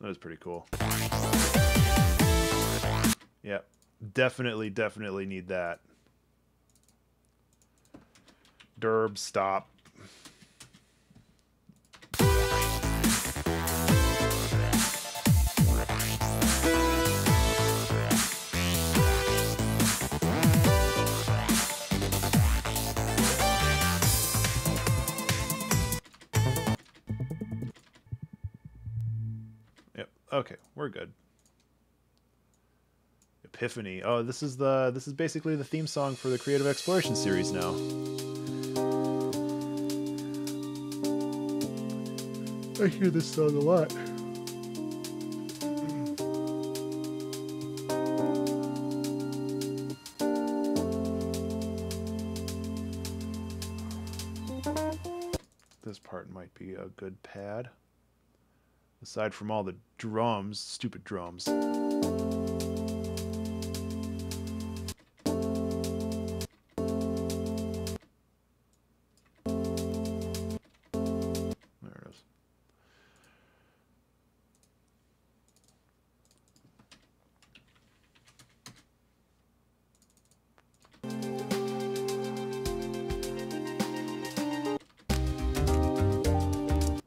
That was pretty cool. Yep. Definitely need that. Derb, stop. Yep. Okay, we're good. Epiphany. Oh, this is basically the theme song for the Creative Exploration series now. I hear this song a lot. This part might be a good pad. Aside from all the drums, stupid drums.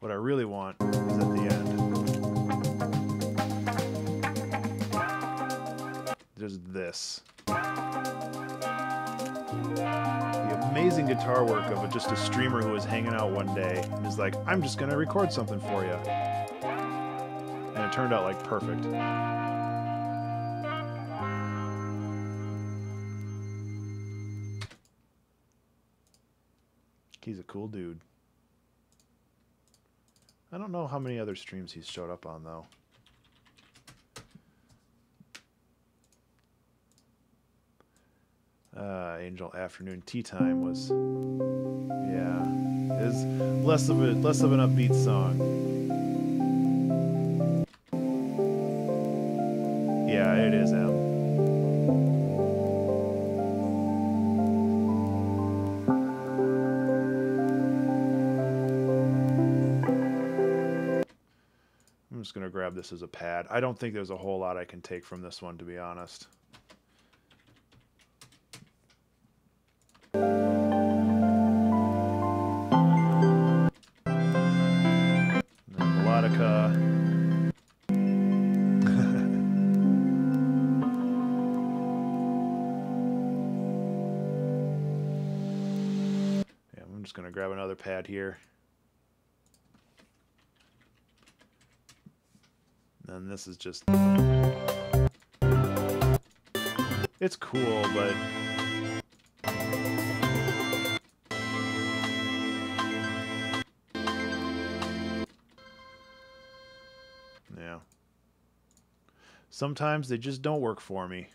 What I really want is at the end. There's this. The amazing guitar work of just a streamer who was hanging out one day and is like, I'm just going to record something for you. And it turned out like perfect. He's a cool dude. I don't know how many other streams he's showed up on, though. Angel Afternoon Tea Time was, yeah, is less of an upbeat song. Yeah, it is, Em. I'm just going to grab this as a pad. I don't think there's a whole lot I can take from this one, to be honest. Melodica. Yeah, I'm just going to grab another pad here. And this is just... It's cool, but... Yeah. Sometimes they just don't work for me.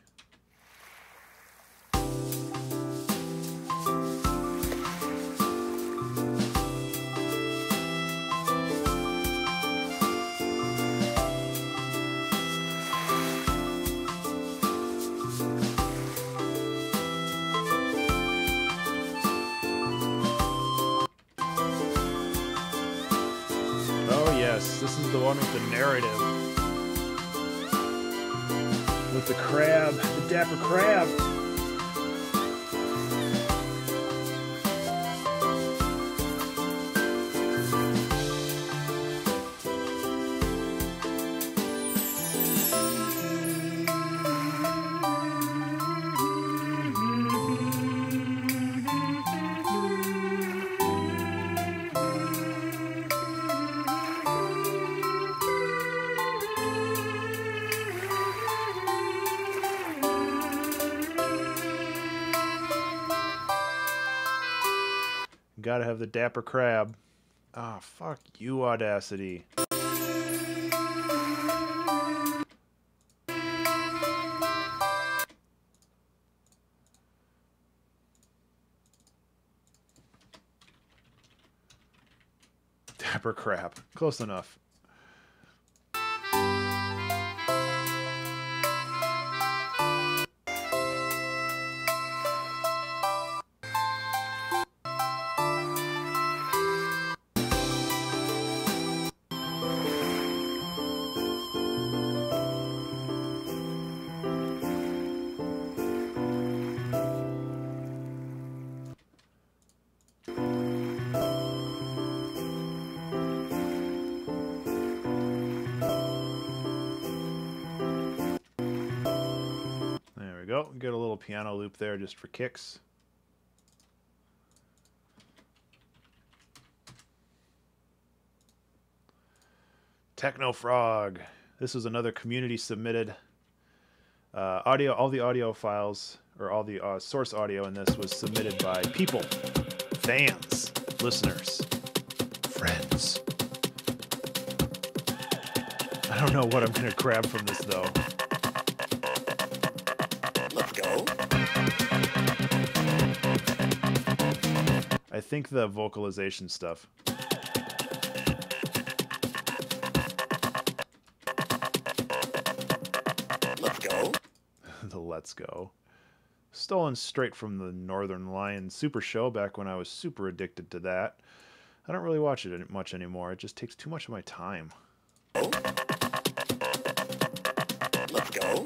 this. This is the one with the narrative. With the crab, the dapper crab. Gotta have the dapper crab. Ah, fuck you, Audacity. Dapper crab. Close enough. Go. Get a little piano loop there just for kicks. Techno Frog. This was another community submitted audio. All the audio files, or all the source audio in this was submitted by people, fans, listeners, friends. I don't know what I'm going to grab from this, though. I think the vocalization stuff. Let's go. The Let's Go. Stolen straight from the Northern Lion Super Show back when I was super addicted to that. I don't really watch it much anymore. It just takes too much of my time. Let's go.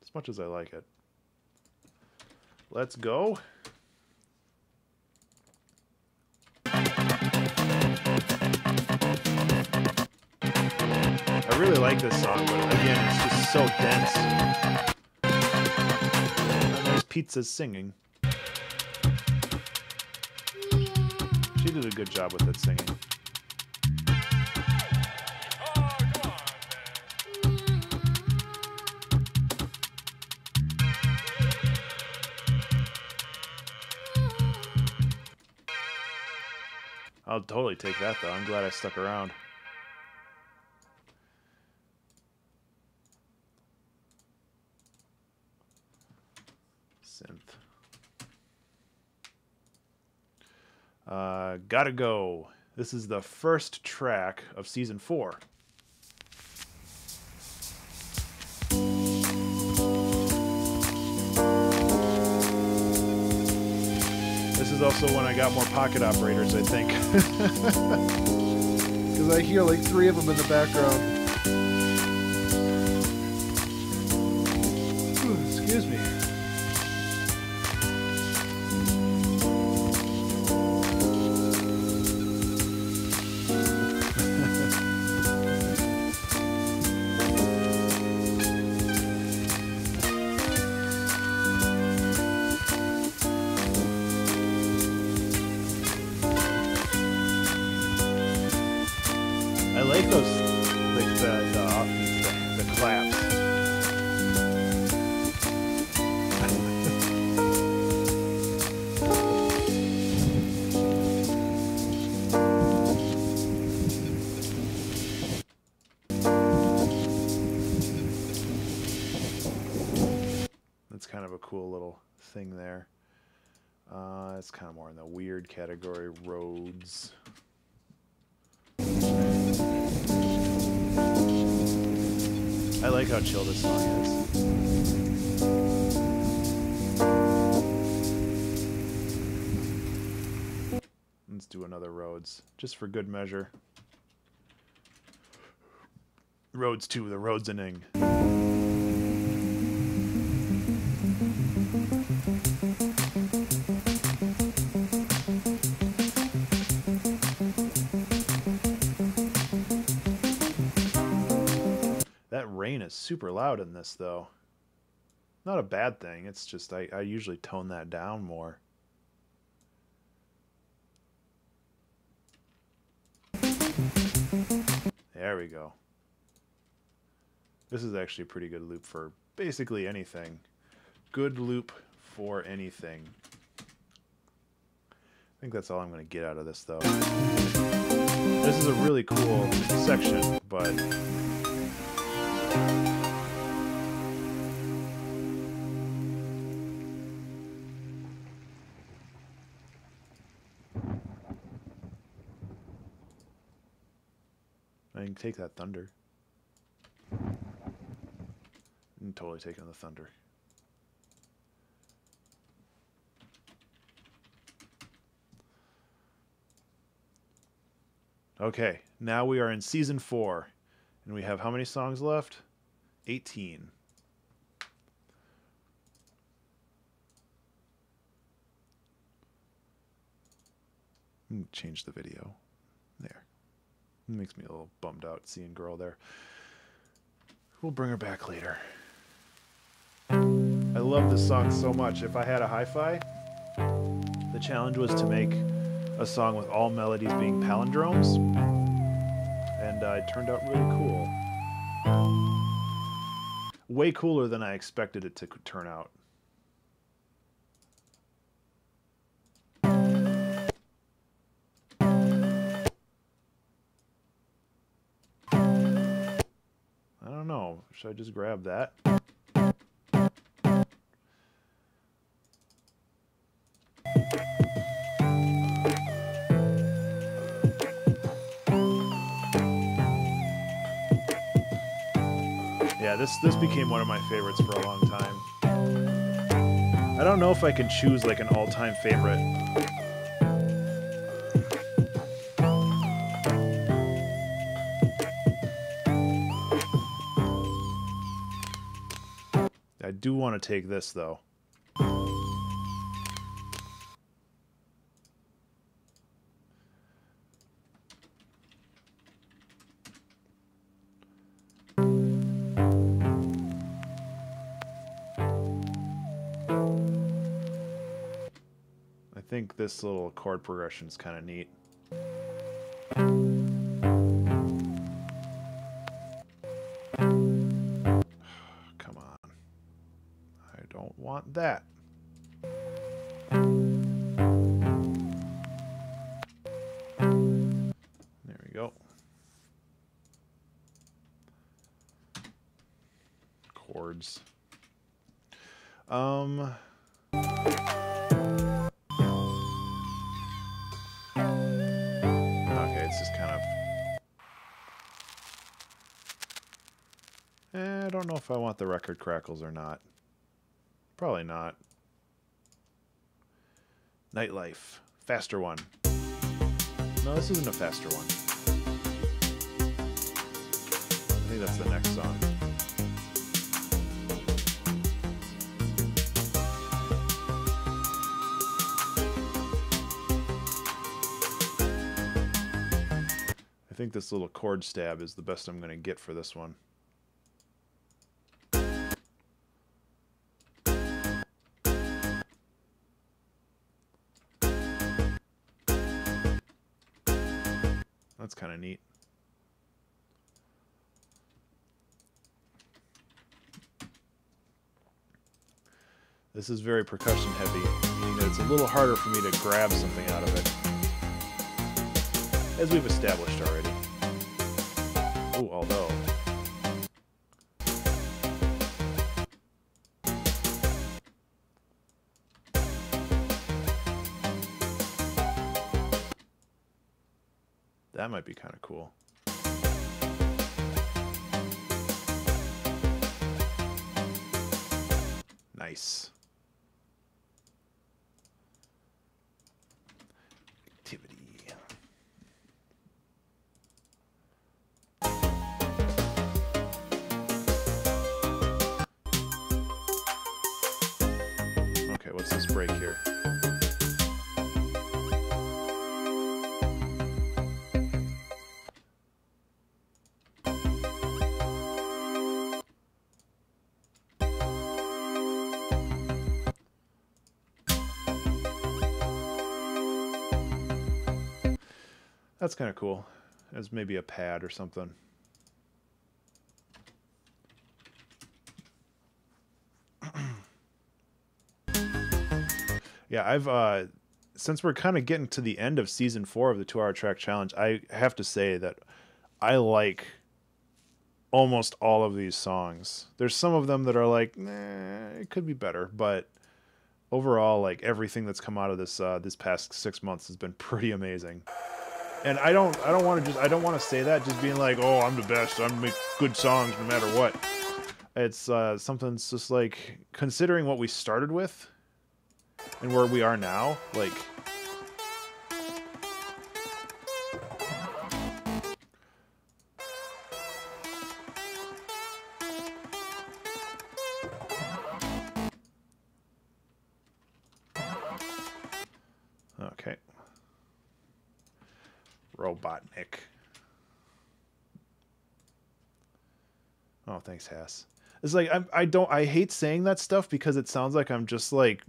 As much as I like it. Let's go. I really like this song, but again, it's just so dense. And there's Pizza's singing. She did a good job with that singing. I'll totally take that, though. I'm glad I stuck around. Synth. Gotta Go. This is the first track of Season 4. This is also when I got more pocket operators, I think. Because I hear like 3 of them in the background. Ooh, excuse me. I like those, like the claps. That's kind of a cool little thing there. It's kind of more in the weird category, Roads. I like how chill this song is. Let's do another Rhodes, just for good measure. Rhodes 2, the Rhodesening. That rain is super loud in this, though. Not a bad thing. It's just I usually tone that down more. There we go. This is actually a pretty good loop for basically anything. Good loop for anything. I think that's all I'm going to get out of this, though. This is a really cool section, but... I can take that thunder. I'm totally taking the thunder. Okay, now we are in season 4. And we have how many songs left? 18. Change the video. There. It makes me a little bummed out seeing Girl there. We'll bring her back later. I love this song so much. If I had a hi-fi, the challenge was to make a song with all melodies being palindromes, and it turned out really cool. Way cooler than I expected it to turn out. I don't know. Should I just grab that? Yeah, this became one of my favorites for a long time. I don't know if I can choose like an all-time favorite. I do want to take this, though. I think this little chord progression is kind of neat. Come on. I don't want that. There we go. Chords. Okay, it's just kind of... I don't know if I want the record crackles or not. Probably not. Nightlife. Faster one. No, this isn't a faster one. I think that's the next song. I think this little chord stab is the best I'm going to get for this one. That's kind of neat. This is very percussion heavy, meaning that it's a little harder for me to grab something out of it, as we've established already. Oh, although... that might be kind of cool. Nice. Activity. That's kind of cool. As maybe a pad or something. Yeah, I've since we're kind of getting to the end of season 4 of the 2 Hour Track Challenge, I have to say that I like almost all of these songs. There's some of them that are like, nah, it could be better, but overall, like everything that's come out of this this past 6 months has been pretty amazing. And I don't want to say that just being like, oh, I'm the best. I'm gonna make good songs no matter what. It's something's just like considering what we started with and where we are now, like. Okay. Robotnik. Oh, thanks, Hass. It's like I hate saying that stuff because it sounds like I'm just like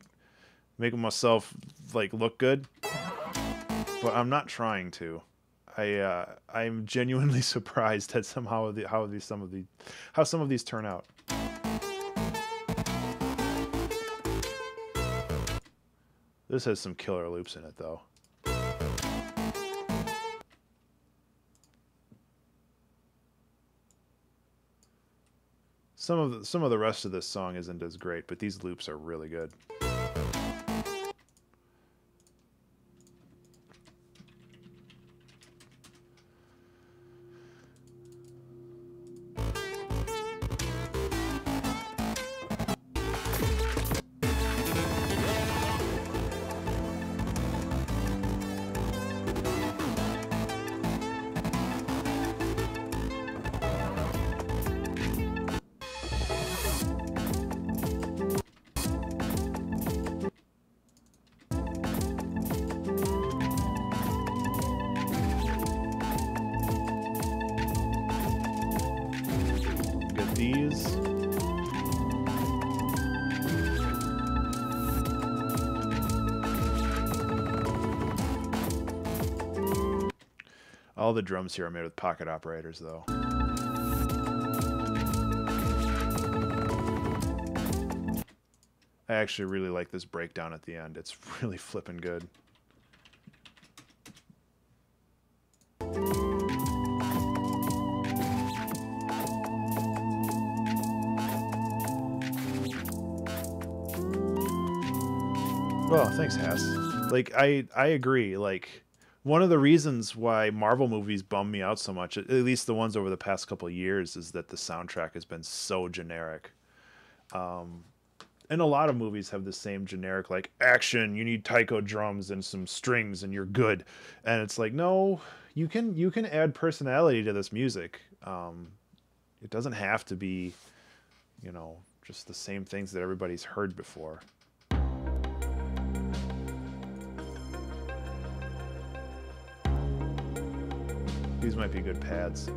making myself like look good, but I'm not trying to. I'm genuinely surprised at somehow how some of these turn out. This has some killer loops in it though. Some of the rest of this song isn't as great, but these loops are really good. These. All the drums here are made with pocket operators, though. I actually really like this breakdown at the end. It's really flippin' good. Oh, thanks, Hass. Like, I agree. Like, one of the reasons why Marvel movies bum me out so much, at least the ones over the past couple of years, is that the soundtrack has been so generic. And a lot of movies have the same generic, like, action, you need taiko drums and some strings and you're good. And it's like, no, you can add personality to this music. It doesn't have to be, you know, just the same things that everybody's heard before. These might be good pads.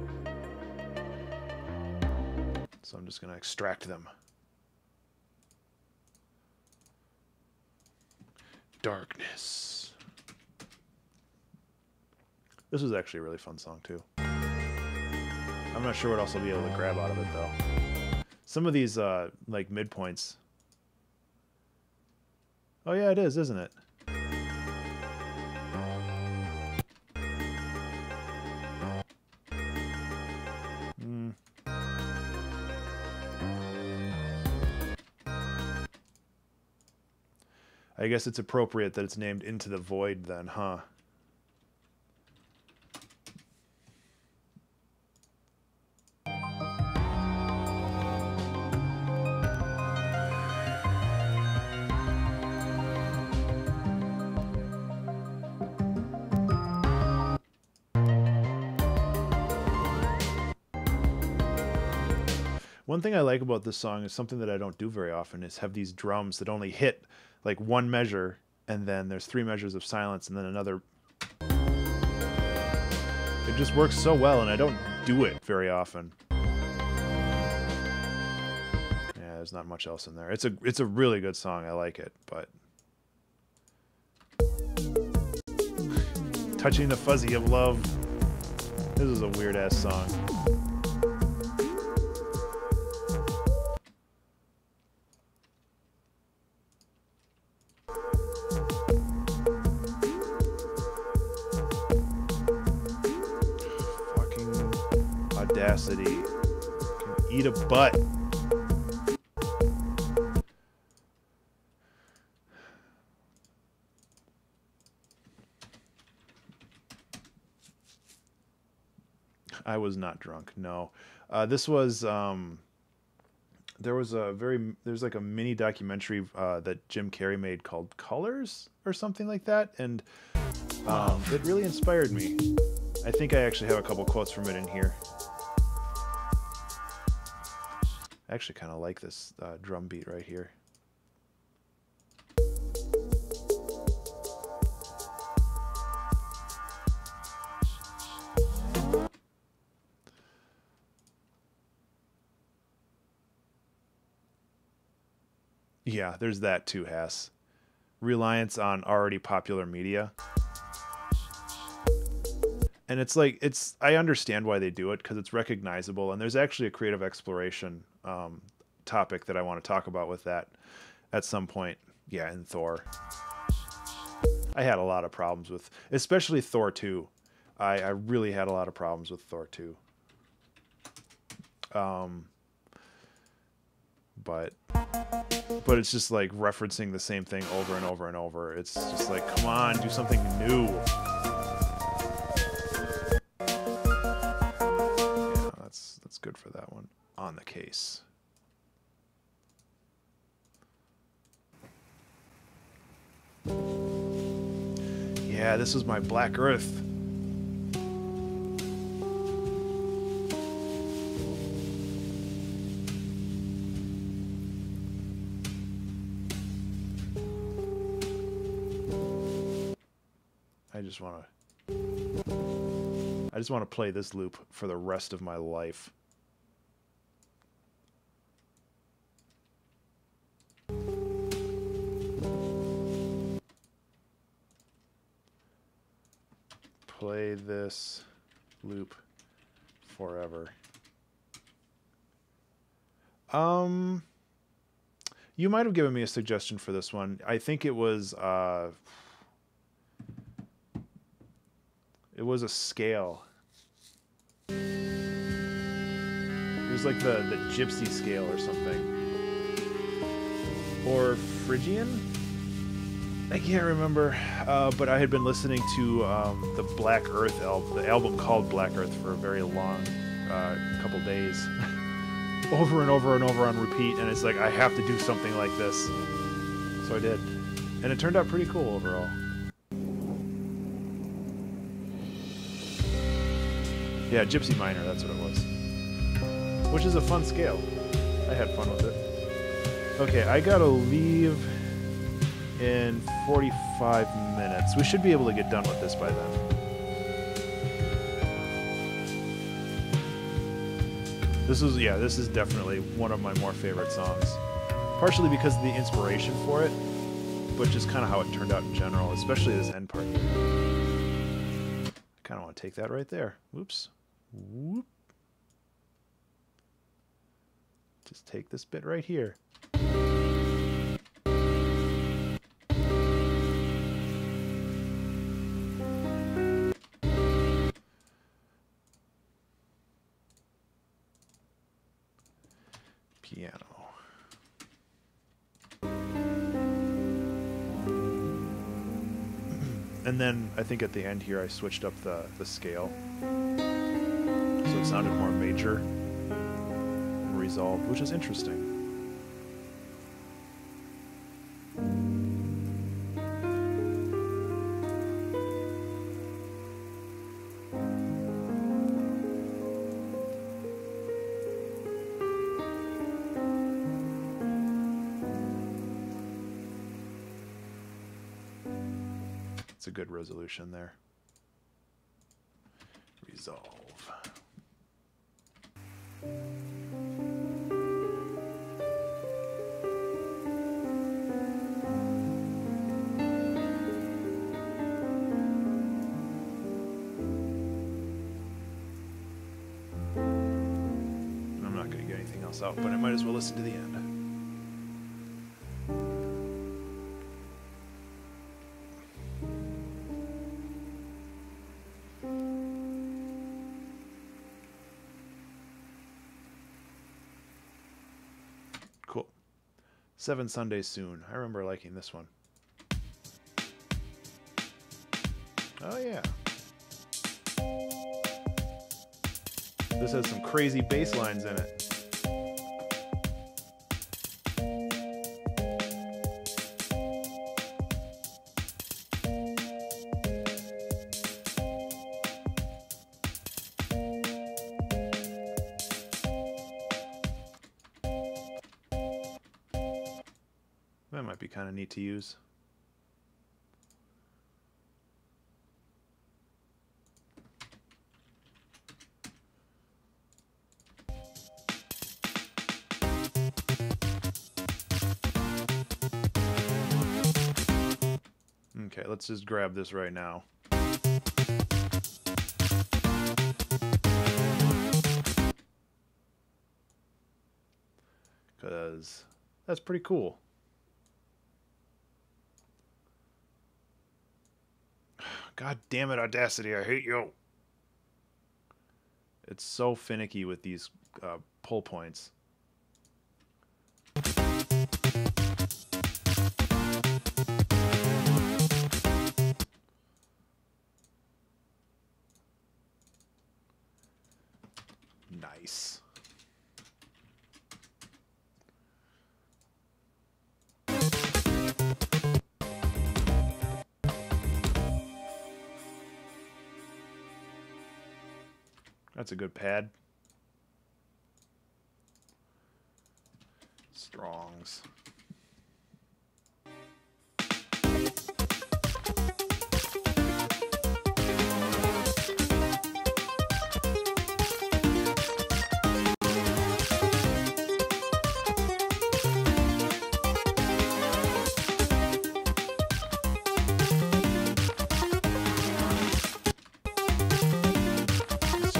So I'm just going to extract them. Darkness. This was actually a really fun song, too. I'm not sure what else I'll be able to grab out of it, though. Some of these, like, midpoints. Oh, yeah, it is, isn't it? I guess it's appropriate that it's named Into the Void then, huh? One thing I like about this song is something that I don't do very often is have these drums that only hit like one measure and then there's 3 measures of silence and then another. It just works so well and I don't do it very often. Yeah, there's not much else in there. It's a really good song. I like it, but Touching the Fuzzy of Love. This is a weird ass song. Fucking Audacity. Can eat a butt. I was not drunk. No, this was there's like a mini documentary that Jim Carrey made called Colors or something like that, and it really inspired me. I think I actually have a couple quotes from it in here. I actually kind of like this drum beat right here. Yeah, there's that too, Hass. Reliance on already popular media. And it's like, I understand why they do it, because it's recognizable, and there's actually a creative exploration topic that I want to talk about with that at some point. Yeah, in Thor. I had a lot of problems with, especially Thor 2. I really had a lot of problems with Thor 2. But it's just like referencing the same thing over and over and over. It's just like, come on, do something new. Yeah, that's good for that one. On the Case. Yeah, this was my Black Earth. I just want to play this loop for the rest of my life. Play this loop forever. You might have given me a suggestion for this one. I think it was a scale. It was like the gypsy scale or something. Or Phrygian? I can't remember. But I had been listening to the Black Earth album, the album called Black Earth, for a very long couple days. Over and over and over on repeat, and it's like, I have to do something like this. So I did. And it turned out pretty cool overall. Yeah, Gypsy Minor, that's what it was. Which is a fun scale. I had fun with it. Okay, I gotta leave in 45 minutes. We should be able to get done with this by then. This is definitely one of my more favorite songs. Partially because of the inspiration for it, but just kind of how it turned out in general, especially this end part here. I kind of want to take that right there. Whoops. Whoop. Just take this bit right here. Piano. And then I think at the end here I switched up the scale. So it sounded more major and resolved, which is interesting. It's a good resolution there. Resolve. else out, but I might as well listen to the end. Cool. 7 Sundays Soon. I remember liking this one. Oh, yeah. This has some crazy bass lines in it. That might be kind of neat to use. Okay, let's just grab this right now. Because that's pretty cool. God damn it, Audacity, I hate you. It's so finicky with these pull points. Nice. That's a good pad. Strongs.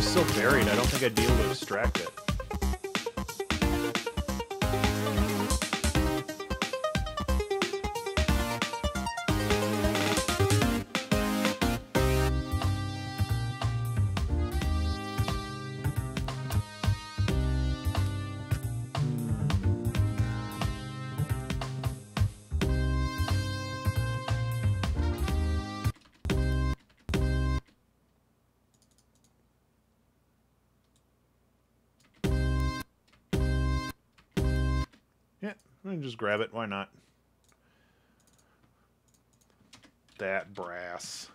So buried, I don't think I'd be able to extract it. Yeah, let me just grab it. Why not? That brass.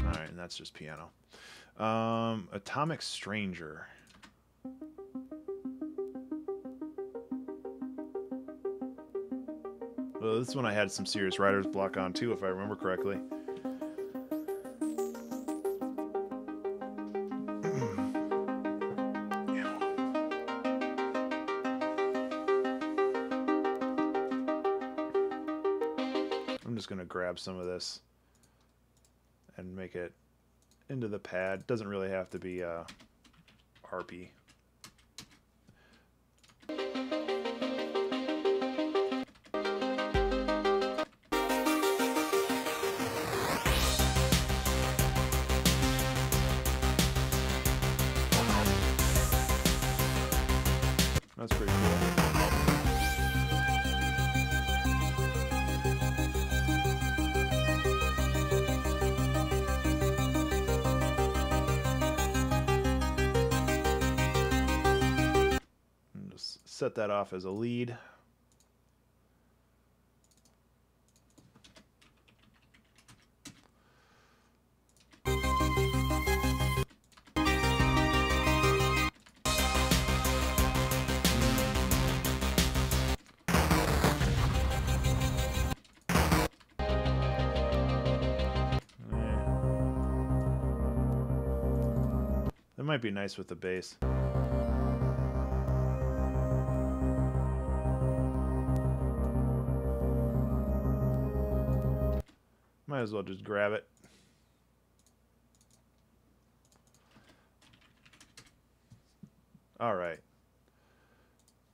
Alright, and that's just piano. Atomic Stranger. Well, this one I had some serious writer's block on too, if I remember correctly. I'm just going to grab some of this and make it into the pad. Doesn't really have to be harpy. That's pretty cool. Set that off as a lead. That might be nice with the bass. Might as well just grab it. All right.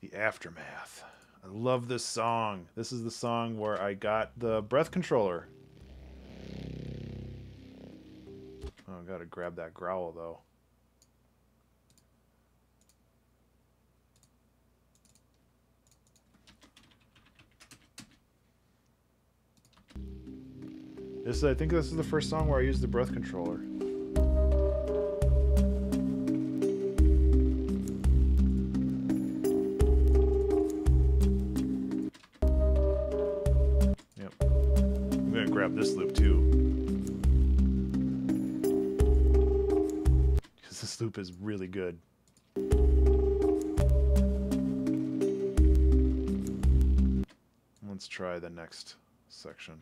The Aftermath. I love this song. This is the song where I got the breath controller. Oh, I gotta grab that growl, though. I think this is the first song where I used the breath controller. Yep. I'm gonna grab this loop too. Because this loop is really good. Let's try the next section.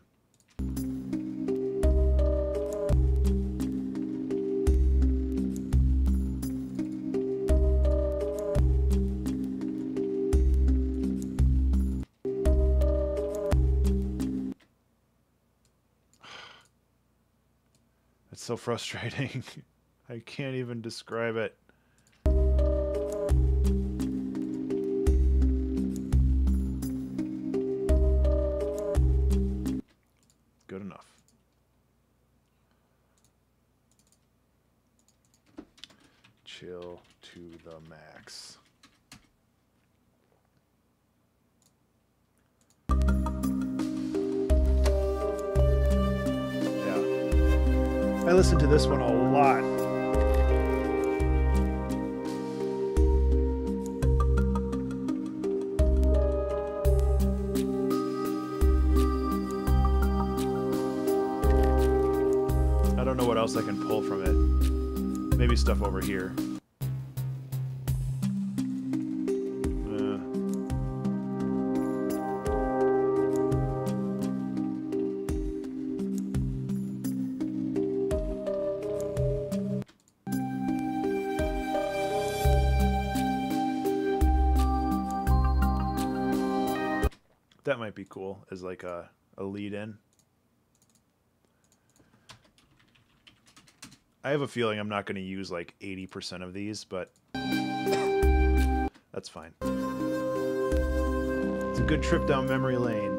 It's so frustrating. I can't even describe it. Good enough. Chill to the max. I listen to this one a lot. I don't know what else I can pull from it. Maybe stuff over here. That might be cool as like a lead in. I have a feeling I'm not going to use like 80% of these, but that's fine. It's a good trip down memory lane.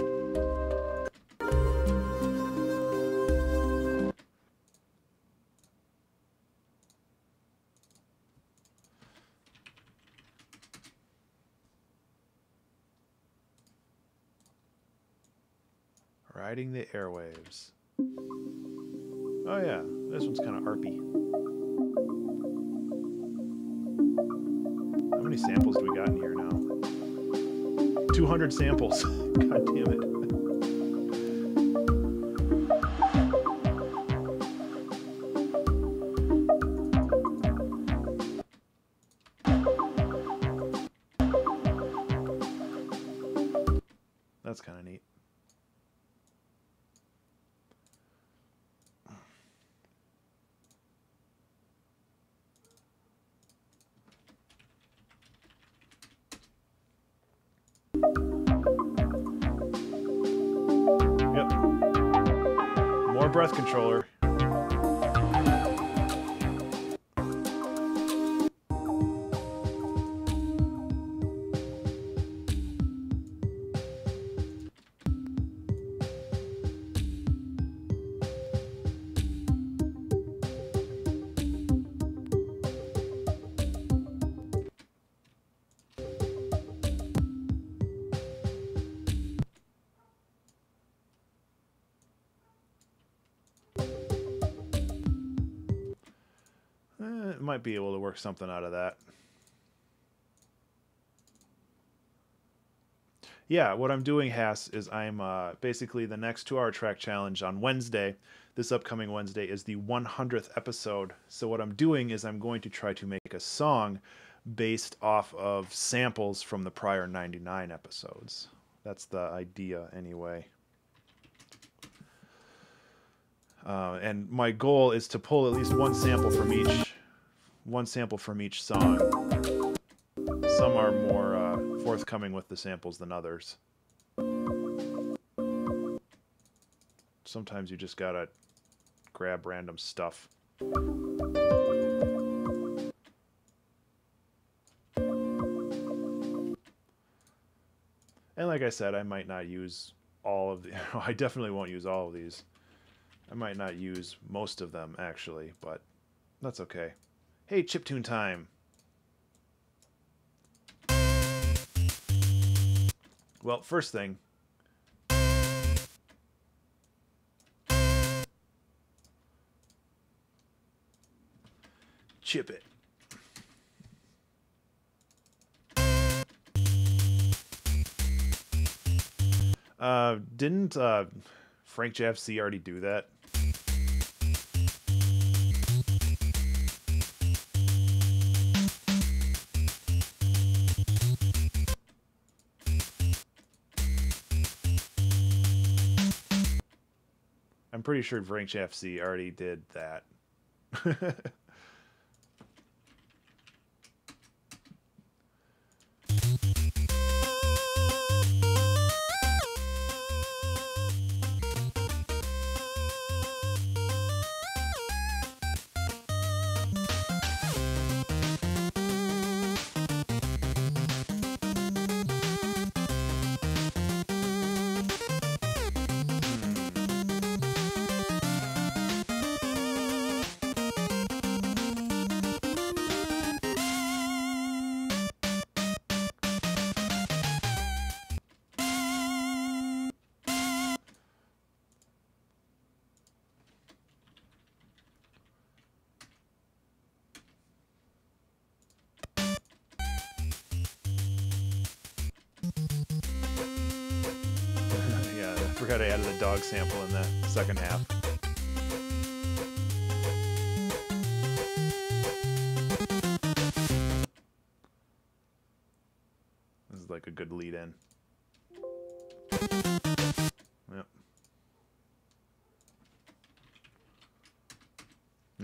Riding the airwaves. Oh yeah, this one's kind of arpy. How many samples do we got in here now? 200 samples. God damn it. That's kind of neat. More breath controller. Might be able to work something out of that. Yeah, what I'm doing, Hass, is I'm basically the next 2-hour track challenge on Wednesday. This upcoming Wednesday is the 100th episode. So what I'm doing is I'm going to try to make a song based off of samples from the prior 99 episodes. That's the idea anyway. And my goal is to pull at least one sample from each song. Some are more forthcoming with the samples than others. sometimes you just gotta grab random stuff. And like I said, I might not use all of the... I definitely won't use all of these. I might not use most of them, actually, but that's okay. Hey, chiptune time! Well, first thing... chip it. Didn't Frank JFC already do that? I'm pretty sure Frank JFC already did that. Yeah, I forgot I added a dog sample in the second half. This is like a good lead-in. Yep.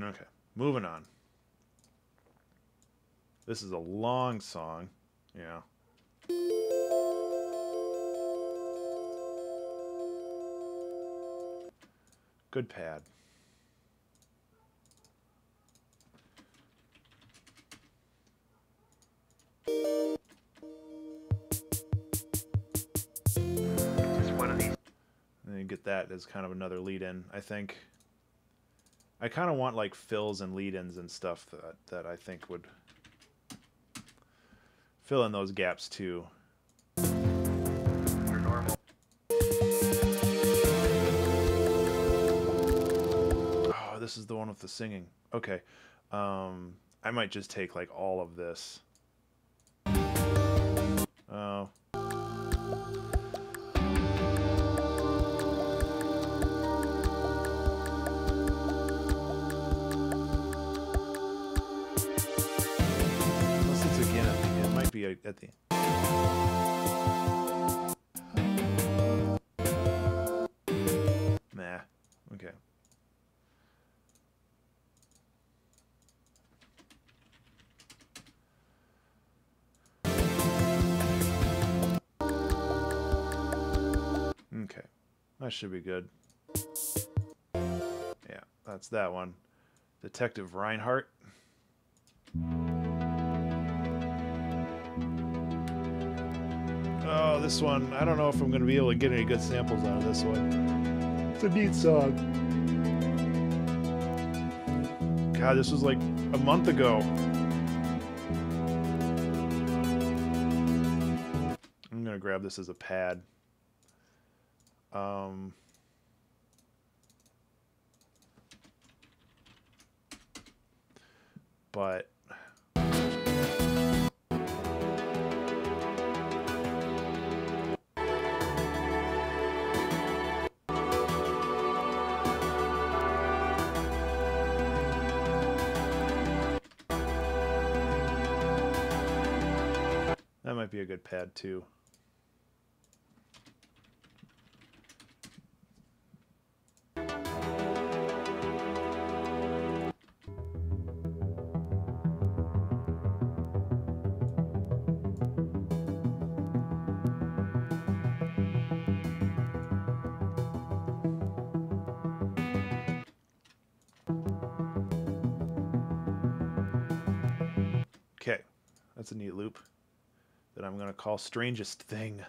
Okay, moving on. This is a long song. Yeah. Good pad. Just one of these. And then get that as kind of another lead-in, I think. I kind of want like fills and lead-ins and stuff that I think would fill in those gaps too. Your normal. Oh, this is the one with the singing. Okay. I might just take like all of this. Oh. Unless it's again at the end. It might be at the Nah. Okay. Okay. That should be good. Yeah, that's that one. Detective Reinhardt. Oh, this one. I don't know if I'm going to be able to get any good samples out of this one. It's a neat song. God, this was like a month ago. I'm going to grab this as a pad. But that might be a good pad too. That's a neat loop that I'm going to call Strangest Thing.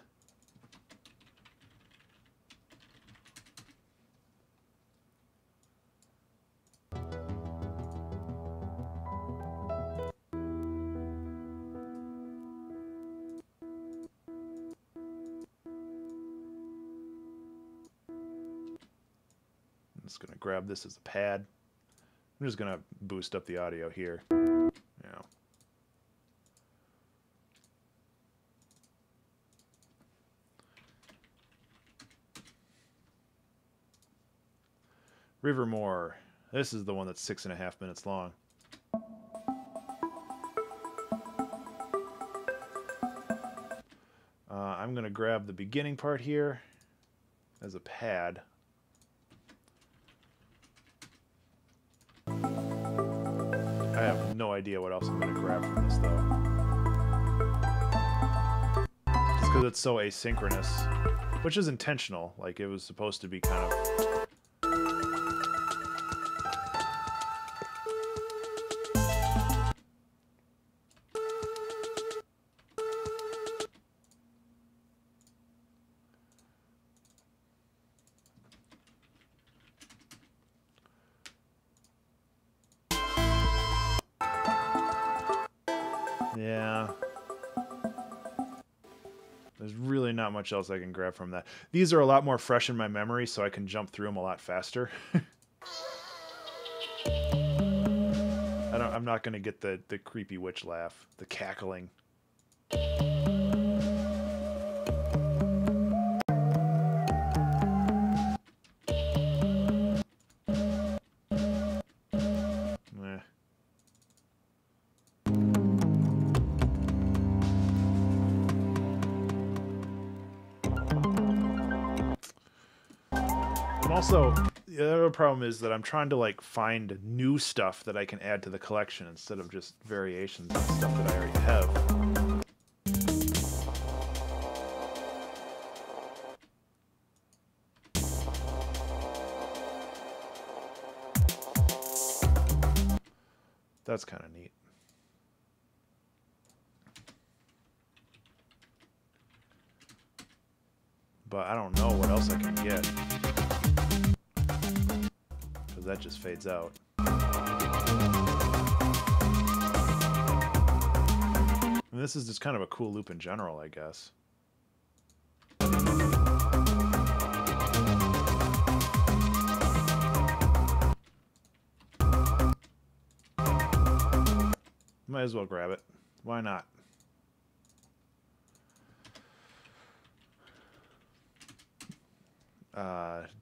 I'm just going to grab this as a pad. I'm just going to boost up the audio here. Yeah. Rivermore. This is the one that's 6.5 minutes long. I'm going to grab the beginning part here as a pad. I have no idea what else I'm going to grab from this, though. Just because it's so asynchronous, which is intentional. Like, it was supposed to be kind of... Yeah. There's really not much else I can grab from that. These are a lot more fresh in my memory, so I can jump through them a lot faster. I'm not going to get the creepy witch laugh, the cackling. Also, the other problem is that I'm trying to like find new stuff that I can add to the collection instead of just variations of stuff that I already have. That's kind of neat. But I don't know what else I can get. That just fades out. And this is just kind of a cool loop in general, I guess. Might as well grab it. Why not?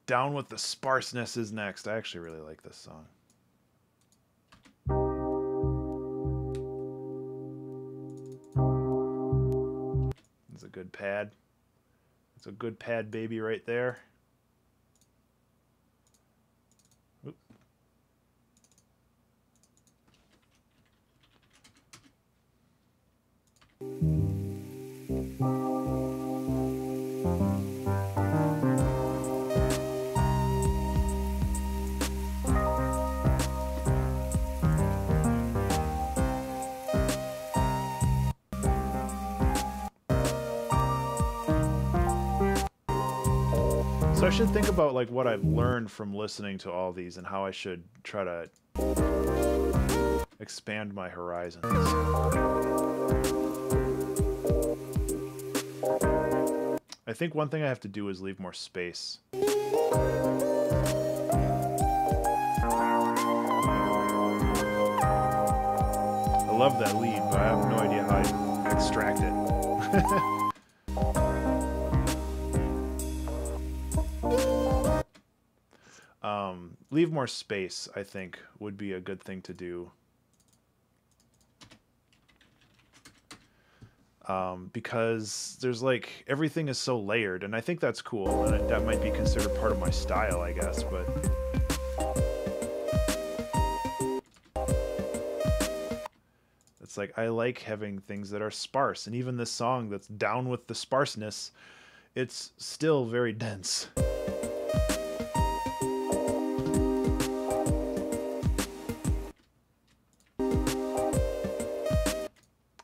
Down with the Sparseness is next. I actually really like this song. It's a good pad. It's a good pad baby right there. Oop. So I should think about like what I've learned from listening to all these and how I should try to expand my horizons. I think one thing I have to do is leave more space. I love that lead, but I have no idea how I extract it. Leave more space, I think, would be a good thing to do. Because there's like, everything is so layered, and I think that's cool, and that might be considered part of my style, I guess, but... It's like, I like having things that are sparse, and even this song that's down with the sparseness, it's still very dense.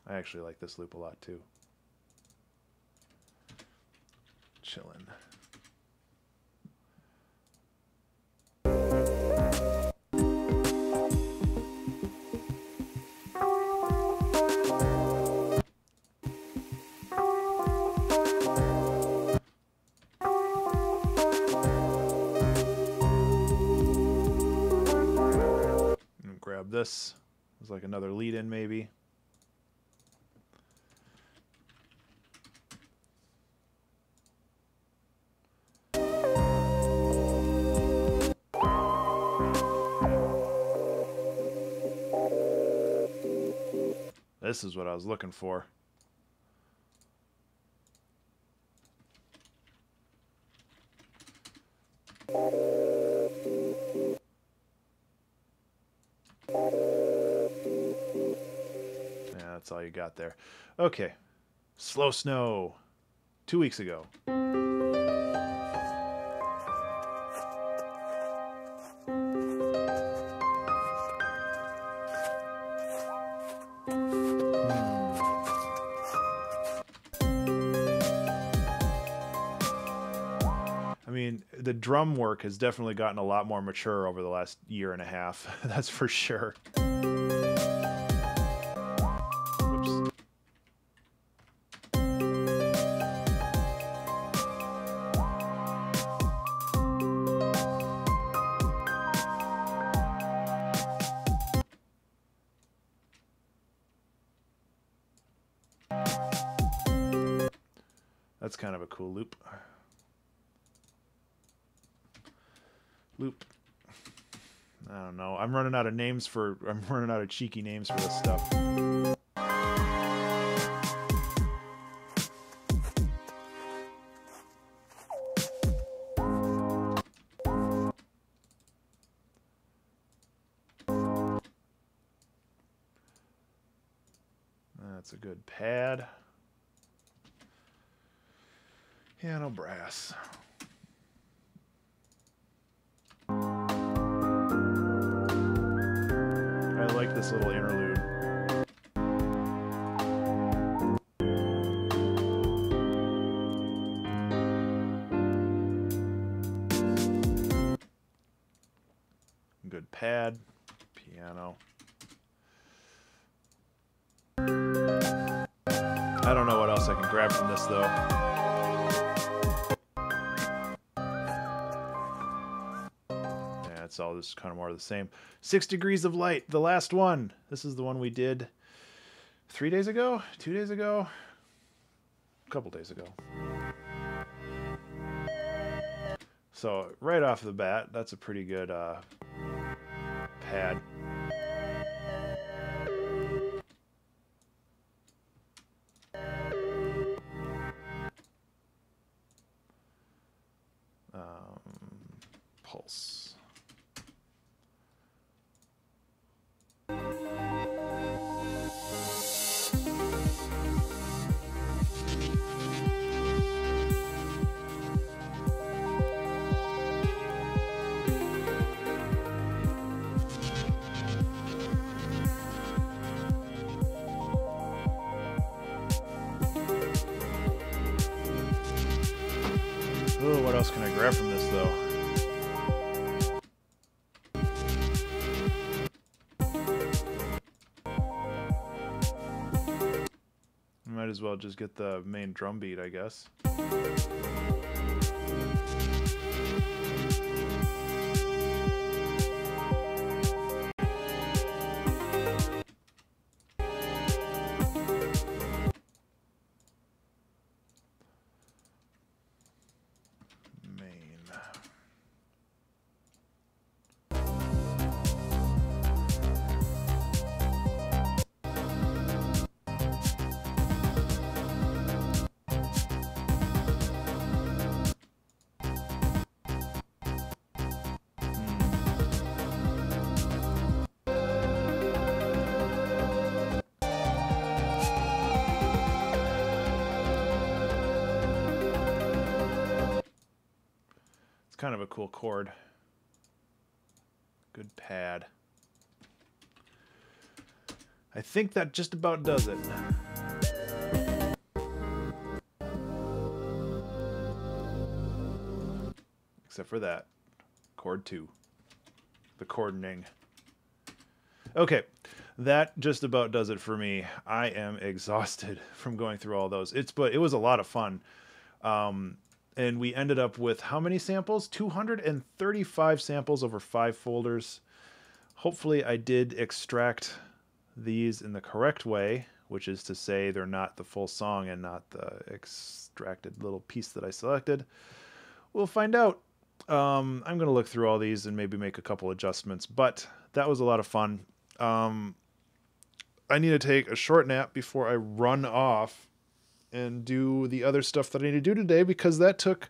I actually like this loop a lot too. Chillin'. Grab this. It's like another lead in maybe. This is what I was looking for. That's all you got there. Okay. Slow Snow. 2 weeks ago. I mean, the drum work has definitely gotten a lot more mature over the last year and a half. That's for sure. That's kind of a cool loop. Loop. I don't know. I'm running out of cheeky names for this stuff. That's a good pad. Piano brass. I like this little interlude. Good pad, piano. I don't know what else I can grab from this though. It's all just kind of more of the same. 6 Degrees of Light, the last one. This is the one we did 3 days ago? 2 days ago? A couple days ago. So right off the bat, that's a pretty good pad. Pulse. Ooh, what else can I grab from this though? Might as well just get the main drum beat, I guess. Kind of a cool chord. Good pad. I think that just about does it. except for that. Chord 2. The chording. Okay, that just about does it for me. I am exhausted from going through all those. But it was a lot of fun. And we ended up with how many samples? 235 samples over 5 folders. Hopefully I did extract these in the correct way, which is to say they're not the full song and not the extracted little piece that I selected. We'll find out. I'm going to look through all these and maybe make a couple adjustments, but that was a lot of fun. I need to take a short nap before I run off and do the other stuff that I need to do today, because that took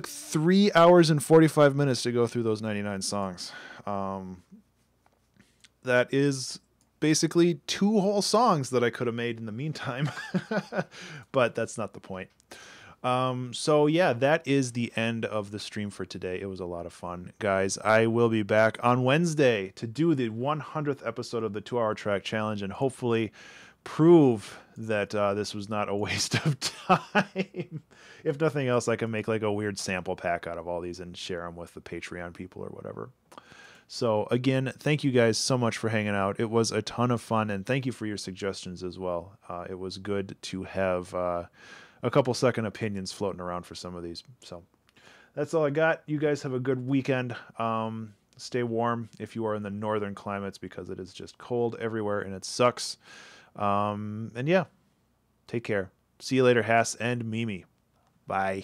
3 hours and 45 minutes to go through those 99 songs. That is basically 2 whole songs that I could have made in the meantime, but that's not the point. So yeah, that is the end of the stream for today. It was a lot of fun, guys. I will be back on Wednesday to do the 100th episode of the 2-Hour Track Challenge and hopefully prove that this was not a waste of time. If nothing else, I can make like a weird sample pack out of all these and share them with the Patreon people or whatever. So again, thank you guys so much for hanging out. It was a ton of fun, and thank you for your suggestions as well. It was good to have a couple second opinions floating around for some of these. So that's all I got. You guys have a good weekend. Stay warm if you are in the northern climates, because it is just cold everywhere and it sucks. And yeah, take care. See you later, Hass and Mimi. Bye.